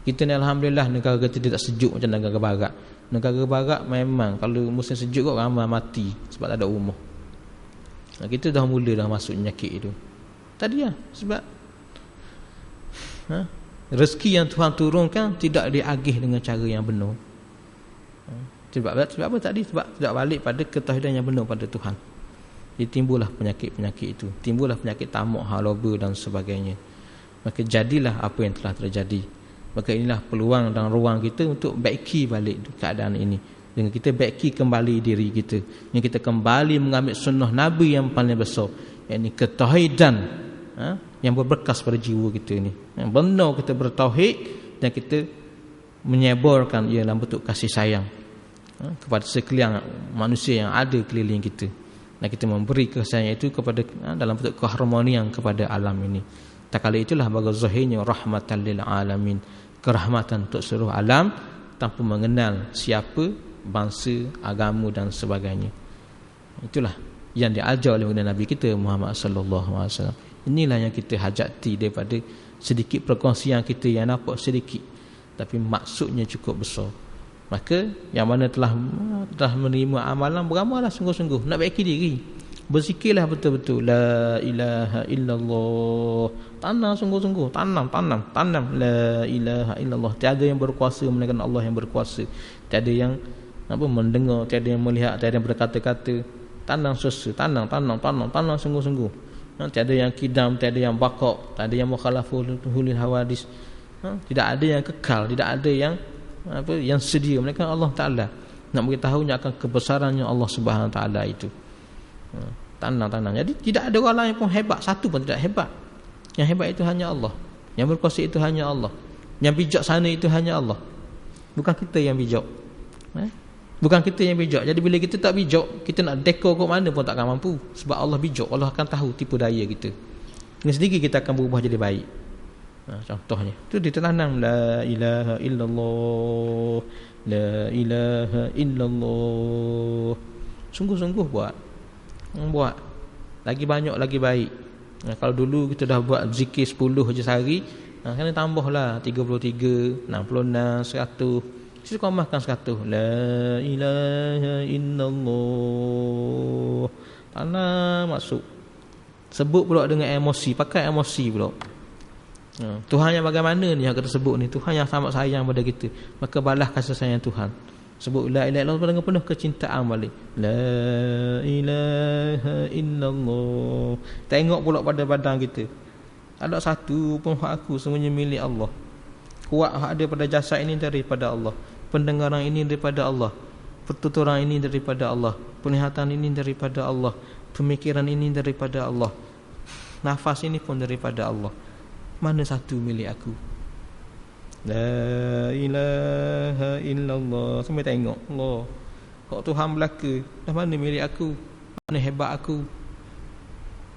Kita ni alhamdulillah negara kita tidak sejuk macam negara barat. Negara barat memang kalau musim sejuk kot ramai mati sebab tak ada rumah. Kita dah mula dah masuk penyakit itu. Tadi lah sebab rezeki yang Tuhan turunkan tidak diagih dengan cara yang benar. Sebab apa tadi? Sebab tidak balik pada ketauhidan yang benar pada Tuhan. Jadi timbullah penyakit-penyakit itu, timbullah penyakit tamak, halauba dan sebagainya. Maka jadilah apa yang telah terjadi. Maka inilah peluang dan ruang kita untuk baiki balik keadaan ini. Dengan kita baiki kembali diri kita, dengan kita kembali mengambil sunnah Nabi yang paling besar, yakni ketauhidan yang berbekas pada jiwa kita ni. Yang benar kita bertauhid dan kita menyebarkan ia dalam bentuk kasih sayang kepada sekalian manusia yang ada keliling kita. Dan kita memberi kasih sayang itu kepada dalam bentuk keharmonian kepada alam ini. Tak kala itulah bagi zahirnya rahmatan lil alamin, kerahmatan untuk seluruh alam tanpa mengenal siapa, bangsa, agama dan sebagainya. Itulah yang diajar oleh Nabi kita Muhammad sallallahu alaihi wasallam. Inilah yang kita hajati daripada sedikit perkongsian kita yang nampak sedikit tapi maksudnya cukup besar. Maka yang mana telah menerima amalan, beramallah sungguh-sungguh, nak baiki diri. Berzikirlah betul-betul la ilaha illallah. Tanam sungguh-sungguh, tanam la ilaha illallah. Tiada yang berkuasa melainkan Allah yang berkuasa. Tiada yang mendengar, tiada yang melihat, tiada yang berkata-kata. Tanam sesu, tanam sungguh-sungguh. Tiada yang kidam, tiada yang bakok, tiada yang mukhalaful hulil hawadis. Tidak ada yang kekal, tidak ada yang sedia melainkan Allah Ta'ala. Nak beritahunya akan kebesarannya Allah Subhanahu Ta'ala itu. Tanam. Jadi tidak ada orang lain pun hebat, satu pun tidak hebat. Yang hebat itu hanya Allah. Yang berkuasa itu hanya Allah. Yang bijaksana itu hanya Allah. Bukan kita yang bijak. Bukan kita yang bijak. Jadi bila kita tak bijak, kita nak dekor ke mana pun takkan mampu. Sebab Allah bijak, Allah akan tahu tipu daya kita. Dengan sendiri kita akan berubah jadi baik. Contohnya itu ditanam la ilaha illallah, la ilaha illallah. Sungguh-sungguh buat lagi banyak lagi baik. Kalau dulu kita dah buat zikir 10 je sehari, kena tambahlah 33, 66, 100. Kita tambahkan 100. La ilaha illallah. Tanam masuk. Sebut pula dengan emosi, pakai emosi pula. Tuhan yang bagaimana ni yang kita sebut ni? Tuhan yang sangat sayang pada kita. Maka balas kasih sayang Tuhan. Sebut la ilaha illallah dengan penuh kecintaan balik. La ilaha illallah. Tengok pula pada badan kita. Ada satu pun hak aku semuanya milik Allah. Kuat hak ada pada jasad ini daripada Allah. Pendengaran ini daripada Allah. Pertuturan ini daripada Allah. Penglihatan ini daripada Allah. Pemikiran ini daripada Allah. Nafas ini pun daripada Allah. Mana satu milik aku? La ilaha illallah. Sampai tengok Allah. Kok Tuhan belaka? Dah mana milik aku? Mana hebat aku?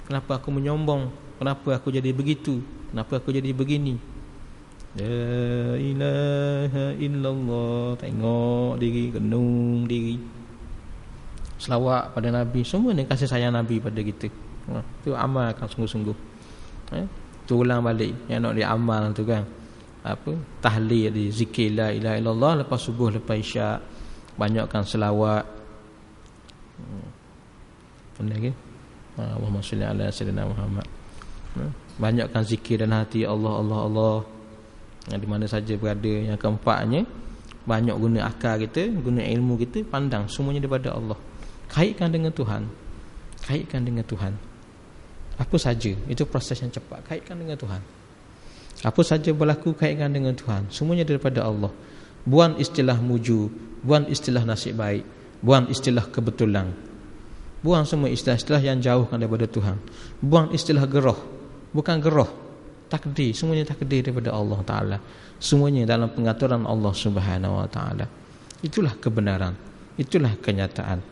Kenapa aku menyombong? Kenapa aku jadi begitu? Kenapa aku jadi begini? La ilaha illallah. Tengok diri, renung diri, selawat pada Nabi. Semua ni kasih sayang Nabi pada kita. Itu amalkan sungguh-sungguh. Tu ulang balik yang nak diamal tu kan. tahlil di zikir la ilaha illallah lepas subuh, lepas isyak, banyakkan selawat. Lagi Allahumma shalli ala sayyidina Muhammad. Banyakkan zikir dalam hati, Allah Allah Allah, di mana saja berada. Yang keempatnya, banyak guna akal kita, guna ilmu kita, pandang semuanya daripada Allah. Kaitkan dengan Tuhan. Kaitkan dengan Tuhan. Apa saja, itu proses yang cepat. Kaitkan dengan Tuhan. Apa saja berlaku, kaitkan dengan Tuhan. Semuanya daripada Allah. Buang istilah muju, buang istilah nasib baik, buang istilah kebetulan. Buang semua istilah-istilah yang jauhkan daripada Tuhan. Buang istilah gerah. Bukan gerah, takdir. Semuanya takdir daripada Allah Ta'ala. Semuanya dalam pengaturan Allah Subhanahu Wa Ta'ala. Itulah kebenaran, itulah kenyataan.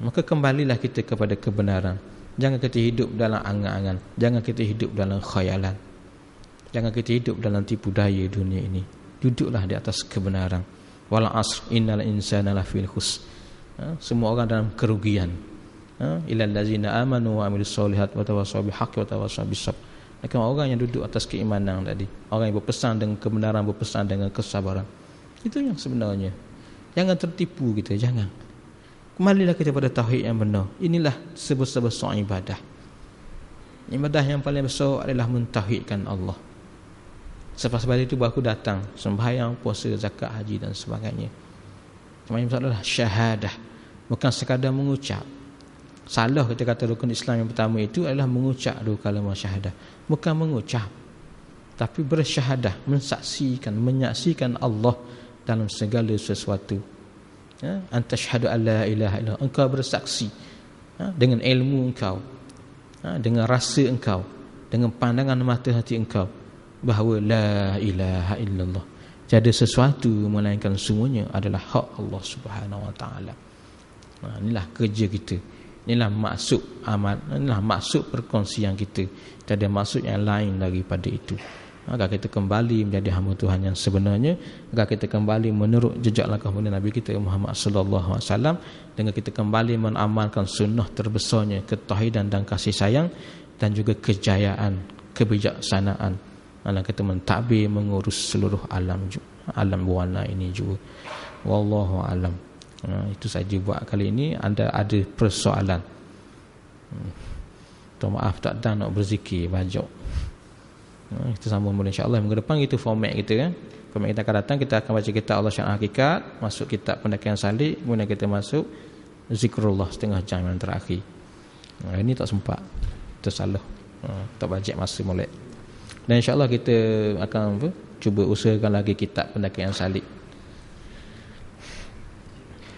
Maka kembalilah kita kepada kebenaran. Jangan kita hidup dalam angan-angan, jangan kita hidup dalam khayalan, jangan kita hidup dalam tipu daya dunia ini. Duduklah di atas kebenaran. Wal asr innal insana lafil khusr. Semua orang dalam kerugian. Ilal ladzina amanu wa amilus solihat wa tawassaw bil haqqi wa tawassaw bis sabr. Mereka orang yang duduk atas keimanan tadi, orang yang berpesan dengan kebenaran, berpesan dengan kesabaran. Itu yang sebenarnya. Jangan tertipu kita, jangan. Kembalilah kita pada tauhid yang benar. Inilah sebesar-besar ibadah. Ibadah yang paling besar adalah mentauhidkan Allah. Selepas itu baru datang sembahyang, puasa, zakat, haji dan sebagainya. Sembahyang adalah syahadah, bukan sekadar mengucap. Salah kita kata rukun Islam yang pertama itu adalah mengucap dua kalimah syahadah, bukan mengucap, tapi bersyahadah, mensaksikan, menyaksikan Allah dalam segala sesuatu. Anta syahadu an la ilaha illallah, engkau bersaksi dengan ilmu engkau, dengan rasa engkau, dengan pandangan mata hati engkau bahawa la ilaha illallah, tiada sesuatu melainkan semuanya adalah hak Allah Subhanahu Wa Taala. Inilah kerja kita, inilah maksud amal, inilah maksud perkongsian kita. Tiada maksud yang lain daripada itu. Agar kita kembali menjadi hamba Tuhan yang sebenarnya, agar kita kembali menurut jejak langkah mulia Nabi kita Muhammad sallallahu alaihi wasallam, dengan kita kembali mengamalkan sunnah terbesarnya, ketauhidan dan kasih sayang, dan juga kejayaan, kebijaksanaan dalam kita mentadbir, mengurus seluruh alam warna ini juga. Wallahu alam. Itu saja buat kali ini. Anda ada persoalan? Maaf tak ada nak berzikir banyak. Kita sambung mula insya-Allah minggu depan. Itu format kita kan. Format kita akan datang, kita akan baca kitab Allah Syarah Hakikat, masuk kitab Pendakian Salik, kemudian kita masuk zikrullah setengah jam yang terakhir. Ini tak sempat, tersalah, tak bajet masa molek. Dan insya-Allah kita akan cuba usahakan lagi kitab Pendakian Salik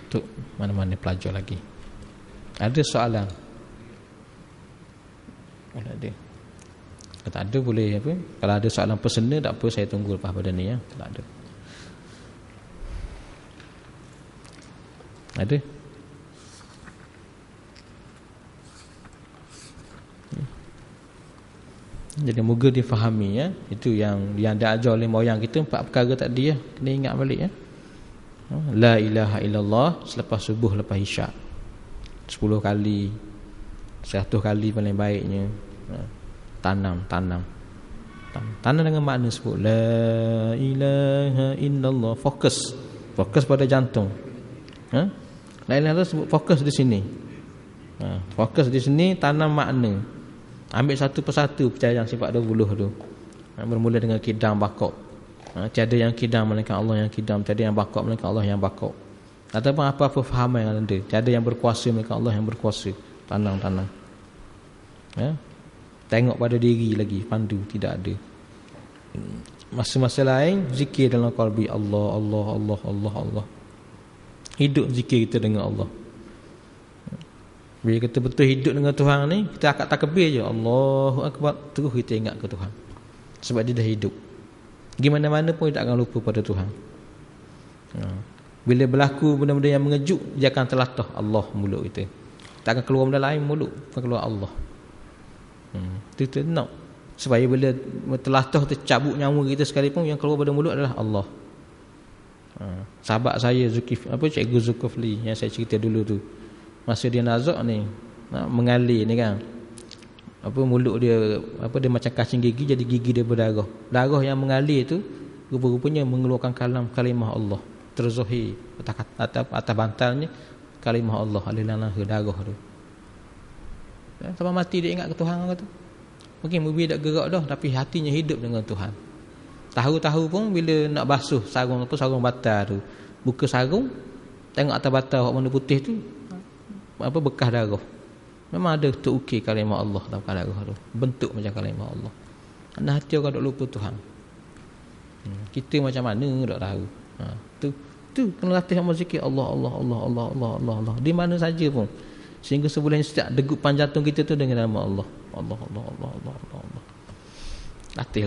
untuk mana-mana pelajar lagi. Ada soalan? Ada. Kalau tak ada boleh apa? Kalau ada soalan personal tak apa, saya tunggu lepas pada ni ya. Tak ada. Ada? Jadi moga difahami ya. Itu yang diajar oleh moyang kita, 4 perkara tadi ya. Kena ingat balik ya. La ilaha illallah selepas subuh, lepas isyak 10 kali, 100 kali paling baiknya. Tanam dengan makna sebut la ilaha illallah. Fokus pada jantung. La ilaha illallah sebut, fokus di sini. Fokus di sini, tanam makna. Ambil satu persatu percaya yang sifat 20 tu. Bermula dengan kidam bakok. Tiada yang kidam melainkan Allah yang kidam, tiada yang bakok melainkan Allah yang bakok. Ataupun apa-apa fahaman yang ada, tiada yang berkuasa melainkan Allah yang berkuasa. Tanam. Tengok pada diri lagi, pandu tidak ada. Masa-masa lain zikir dalam qalbi, Allah Allah Allah Allah Allah. Hidup zikir kita dengan Allah. Bila kita betul hidup dengan Tuhan ni, kita akad takbir je, Allahu akbar, terus kita ingat ke Tuhan. Sebab dia dah hidup. Gimana-mana pun dia tak akan lupa pada Tuhan. Bila berlaku benda-benda yang mengejut, dia akan telatah Allah mulut kita. Tak akan keluar benda lain mulut, akan keluar Allah. Itu nak supaya bila telatah tercabut nyawa kita sekalipun, yang keluar pada mulut adalah Allah. Sahabat saya Cikgu Zulkifli yang saya cerita dulu tu, masa dia nazak ni, mengalir ni kan, mulut dia dia macam kacing gigi, jadi gigi dia berdarah. Darah yang mengalir tu rupa-rupanya mengeluarkan kalimah Allah terzahir atas bantalnya kalimah Allah alilana darah tu. Sampai mati dia ingat ke Tuhan kata. Mungkin mobil tak gerak dah tapi hatinya hidup dengan Tuhan. Tahu-tahu pun bila nak basuh sarung sarung batal tu, buka sarung tengok atas batal warna putih tu bekas darah. Memang ada terukir kalimah Allah dalam darah tu. Bentuk macam kalimah Allah. Anda hati orang duk lupa Tuhan. Kita macam mana tak tahu. Tu kena latih amal zikir Allah Allah Allah Allah Allah Allah Allah di mana saja pun. Sehingga sebulan setiap degupan jantung kita tu dengan nama Allah. Allah Allah Allah Allah Allah Allah. Latih.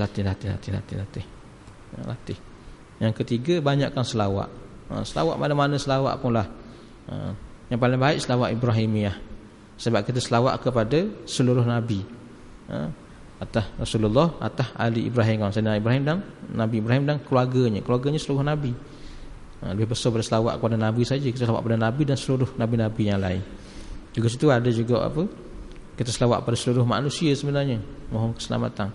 Latih. Yang ketiga, banyakkan selawat. Selawat mana-mana selawat pun lah. Yang paling baik selawat Ibrahimiyah. Sebab kita selawat kepada seluruh Nabi. Atas Rasulullah, atas Ali Ibrahim, Sayyidina Ibrahim dan Nabi Ibrahim dan keluarganya seluruh Nabi. Lebih besar pada selawat kepada Nabi saja. Kita selawat kepada Nabi dan seluruh Nabi-Nabi yang lain. Juga situ ada juga kita selawat pada seluruh manusia sebenarnya, mohon keselamatan.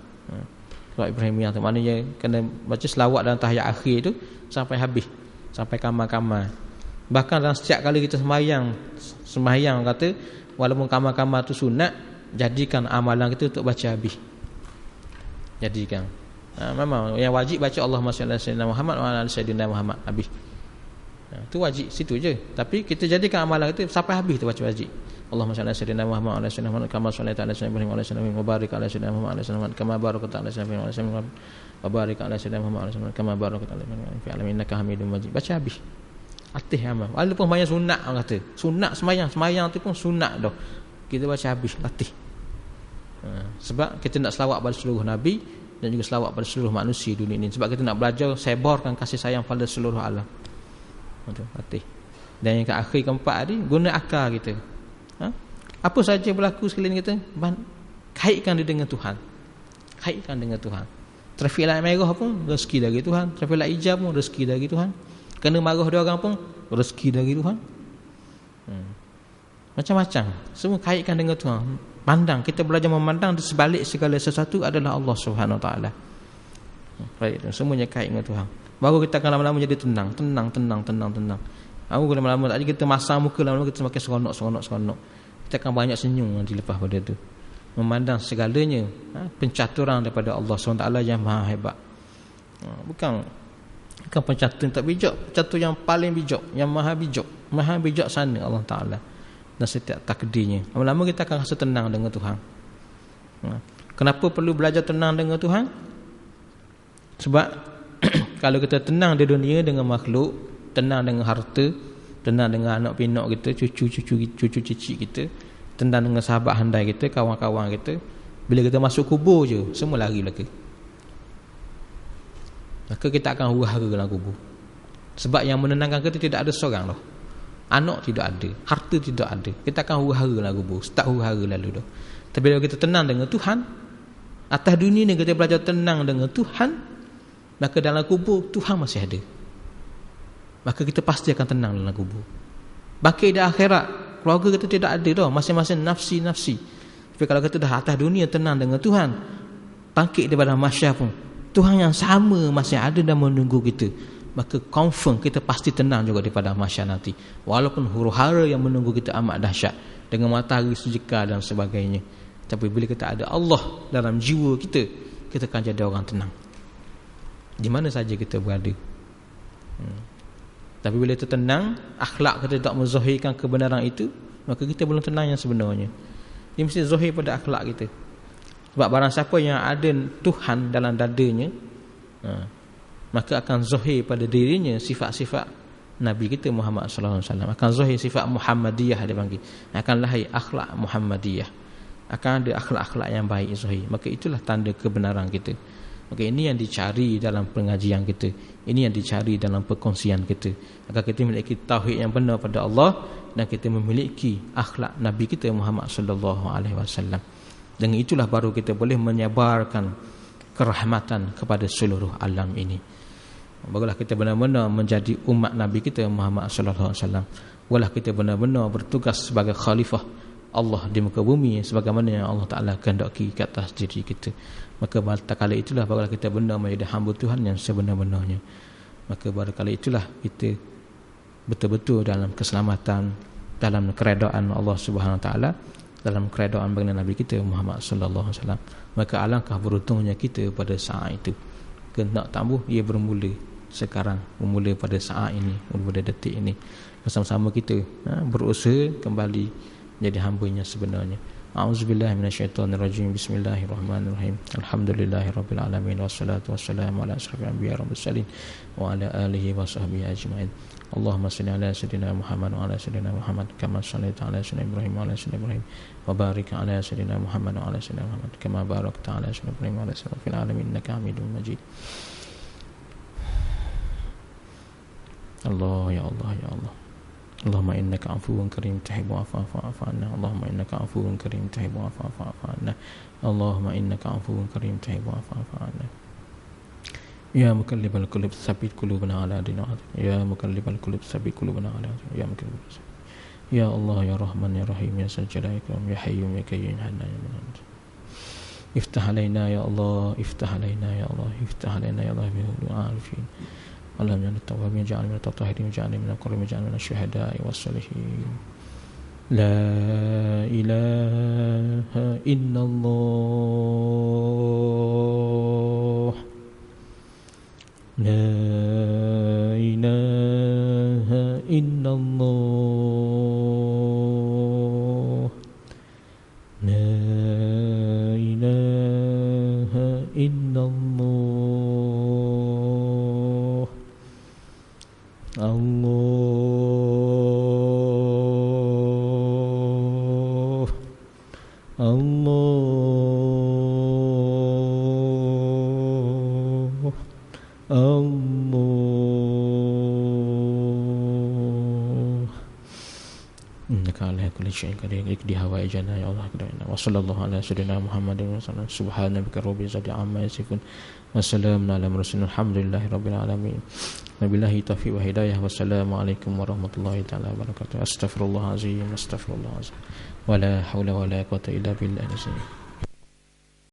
Selawat Ibrahimiyah tu maknanya kena baca selawat dalam tahiyat akhir tu sampai habis, sampai kamar-kamar. Bahkan dalam setiap kali kita sembahyang kata walaupun kamar-kamar tu sunat, jadikan amalan kita untuk baca habis. Jadikan. Memang yang wajib baca Allahumma shalli ala sayyidina Muhammad wa ala ali sayyidina Muhammad habis. Itu wajib situ je. Tapi kita jadikan amalan kita sampai habis tu baca wajib. Allahumma shalli ala sayyidina Muhammad wa ala sayyidina Muhammad kama shallaita ala sayyidina Ibrahim wa ala sayyidina Ibrahim wa barik ala sayyidina Muhammad wa ala sayyidina Muhammad kama barakta ala sayyidina Ibrahim wa ala sayyidina Muhammad wa barik ala sayyidina Muhammad wa ala sayyidina Muhammad kama barakta ala sayyidina Ibrahim innaka Hamidum Majid. Baca habis. Latih amal. Walaupun banyak sunat orang kata. Sunat sembahyang tu pun sunat dah. Kita baca habis, latih. Sebab kita nak selawat pada seluruh Nabi dan juga selawat pada seluruh manusia dunia ini. Sebab kita nak belajar sebarkan kasih sayang pada seluruh alam. Latih. Dan yang keempat tadi, guna akal kita. Apa saja berlaku sekeliling kita, kaitkan dia dengan Tuhan. Kaitkan dengan Tuhan. Trafik lamp merah pun rezeki dari Tuhan. Trafik lamp hijau pun rezeki dari Tuhan. Kena marah dia orang pun rezeki dari Tuhan. Macam-macam. Semua kaitkan dengan Tuhan. Pandang, kita belajar memandang di sebalik segala sesuatu adalah Allah Subhanahu Wa Taala. Baik, semuanya kait dengan Tuhan. Baru kita akan lama-lama jadi tenang. Aku lama-lama tadi kita masang muka, lama-lama kita semakin seronok. Kita akan banyak senyum nanti lepas pada itu. Memandang segalanya pencaturan daripada Allah SWT yang maha hebat. Bukan pencaturan tak bijak, pencaturan yang paling bijak, yang maha bijak sana Allah Ta'ala dan setiap takdirnya. Lama-lama kita akan rasa tenang dengan Tuhan. Kenapa perlu belajar tenang dengan Tuhan? Sebab kalau kita tenang di dunia dengan makhluk, tenang dengan harta, tenang dengan anak pinak kita, cucu cicit kita, tenang dengan sahabat handai kita, kawan-kawan kita, bila kita masuk kubur je semua lari belaka. Maka kita akan huru-hara dalam kubur. Sebab yang menenangkan kita tidak ada seorang dah. Anak tidak ada, harta tidak ada. Kita akan huru-hara dalam kubur. Start huru-hara lalu dah. Tapi kalau kita tenang dengan Tuhan, atas dunia ni kita belajar tenang dengan Tuhan, maka dalam kubur Tuhan masih ada. Maka kita pasti akan tenang dalam kubur. Bangkit di akhirat, keluarga kita tidak ada dah, masing-masing nafsi. Tapi kalau kita dah atas dunia tenang dengan Tuhan, bangkit daripada mahsyar pun Tuhan yang sama masih ada dan menunggu kita. Maka confirm kita pasti tenang juga daripada mahsyar nanti. Walaupun huru-hara yang menunggu kita amat dahsyat dengan matahari sejeka dan sebagainya. Tapi bila kita ada Allah dalam jiwa kita, kita akan jadi orang tenang di mana saja kita berada. Tapi bila kita tenang, akhlak kita tak menzahirkan kebenaran itu, maka kita belum tenang yang sebenarnya. Dia mesti zahir pada akhlak kita. Sebab barang siapa yang ada Tuhan dalam dadanya, maka akan zahir pada dirinya sifat-sifat Nabi kita Muhammad sallallahu alaihi wasallam. Akan zahir sifat Muhammadiyah dia panggil. Akan lahir akhlak Muhammadiyah. Akan ada akhlak-akhlak yang baik zahir. Maka itulah tanda kebenaran kita. Maka ini yang dicari dalam pengajian kita. Ini yang dicari dalam perkongsian kita. Agar kita memiliki tauhid yang benar pada Allah dan kita memiliki akhlak Nabi kita Muhammad sallallahu alaihi wasallam. Dengan itulah baru kita boleh menyebarkan kerahmatan kepada seluruh alam ini. Barulah kita benar-benar menjadi umat Nabi kita Muhammad sallallahu alaihi wasallam. Barulah kita benar-benar bertugas sebagai khalifah Allah di muka bumi sebagaimana yang Allah Ta'ala kehendaki ke atas diri kita. Maka pada kala itulah barulah kita benar menjadi hamba Tuhan yang sebenar-benarnya. Maka pada kala itulah kita betul-betul dalam keselamatan, dalam keredaan Allah Subhanahu Wa Ta'ala, dalam keredaan baginda Nabi kita Muhammad sallallahu alaihi wasallam. Maka alangkah beruntungnya kita pada saat itu. Nak tambah, ia bermula sekarang, bermula pada saat ini, bermula detik ini. Bersama-sama kita berusaha kembali menjadi hamba-Nya sebenarnya. A'udzubillahi minasyaitonirrajim. Bismillahirrahmanirrahim. Alhamdulillahirabbil alamin wassalatu wassalamu ala asyrafil anbiya'i wal mursalin wa ala alihi wa sahbihi ajmain. Allahumma shalli ala sayyidina Muhammad wa ala sayyidina Muhammad kama shallaita ala sayyidina Ibrahim wa ala sayyidina Ibrahim wa barik ala sayyidina Muhammad wa ala sayyidina Muhammad kama barakta ala sayyidina Ibrahim wa ala sayyidina fil alamin innaka Hamidum Majid. Allah ya Allah ya Allah. Allahumma innaka afuwun karim tuhibbu afwa fa'fu anna. Allahumma innaka afuwun karim tuhibbu afwa fa'fu anna. Allahumma innaka afuwun karim tuhibbu afwa fa'fu anna. Ya muqallibal qulub tsabbit qulubana ala dinik. Ya muqallibal qulub tsabbit qulubana ala dinik. Ya muqallibal qulub. Ya Allah ya Rahman ya Rahim ya Dzal Jalali wal Ikram ya Hayyum ya Qayyum ya Hannan ya Mannan. Iftah alaina ya Allah, iftah alaina ya Allah, iftah alaina ya Allah bi al-arifin. اللهم اجعلنا التوابين واجعلنا من الطاهرين واجعلنا من القربين واجعلنا من الشهداء والصالحين. لا إله إلا الله لا إله إلا الله لا إله إلا الله Allah Allah Allah innaka ala kulli syai'in qadir ikdi hawaijana ya Allah qadina wa sallallahu ala sayyidina Muhammadin wa sallam subhanaka rabbil izzati amma yasifun wa salamun ala mursalin alhamdulillahi rabbil alamin. Wabillahi taufiq wa hidayah. Wassalamualaikum warahmatullahi taala wabarakatuh. Astaghfirullahalazim, astaghfirullahalazim. Wala haula wala quwwata illa billah.